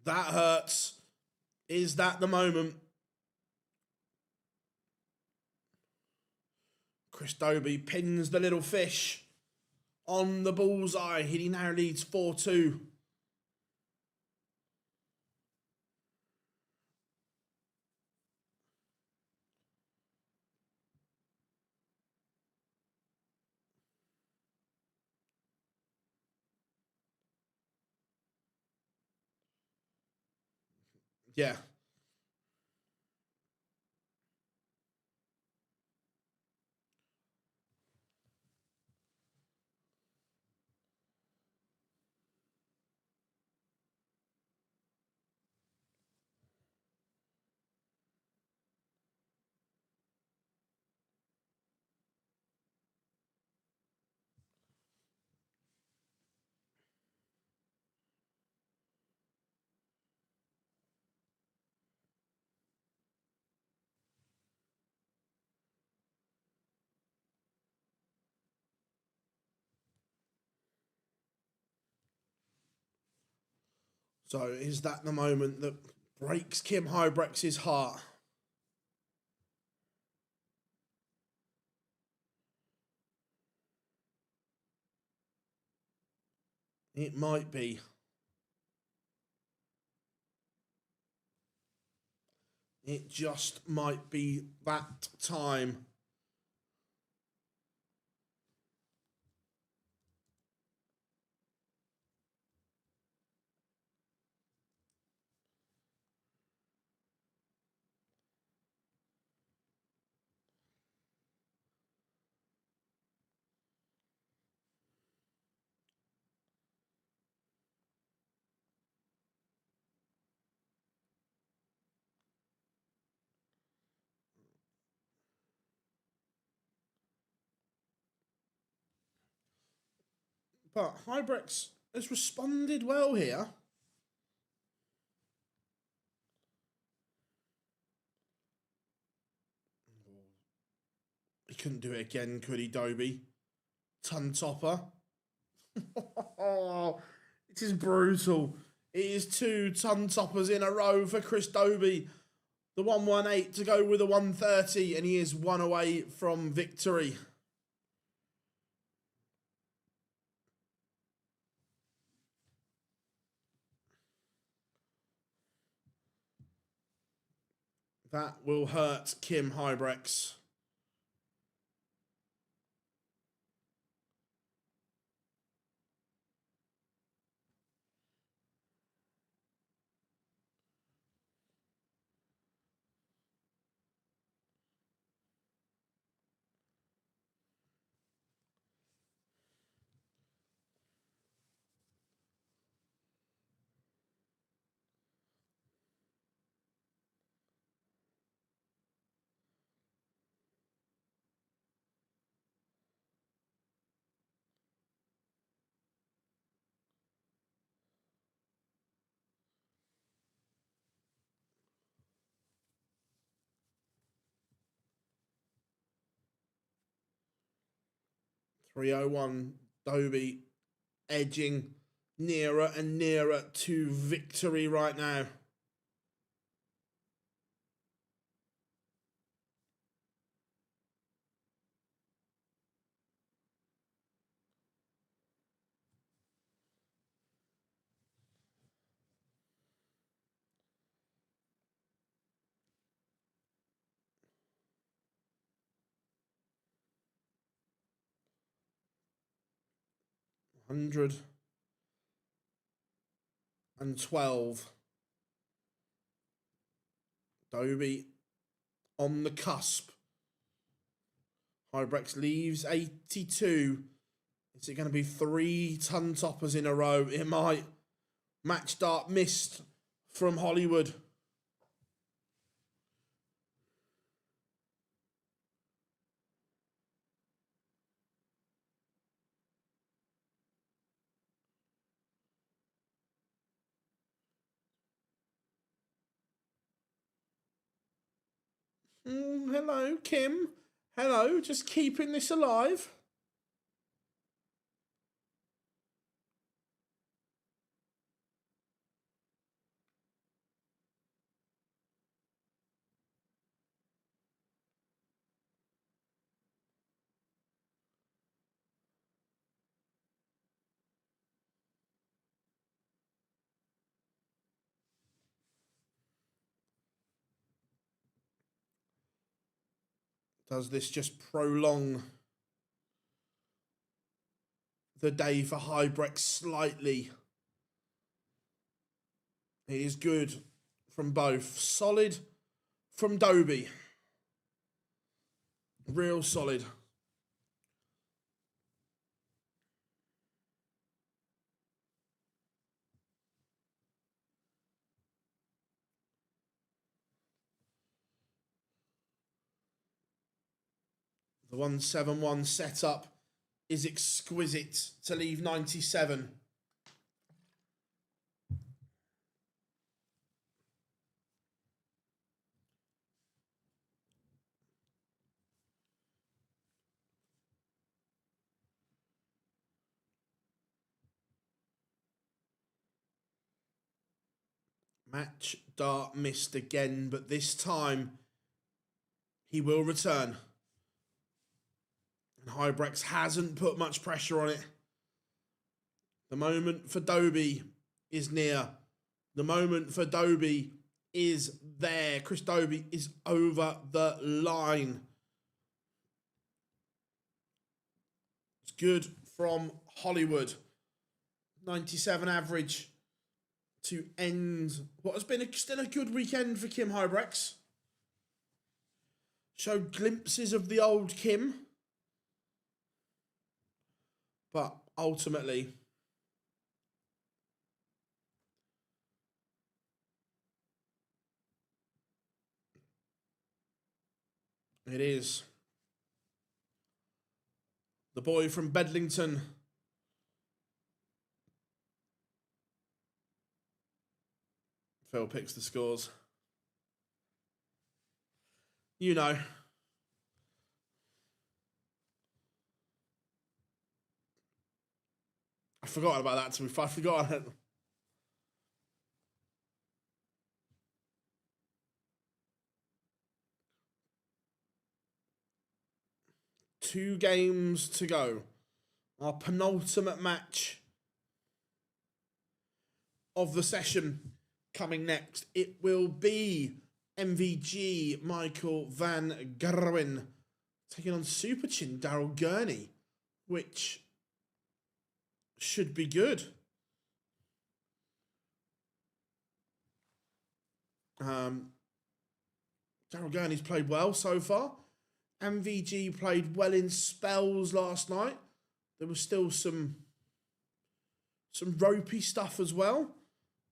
That hurts. Is that the moment? Chris Dobey pins the little fish on the bullseye. He now leads 4-2. Yeah. So is that the moment that breaks Kim Huybrechts' heart? It might be. It just might be that time. But Huybrechts has responded well here. He couldn't do it again, could he, Dobey? Ton topper. It is brutal. It is 2 ton toppers in a row for Chris Dobey. The 118 to go with a 130, and he is 1 away from victory. That will hurt Kim Huybrechts. .301, Dobey edging nearer and nearer to victory right now. $112. Dobey on the cusp. Huybrechts leaves 82. Is it going to be 3 ton toppers in a row? It might. Match start missed from Hollywood. Hello, Kim. Hello, just keeping this alive. Does this just prolong the day for Huybrechts slightly? It is good from both. Solid from Dobey. Real solid. The 171 setup is exquisite to leave 97. Match dart missed again, but this time he will return. And Hybrex hasn't put much pressure on it. The moment for Dobey is near. The moment for Dobey is there. Chris Dobey is over the line. It's good from Hollywood. 97 average to end what has been still a good weekend for Kim Hybrex. Showed glimpses of the old Kim. But ultimately, it is the boy from Bedlington. Phil picks the scores. You know. I forgot about that. I forgot it. Two games to go. Our penultimate match of the session coming next. It will be MVG Michael van Gerwen taking on Super Chin Daryl Gurney, which should be good. Daryl Gurney's played well so far. MVG played well in spells last night. There was still some ropey stuff as well.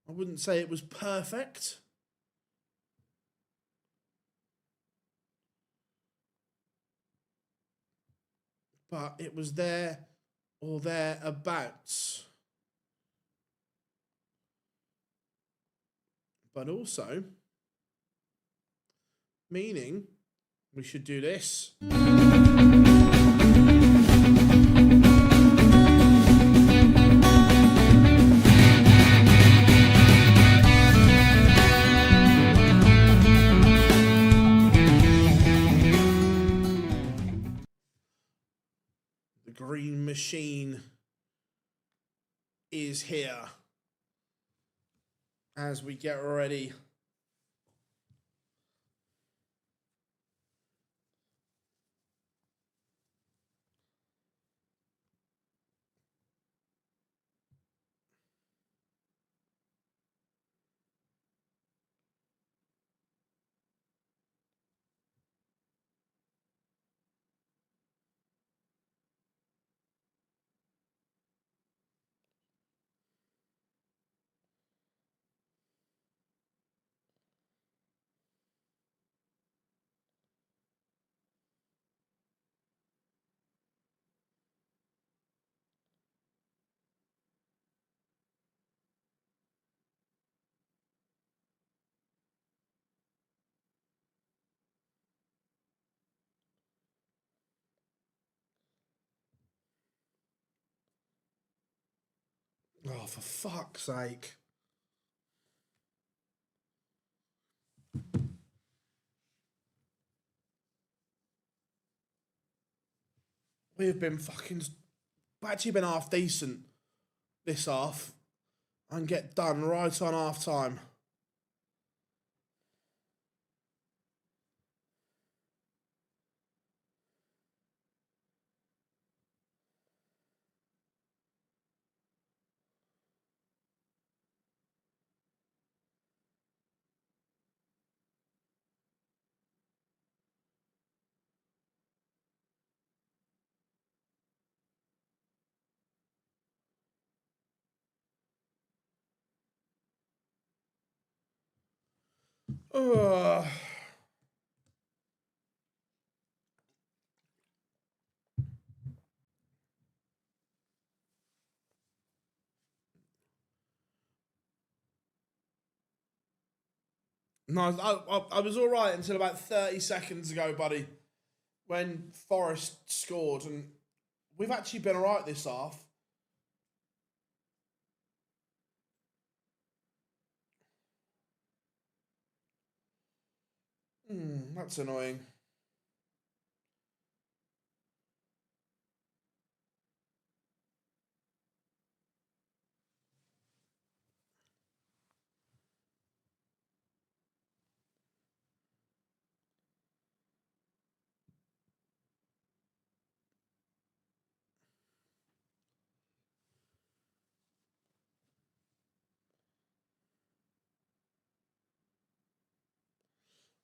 I wouldn't say it was perfect. But it was there or thereabouts. But also, meaning we should do this. The green machine is here as we get ready. Oh, for fuck's sake. We've been actually been half decent this half and get done right on half time. Ugh. No, I was all right until about 30 seconds ago, buddy, when Forest scored. And we've actually been all right this half. That's annoying.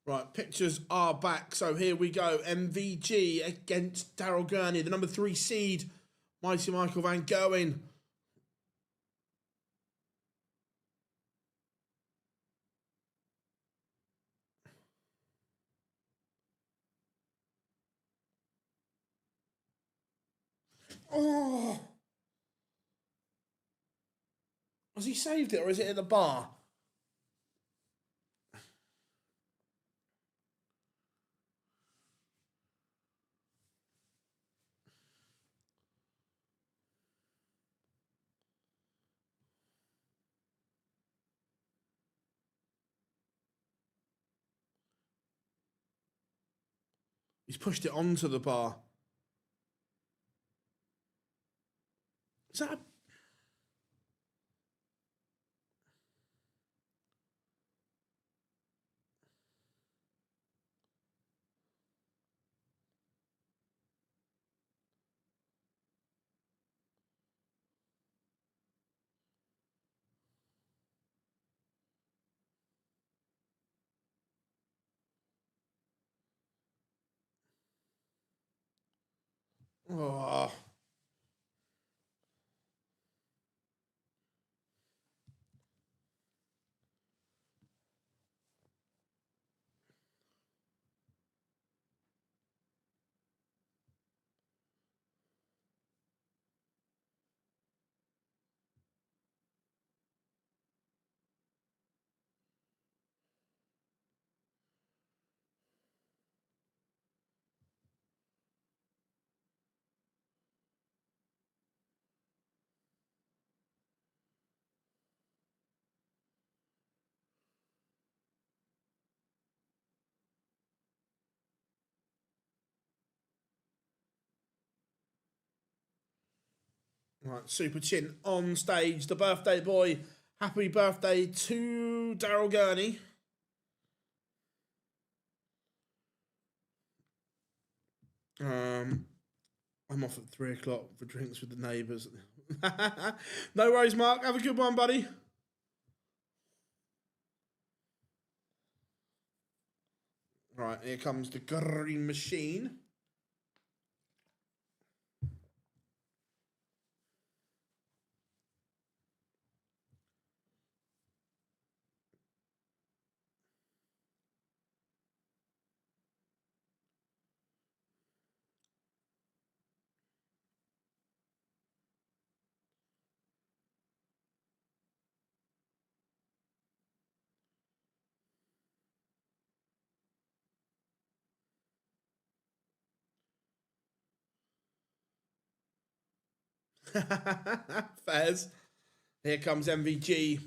Right, pictures are back. So here we go. MVG against Daryl Gurney, the number 3 seed. Mighty Michael Van Gerwen. Oh! Has he saved it or is it at the bar? He's pushed it onto the bar. Is that a... Oh. Right, Super Chin on stage. The birthday boy. Happy birthday to Daryl Gurney. I'm off at 3 o'clock for drinks with the neighbours. No worries, Mark. Have a good one, buddy. Right, here comes the green machine. Fez. Here comes MVG.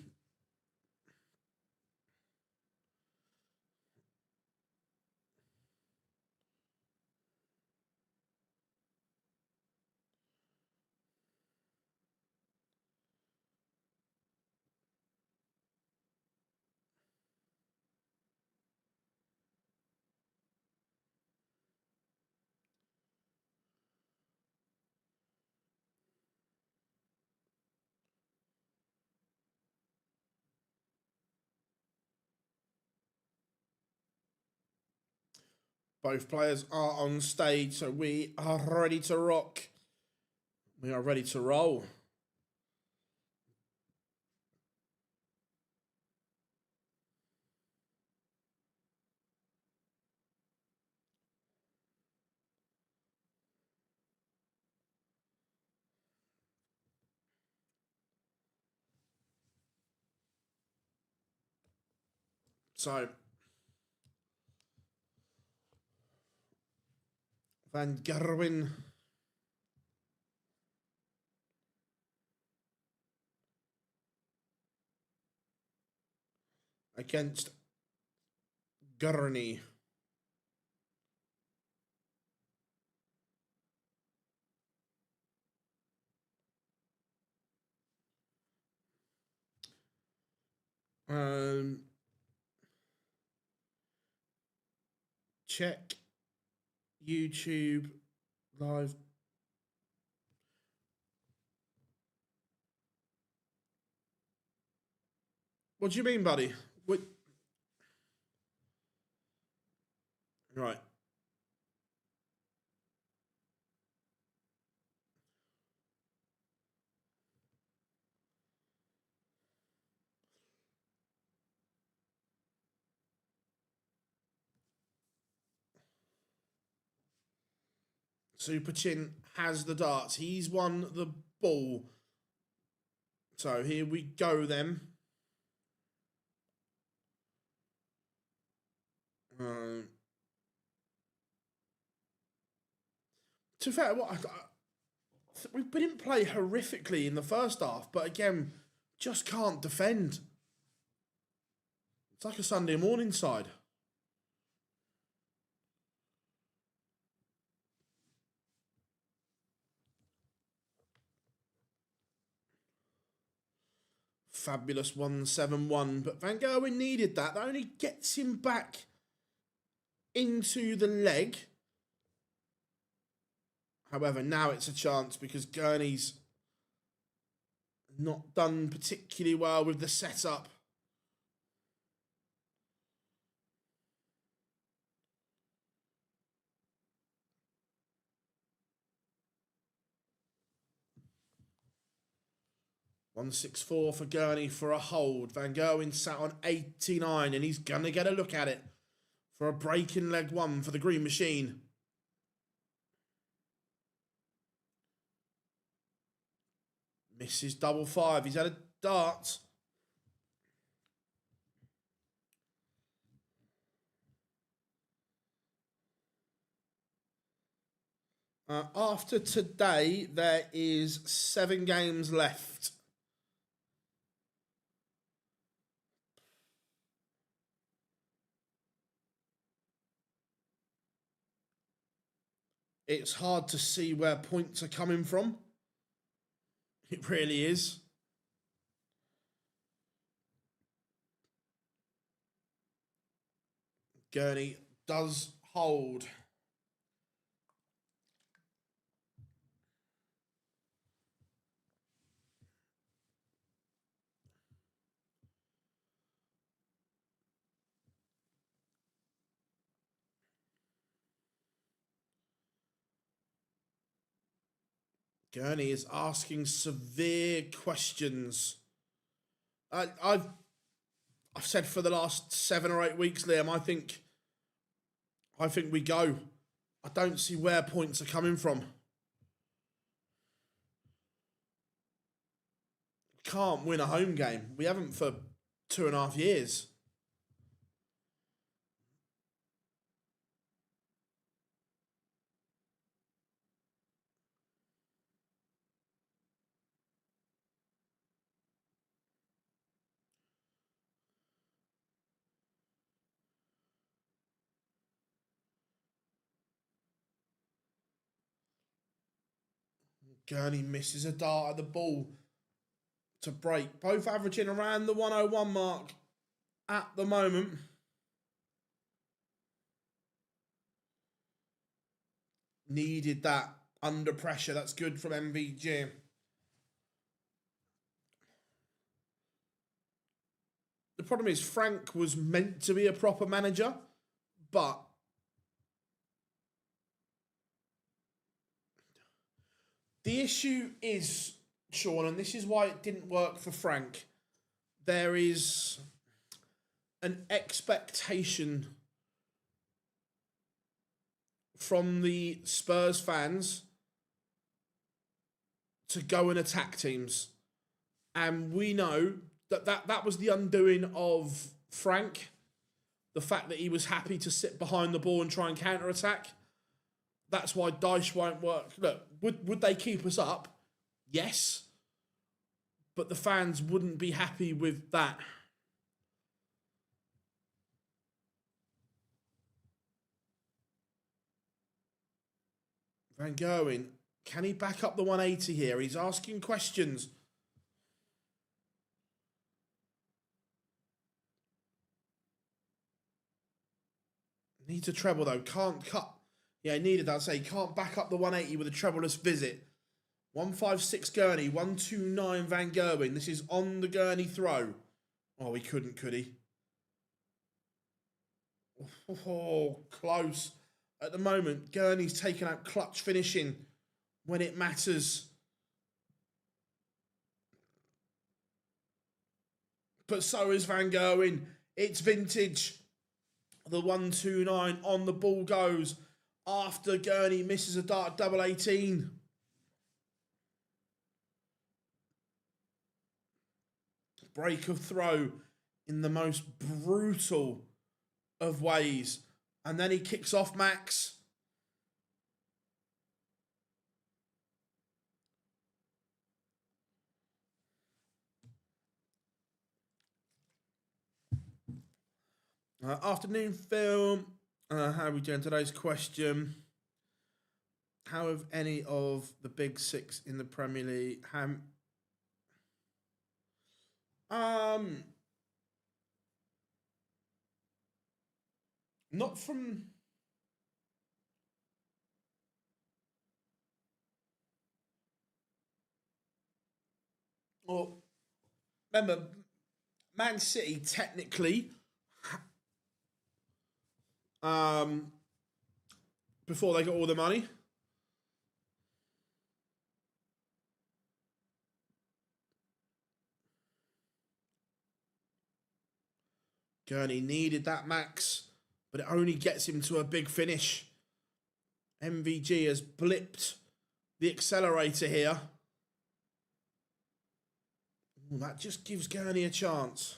Both players are on stage, so we are ready to rock. We are ready to roll. So, Van Gerwen against Gurney. Check YouTube live. What do you mean, buddy? What? Right. Super Chin has the darts. He's won the ball. So here we go then. To be fair, we didn't play horrifically in the first half, but again, just can't defend. It's like a Sunday morning side. Fabulous 1-7-1, but Van Gerwen needed that. That only gets him back into the leg. However, now it's a chance because Gurney's not done particularly well with the setup. $164 for Gurney for a hold. Van Gerwen sat on 89 and he's going to get a look at it for a break in leg one for the Green Machine. Misses double five. He's had a dart. After today, there is 7 games left. It's hard to see where points are coming from. It really is. Gurney does hold. Gurney is asking severe questions. I've said for the last 7 or 8 weeks, Liam, I think we go. I don't see where points are coming from. Can't win a home game. We haven't for 2.5 years. Gurney misses a dart at the ball to break. Both averaging around the 101 mark at the moment. Needed that under pressure. That's good from MVG. The problem is Frank was meant to be a proper manager, but the issue is, Sean, and this is why it didn't work for Frank, there is an expectation from the Spurs fans to go and attack teams. And we know that was the undoing of Frank. The fact that he was happy to sit behind the ball and try and counter-attack. That's why Dyche won't work. Look, would they keep us up? Yes. But the fans wouldn't be happy with that. Van Gerwen, can he back up the 180 here? He's asking questions. Needs a treble, though. Can't cut. Yeah, needed that. I'd say can't back up the 180 with a trebleless visit. 156 Gurney, 129 Van Gerwen. This is on the Gurney throw. Oh, he couldn't, could he? Oh, close. At the moment, Gurney's taken out clutch finishing when it matters. But so is Van Gerwen. It's vintage. The 129 on the ball goes after Gurney misses a dart double 18. Break of throw in the most brutal of ways. And then he kicks off Max. Afternoon film. How are we doing? Today's question. How have any of the big six in the Premier League not from or remember Man City technically before they got all the money. Gurney needed that max, but it only gets him to a big finish. MVG has blipped the accelerator here. Ooh, that just gives Gurney a chance.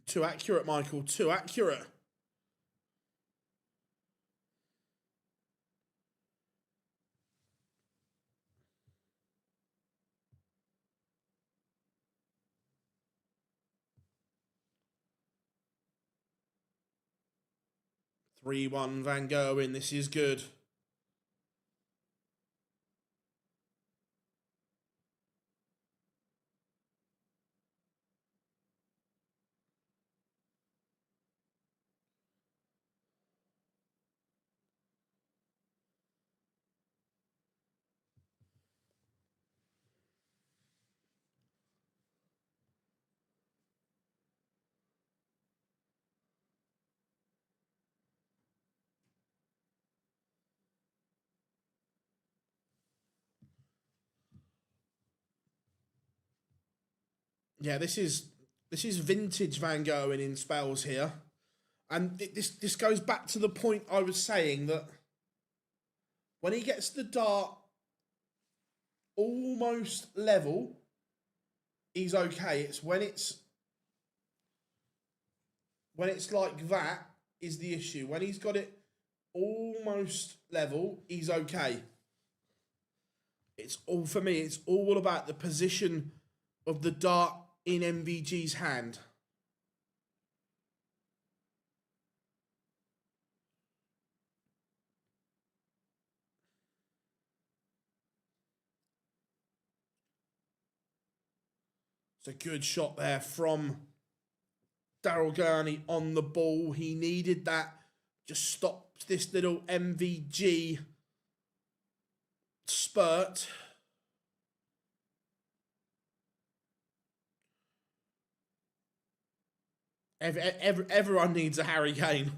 Too accurate, Michael. Too accurate. (3-1) Van Gerwen. This is good. Yeah, this is vintage Van Gerwen in spells here. And this goes back to the point I was saying that when he gets the dart almost level, he's okay. It's when it's like that is the issue. When he's got it almost level, he's okay. It's all, for me, it's all about the position of the dart in MVG's hand. It's a good shot there from Daryl Gurney on the ball. He needed that. Just stops this little MVG spurt. Everyone needs a Harry Kane.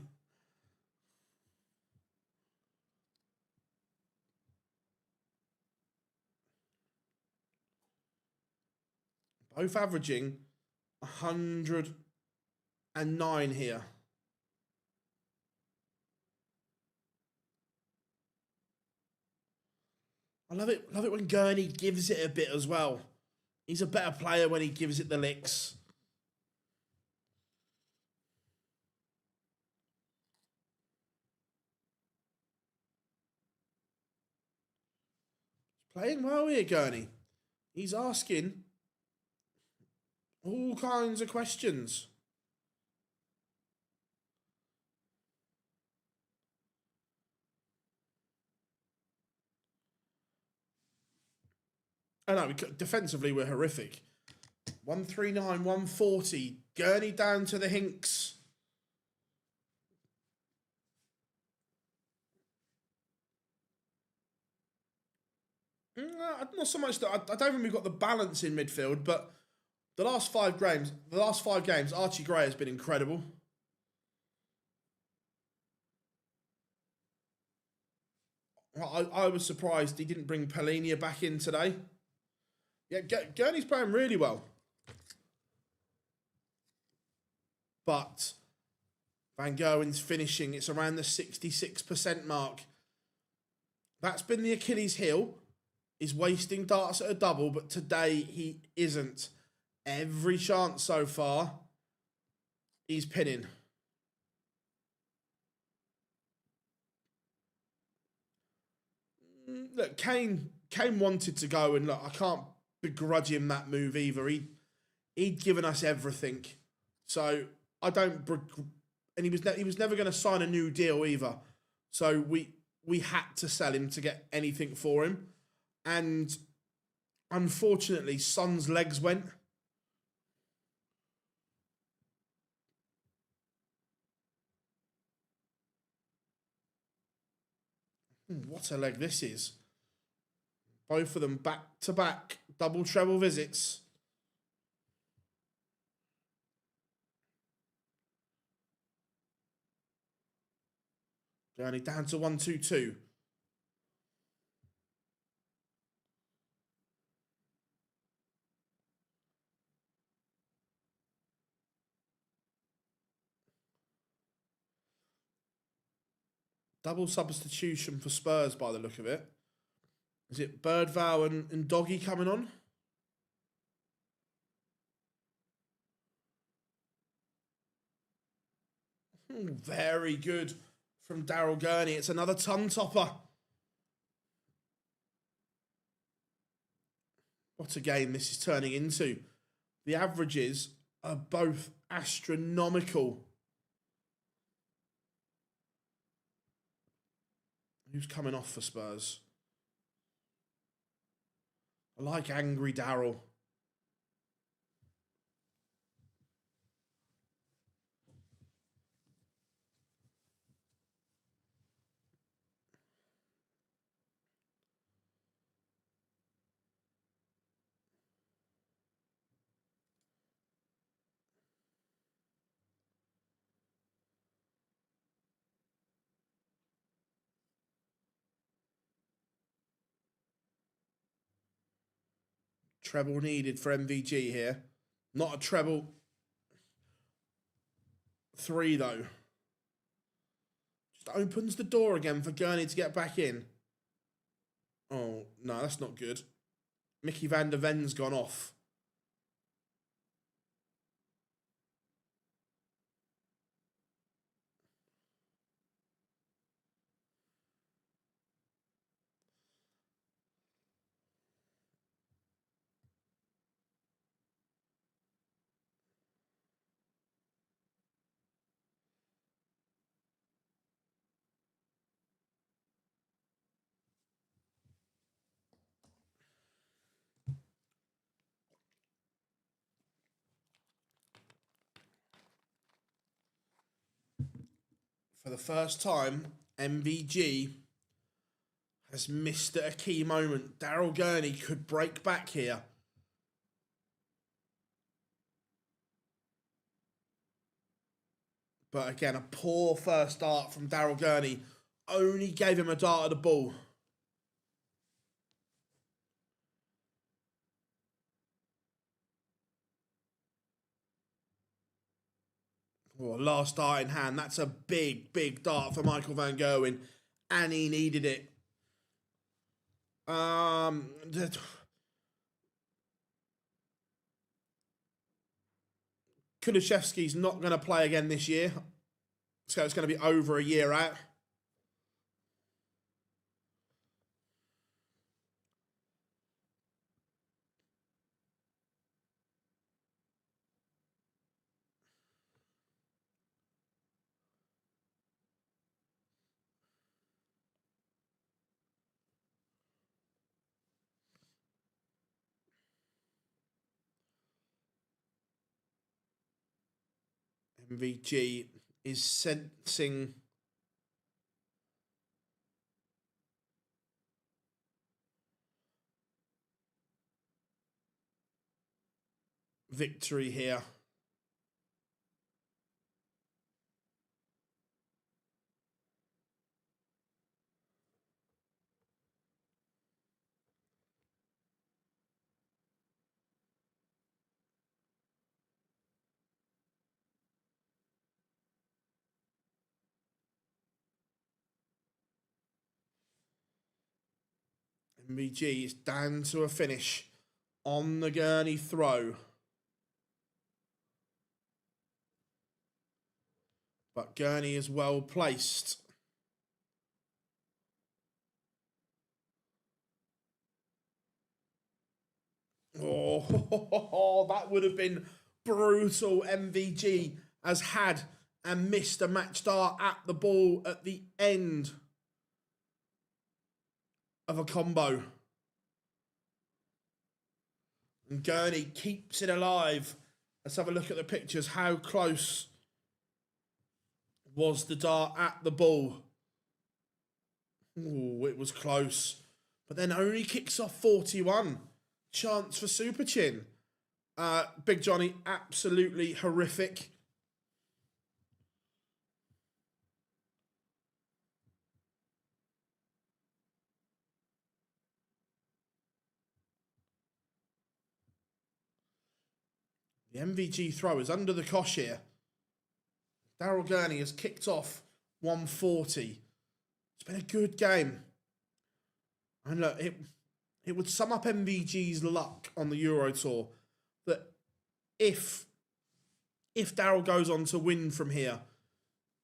Both averaging 109 here. I love it when Gurney gives it a bit as well. He's a better player when he gives it the licks. Playing well here, Gurney. He's asking all kinds of questions. I know, defensively we're horrific. 139, 140. Gurney down to the Hinks. Not so much that I don't think we've got the balance in midfield, but the last five games, Archie Gray has been incredible. I was surprised he didn't bring Polinia back in today. Yeah, Gurney's playing really well. But Van Gerwen's finishing, it's around the 66% mark. That's been the Achilles heel. He's wasting darts at a double, but today he isn't. Every chance so far, he's pinning. Look, Kane wanted to go, and look, I can't begrudge him that move either. He'd given us everything, so I don't. And he was never going to sign a new deal either. So we had to sell him to get anything for him, and unfortunately, Son's legs went. What a leg this is. Both of them back-to-back double treble visits. Gurney down to 1-2-2. Double substitution for Spurs by the look of it. Is it Birdvow and Doggy coming on? Very good from Daryl Gurney. It's another ton topper. What a game this is turning into. The averages are both astronomical. Who's coming off for Spurs? I like angry Daryl. Treble needed for MVG here. Not a treble 3 though. Just opens the door again for Gurney to get back in. Oh, no, that's not good. Mickey van der Ven's gone off. For the first time, MVG has missed at a key moment. Daryl Gurney could break back here. But again, a poor first start from Daryl Gurney. Only gave him a dart at the ball. Oh, last dart in hand. That's a big, big dart for Michael van Gerwen. And he needed it. Kulishevsky's not going to play again this year. So it's going to be over a year out. MVG is sensing victory here. MVG is down to a finish on the gurney throw. But Gurney is well placed. Oh, that would have been brutal. MVG has had and missed a match start at the ball at the end of a combo. And Gurney keeps it alive. Let's have a look at the pictures. How close was the dart at the ball? Oh, it was close. But then only kicks off 41. Chance for Super Chin. Big Johnny, absolutely horrific. The MVG throw is under the cosh here. Daryl Gurney has kicked off 140. It's been a good game. And look, it would sum up MVG's luck on the Euro Tour that if Daryl goes on to win from here,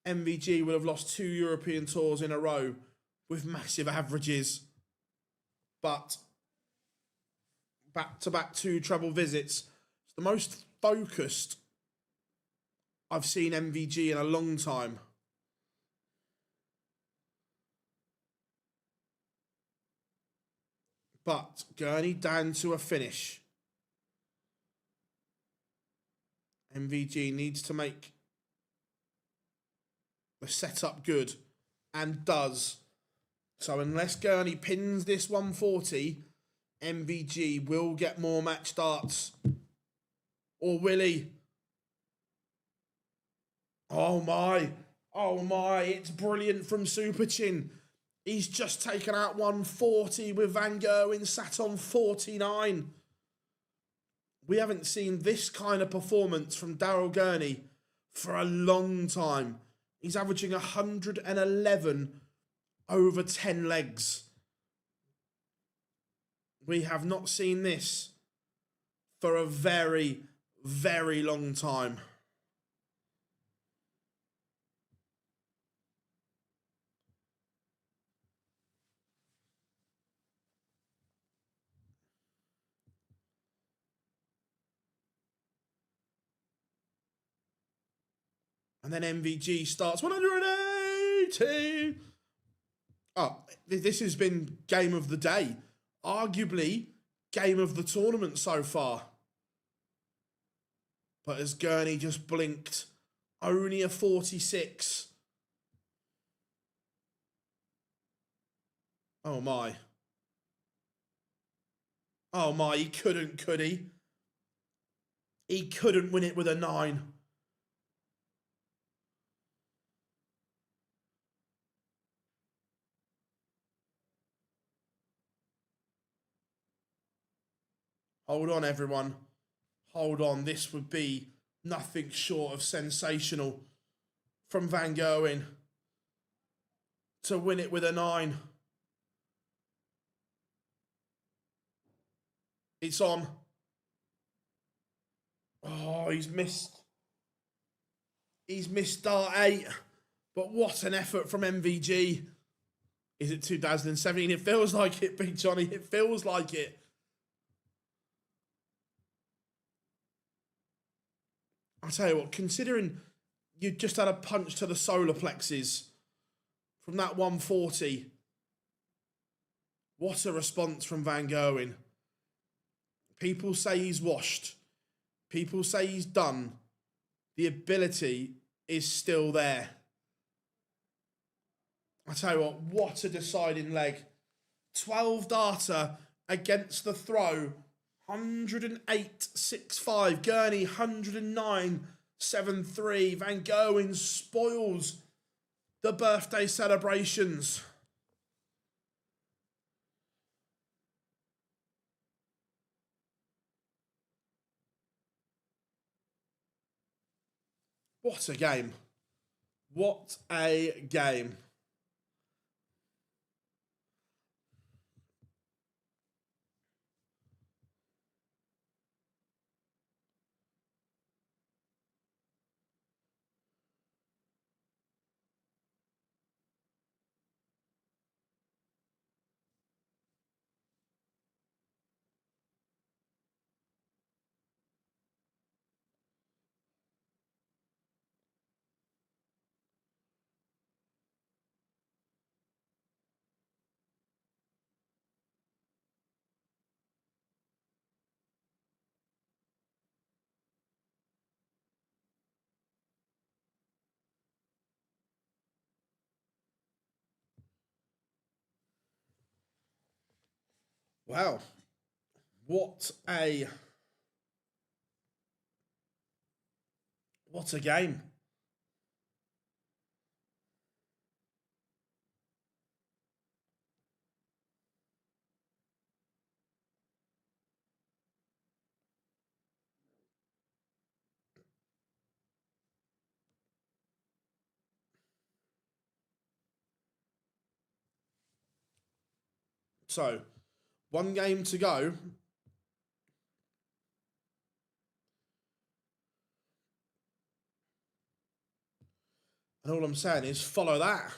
MVG will have lost 2 European Tours in a row with massive averages. But back-to-back 2 treble visits. It's the most focused I've seen MVG in a long time. But Gurney down to a finish. MVG needs to make the setup good, and does. So unless Gurney pins this 140, MVG will get more match starts. Or will he? Oh my, it's brilliant from Super Chin. He's just taken out 140 with Van Gerwen sat on 49. We haven't seen this kind of performance from Daryl Gurney for a long time. He's averaging 111 over 10 legs. We have not seen this for a very, very long time. And then MVG starts 180. Oh, this has been game of the day. Arguably, game of the tournament so far. But as Gurney just blinked, only a 46. Oh my. Oh my, he couldn't, could he? He couldn't win it with a 9. Hold on, everyone. Hold on. This would be nothing short of sensational from Van Gerwen to win it with a 9. It's on. Oh, he's missed. He's missed start 8. But what an effort from MVG. Is it 2017? It feels like it, Big Johnny. It feels like it. I'll tell you what, considering you just had a punch to the solar plexus from that 140, what a response from Van Gerwen. People say he's washed. People say he's done. the ability is still there. I tell you what a deciding leg. 12 data against the throw. 108.65. Gurney 109.73. Van Gerwen spoils the birthday celebrations. What a game. What a game. Wow. What a game. So, one game to go. And all I'm saying is follow that.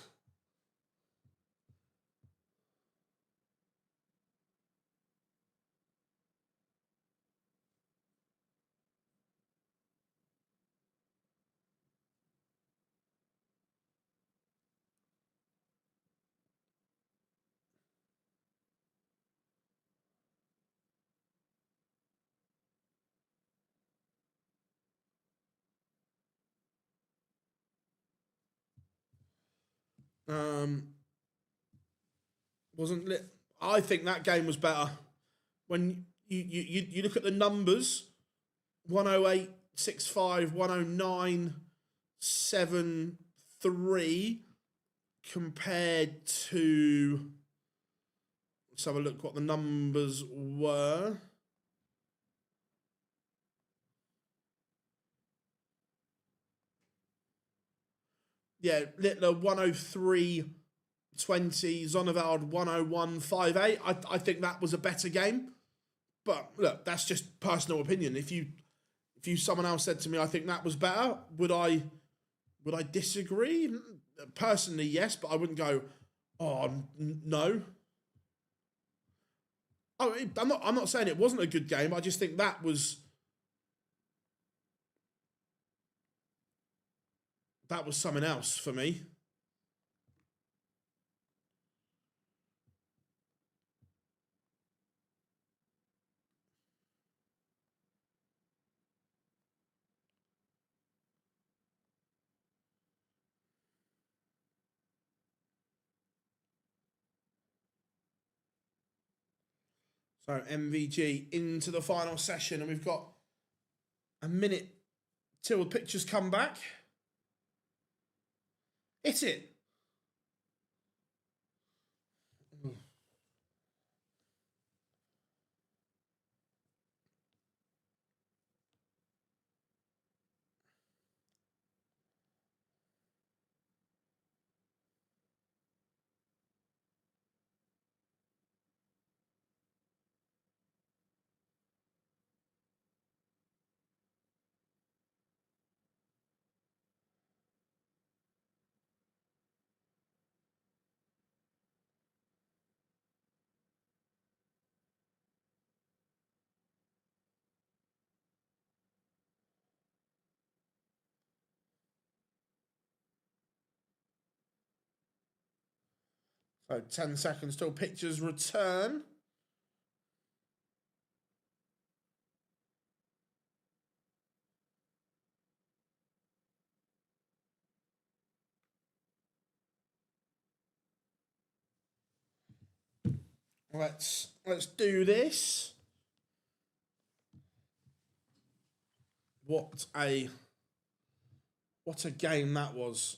Wasn't lit. I think that game was better. When you look at the numbers, 108.65, 109.73 compared to, let's have a look what the numbers were. Yeah, Littler 103.20, Zonneveld 101.58. I think that was a better game. But look, that's just personal opinion. If someone else said to me, I think that was better, would I disagree? Personally, yes, but I wouldn't go, oh no. Oh, I'm not saying it wasn't a good game. I just think that was something else for me. So MVG into the final session, and we've got a minute till the pictures come back. Hit it. So 10 seconds till pictures return. Let's do this. What a game that was.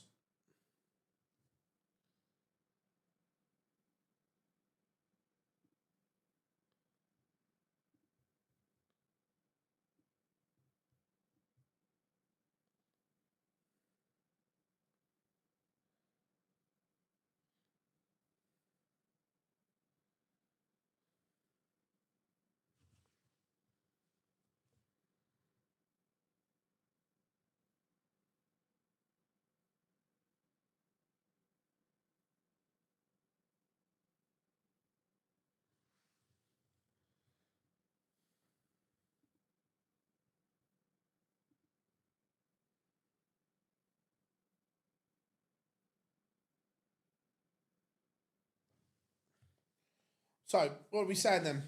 So, what are we saying then?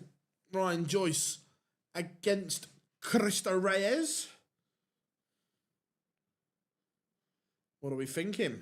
Ryan Joyce against Cristo Reyes. What are we thinking?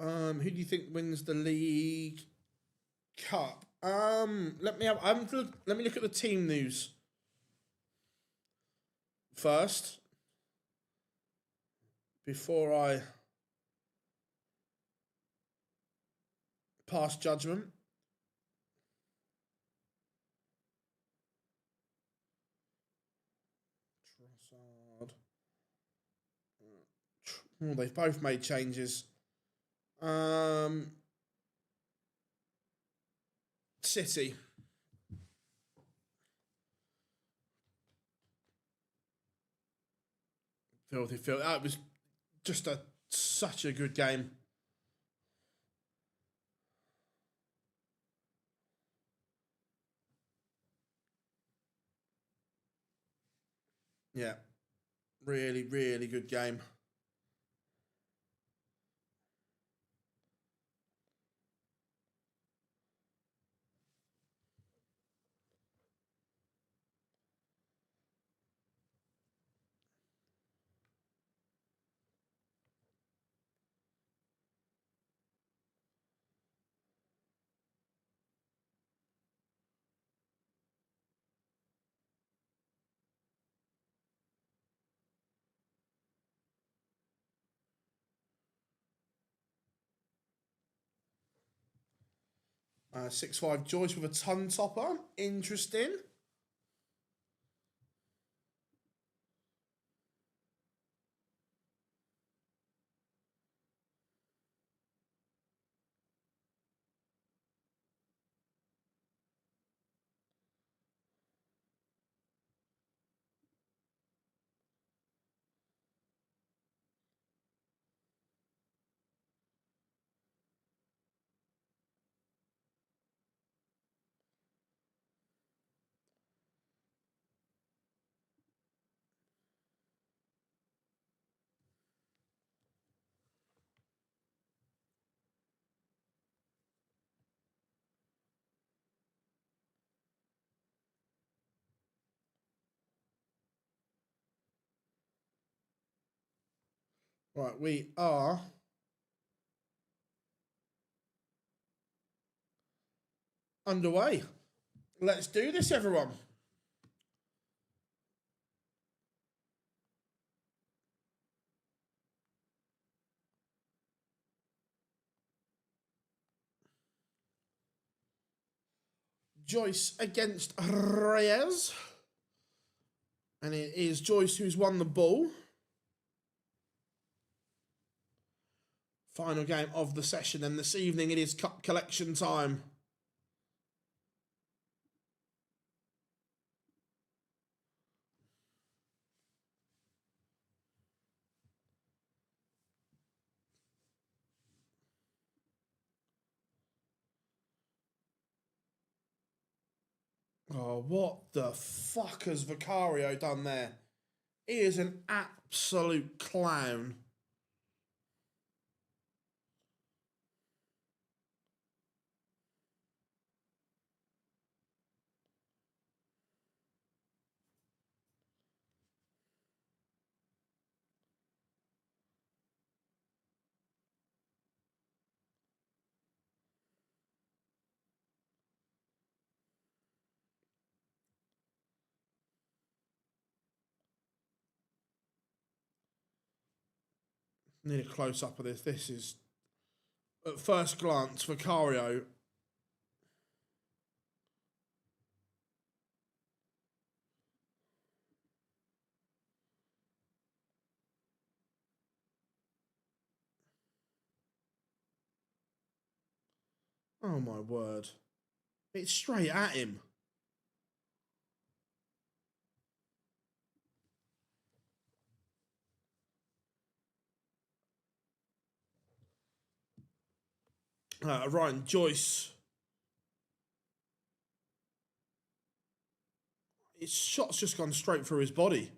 Who do you think wins the League Cup? Let me look at the team news first before I pass judgment. Trossard. Oh, they've both made changes. City. Filthy. That was just such a good game. Yeah. Really, really good game. — 6'5" Joyce with a ton topper. Interesting. Right, we are underway. Let's do this, everyone. Joyce against Reyes. And it is Joyce who's won the ball. Final game of the session. And this evening it is cup collection time. Oh, what the fuck has Vicario done there? He is an absolute clown. Need a close up of this. This is, at first glance, Vicario. Oh my word. It's straight at him. Ryan Joyce. His shot's just gone straight through his body.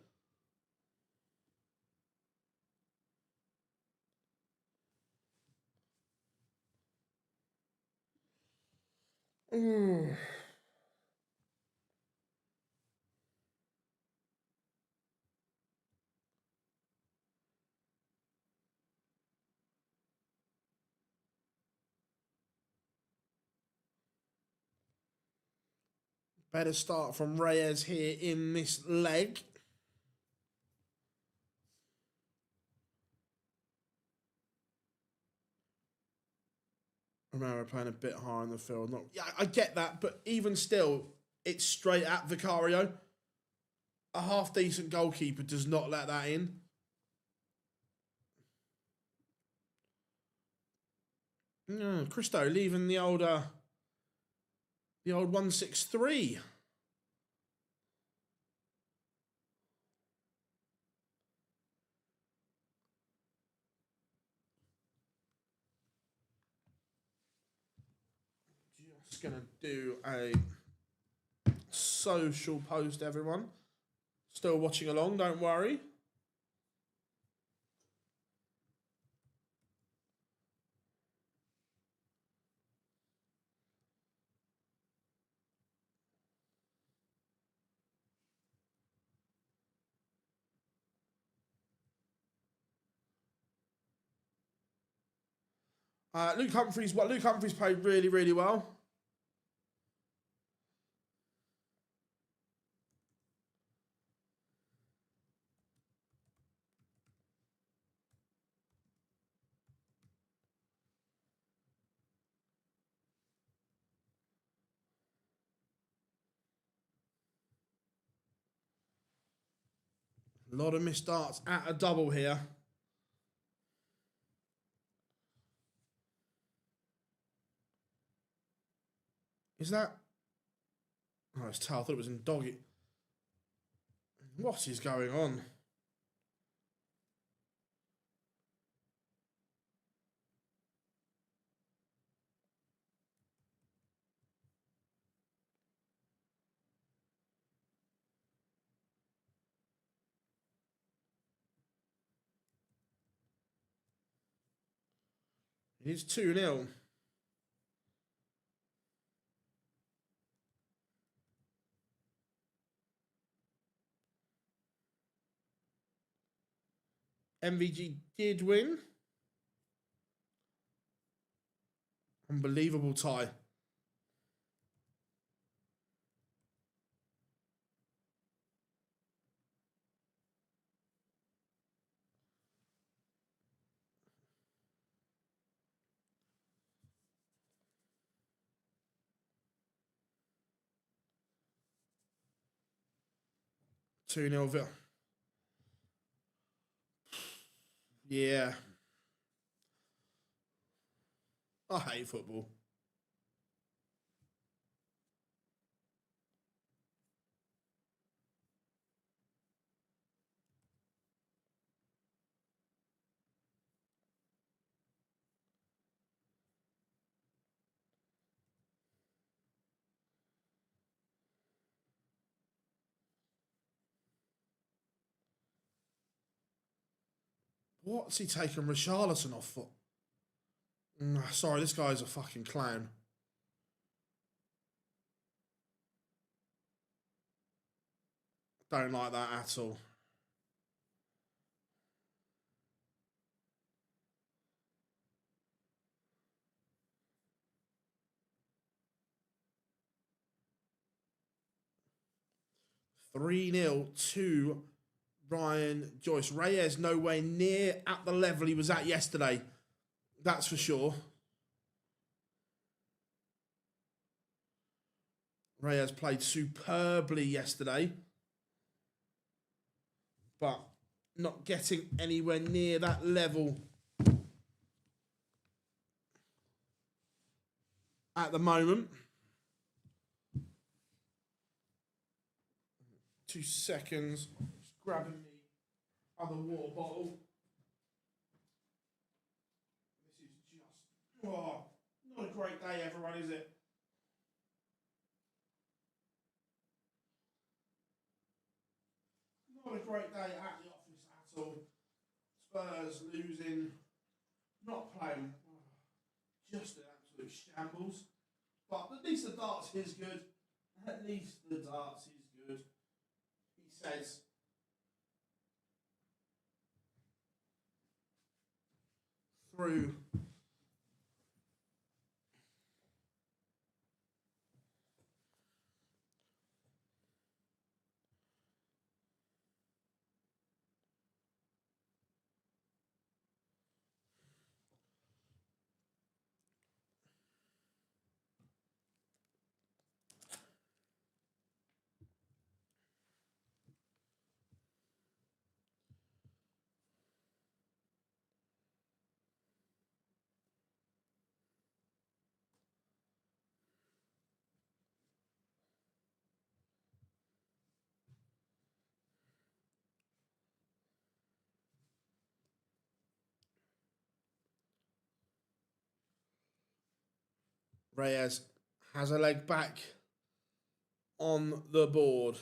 Better start from Reyes here in this leg. Romero playing a bit higher in the field. Not, yeah, I get that, but even still, it's straight at Vicario. A half-decent goalkeeper does not let that in. No, Christo leaving the old 163. Just gonna do a social post, everyone. Still watching along, don't worry. Luke Humphries played really, really well. A lot of missed darts at a double here. Is that? Oh, it's Tal. I thought it was in doggy. What is going on? It is 2-0. MVG did win. Unbelievable tie. Two 0 Villa. Yeah. I hate football. What's he taking Richarlison off for? Sorry, this guy's a fucking clown. Don't like that at all. Three 0 to Ryan Joyce. Reyes nowhere near at the level he was at yesterday. That's for sure. Reyes played superbly yesterday, but not getting anywhere near that level at the moment. 2 seconds. Just grabbing the other water bottle. This is just not a great day, everyone, is it? Not a great day at the office at all. Spurs losing, not playing. Just an absolute shambles. But at least the darts is good. At least the darts is good. He says. Through. Reyes has a leg back on the board.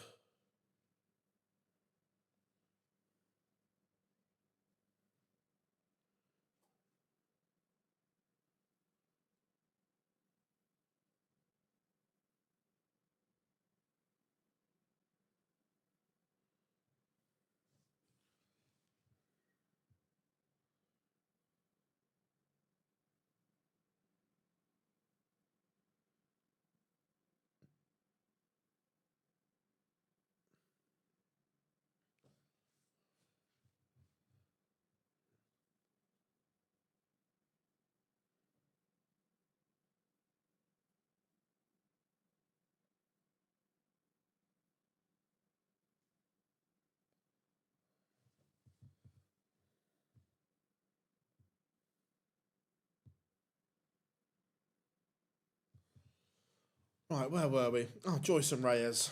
Right, where were we? Oh, Joyce and Reyes.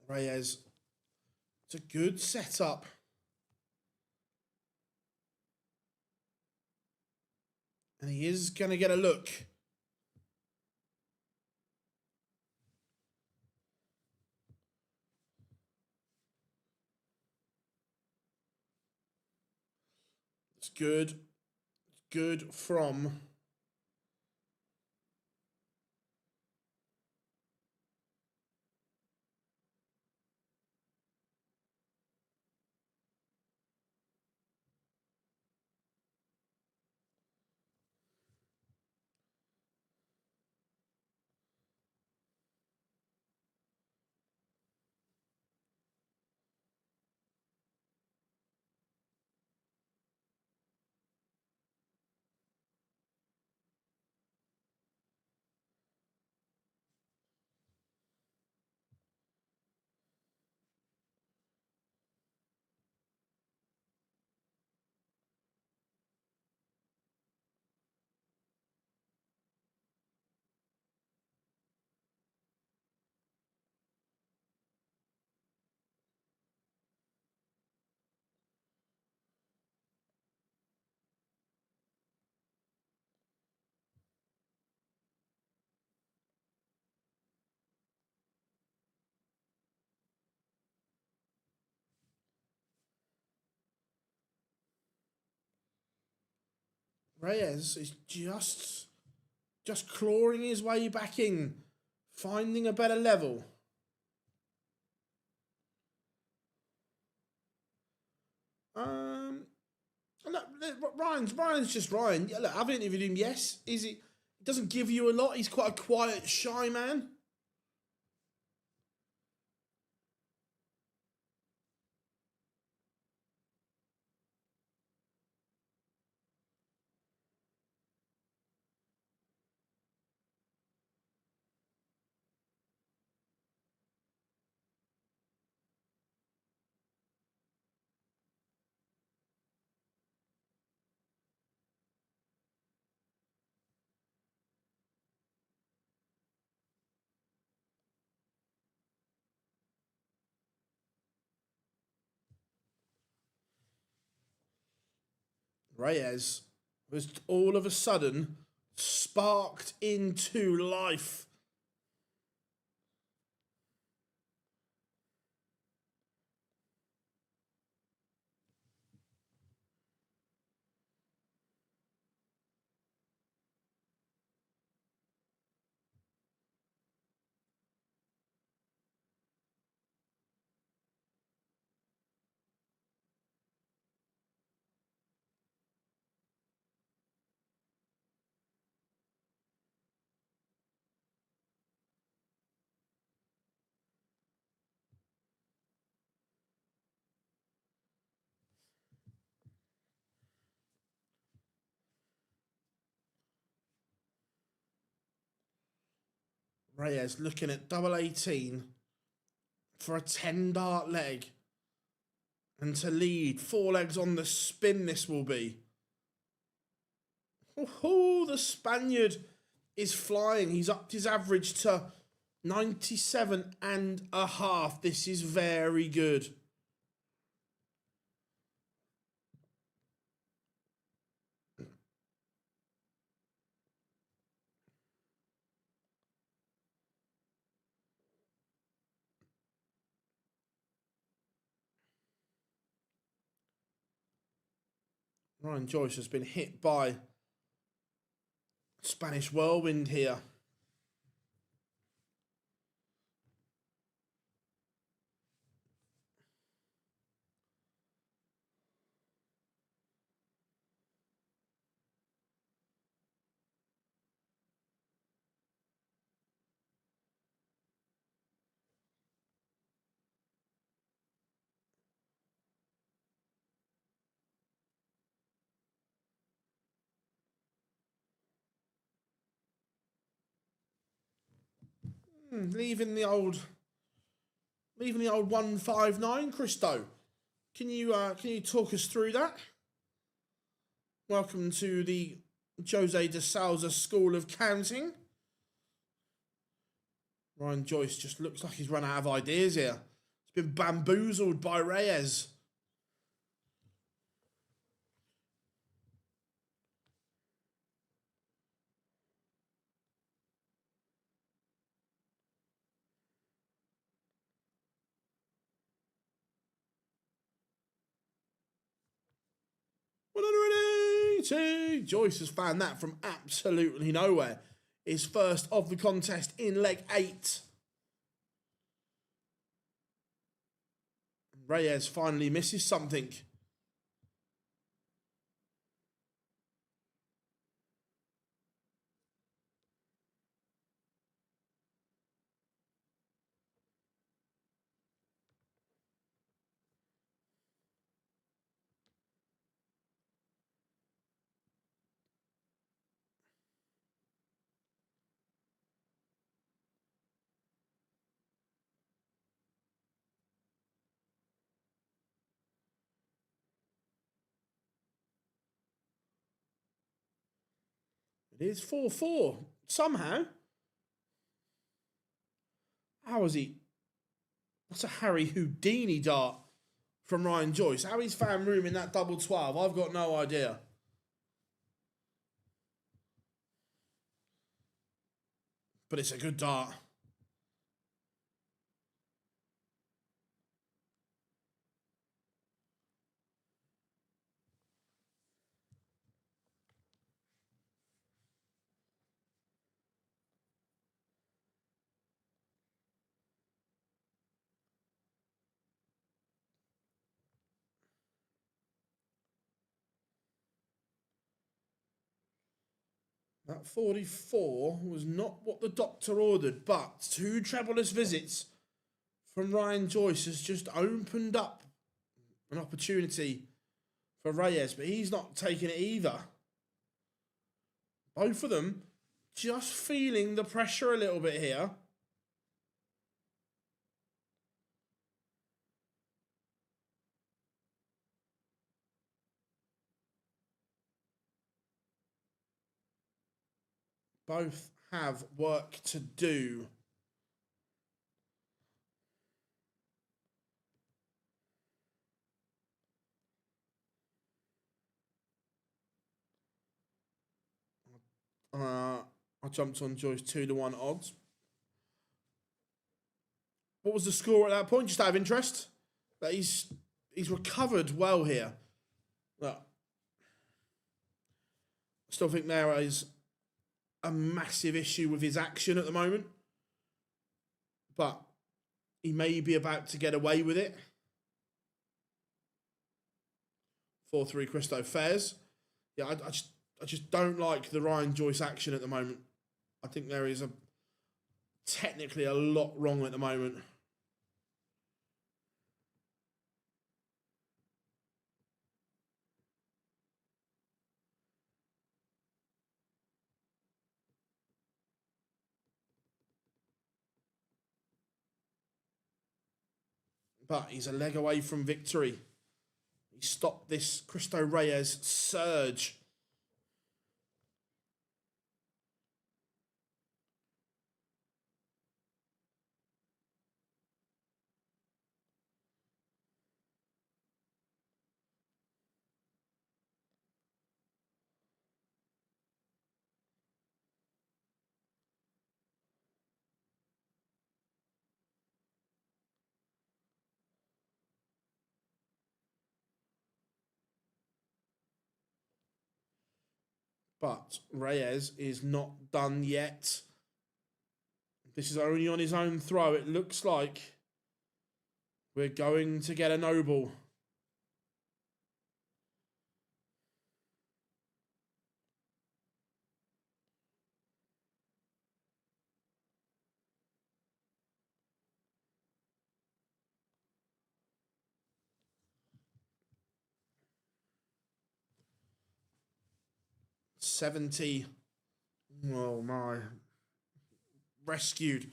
Reyes. It's a good setup. And he is going to get a look. It's good. It's good from... Reyes is just clawing his way back in, finding a better level. Look, Ryan's just Ryan. Yeah, look, I've interviewed him. Yes, he doesn't give you a lot. He's quite a quiet, shy man. Reyes was all of a sudden sparked into life. Reyes looking at double 18 for a 10-dart leg. And to lead, 4 legs on the spin this will be. Oh, the Spaniard is flying. He's upped his average to 97.5. This is very good. Ryan Joyce has been hit by Spanish whirlwind here. Leaving the old 159, Christo. Can you talk us through that? Welcome to the Jose de Souza School of Counting. Ryan Joyce just looks like he's run out of ideas here. He's been bamboozled by Reyes. Joyce has found that from absolutely nowhere. His first of the contest in leg 8. Reyes finally misses something. It is 4-4. Somehow. How is he? That's a Harry Houdini dart from Ryan Joyce. How he's found room in that double 12, I've got no idea. But it's a good dart. That 44 was not what the doctor ordered, but 2 trebleless visits from Ryan Joyce has just opened up an opportunity for Reyes, but he's not taking it either. Both of them just feeling the pressure a little bit here. Both have work to do. I jumped on Joyce 2-1 odds. What was the score at that point? Just out of interest. That he's recovered well here. Look, I still think there is a massive issue with his action at the moment, but he may be about to get away with it. 4-3 Christo Fairs. Yeah, I just don't like the Ryan Joyce action at the moment. I think there is technically a lot wrong at the moment. But he's a leg away from victory. He stopped this Cristo Reyes surge. But Reyes is not done yet. This is only on his own throw. It looks like we're going to get a noble. $70. Oh my. Rescued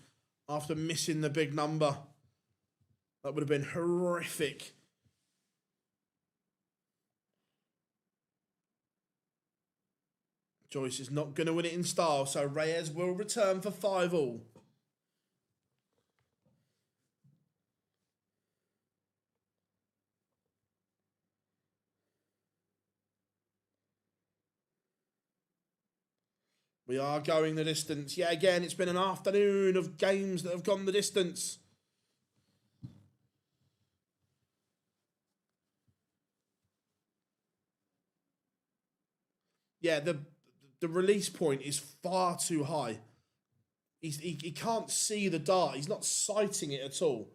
after missing the big number. That would have been horrific. Joyce is not going to win it in style, so Reyes will return for 5-all. We are going the distance. Yeah, again, it's been an afternoon of games that have gone the distance. Yeah, the release point is far too high. He can't see the dart. He's not sighting it at all.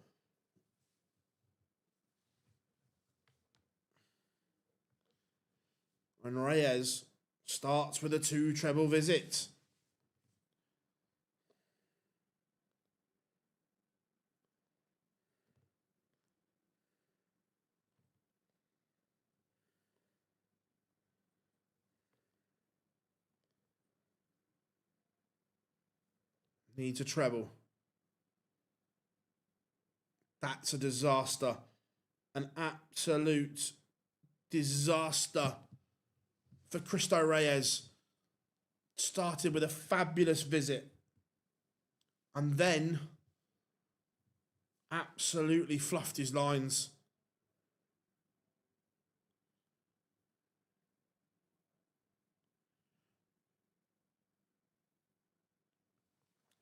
And Reyes starts with a 2 treble visit. Needs a treble. That's a disaster. An absolute disaster for Cristo Reyes. Started with a fabulous visit. And then absolutely fluffed his lines.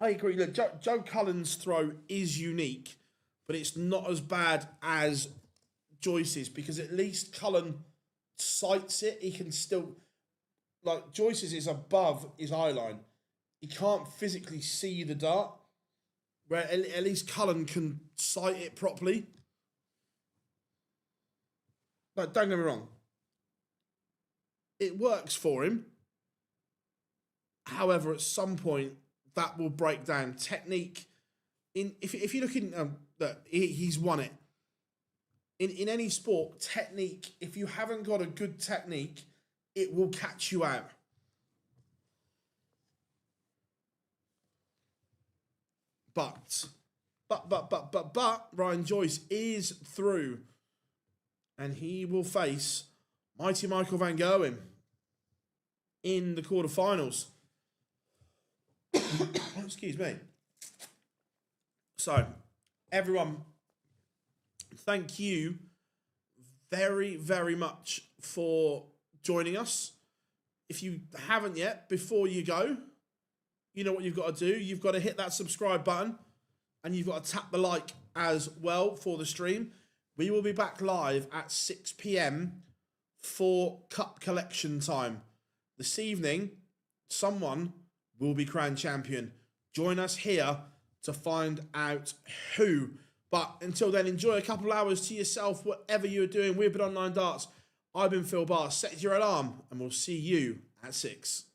I agree. Look, Joe Cullen's throw is unique, but it's not as bad as Joyce's because at least Cullen sights it. He can still, like Joyce's is above his eye line. He can't physically see the dart, where at least Cullen can sight it properly. Like, don't get me wrong. It works for him. However, at some point, that will break down. Technique, if you're looking, he's won it. In any sport, technique, if you haven't got a good technique, it will catch you out. But Ryan Joyce is through, and he will face mighty Michael van Gerwen in the quarterfinals. Excuse me. So, everyone, thank you very, very much for joining us. If you haven't yet, before you go, you know what you've got to do. You've got to hit that subscribe button, and you've got to tap the like as well for the stream. We will be back live at 6 p.m. for cup collection time. This evening, someone will be crowned champion. Join us here to find out who. But until then, enjoy a couple of hours to yourself, whatever you're doing. We've been on 9 Darts. I've been Phil Barr. Set your alarm, and we'll see you at 6.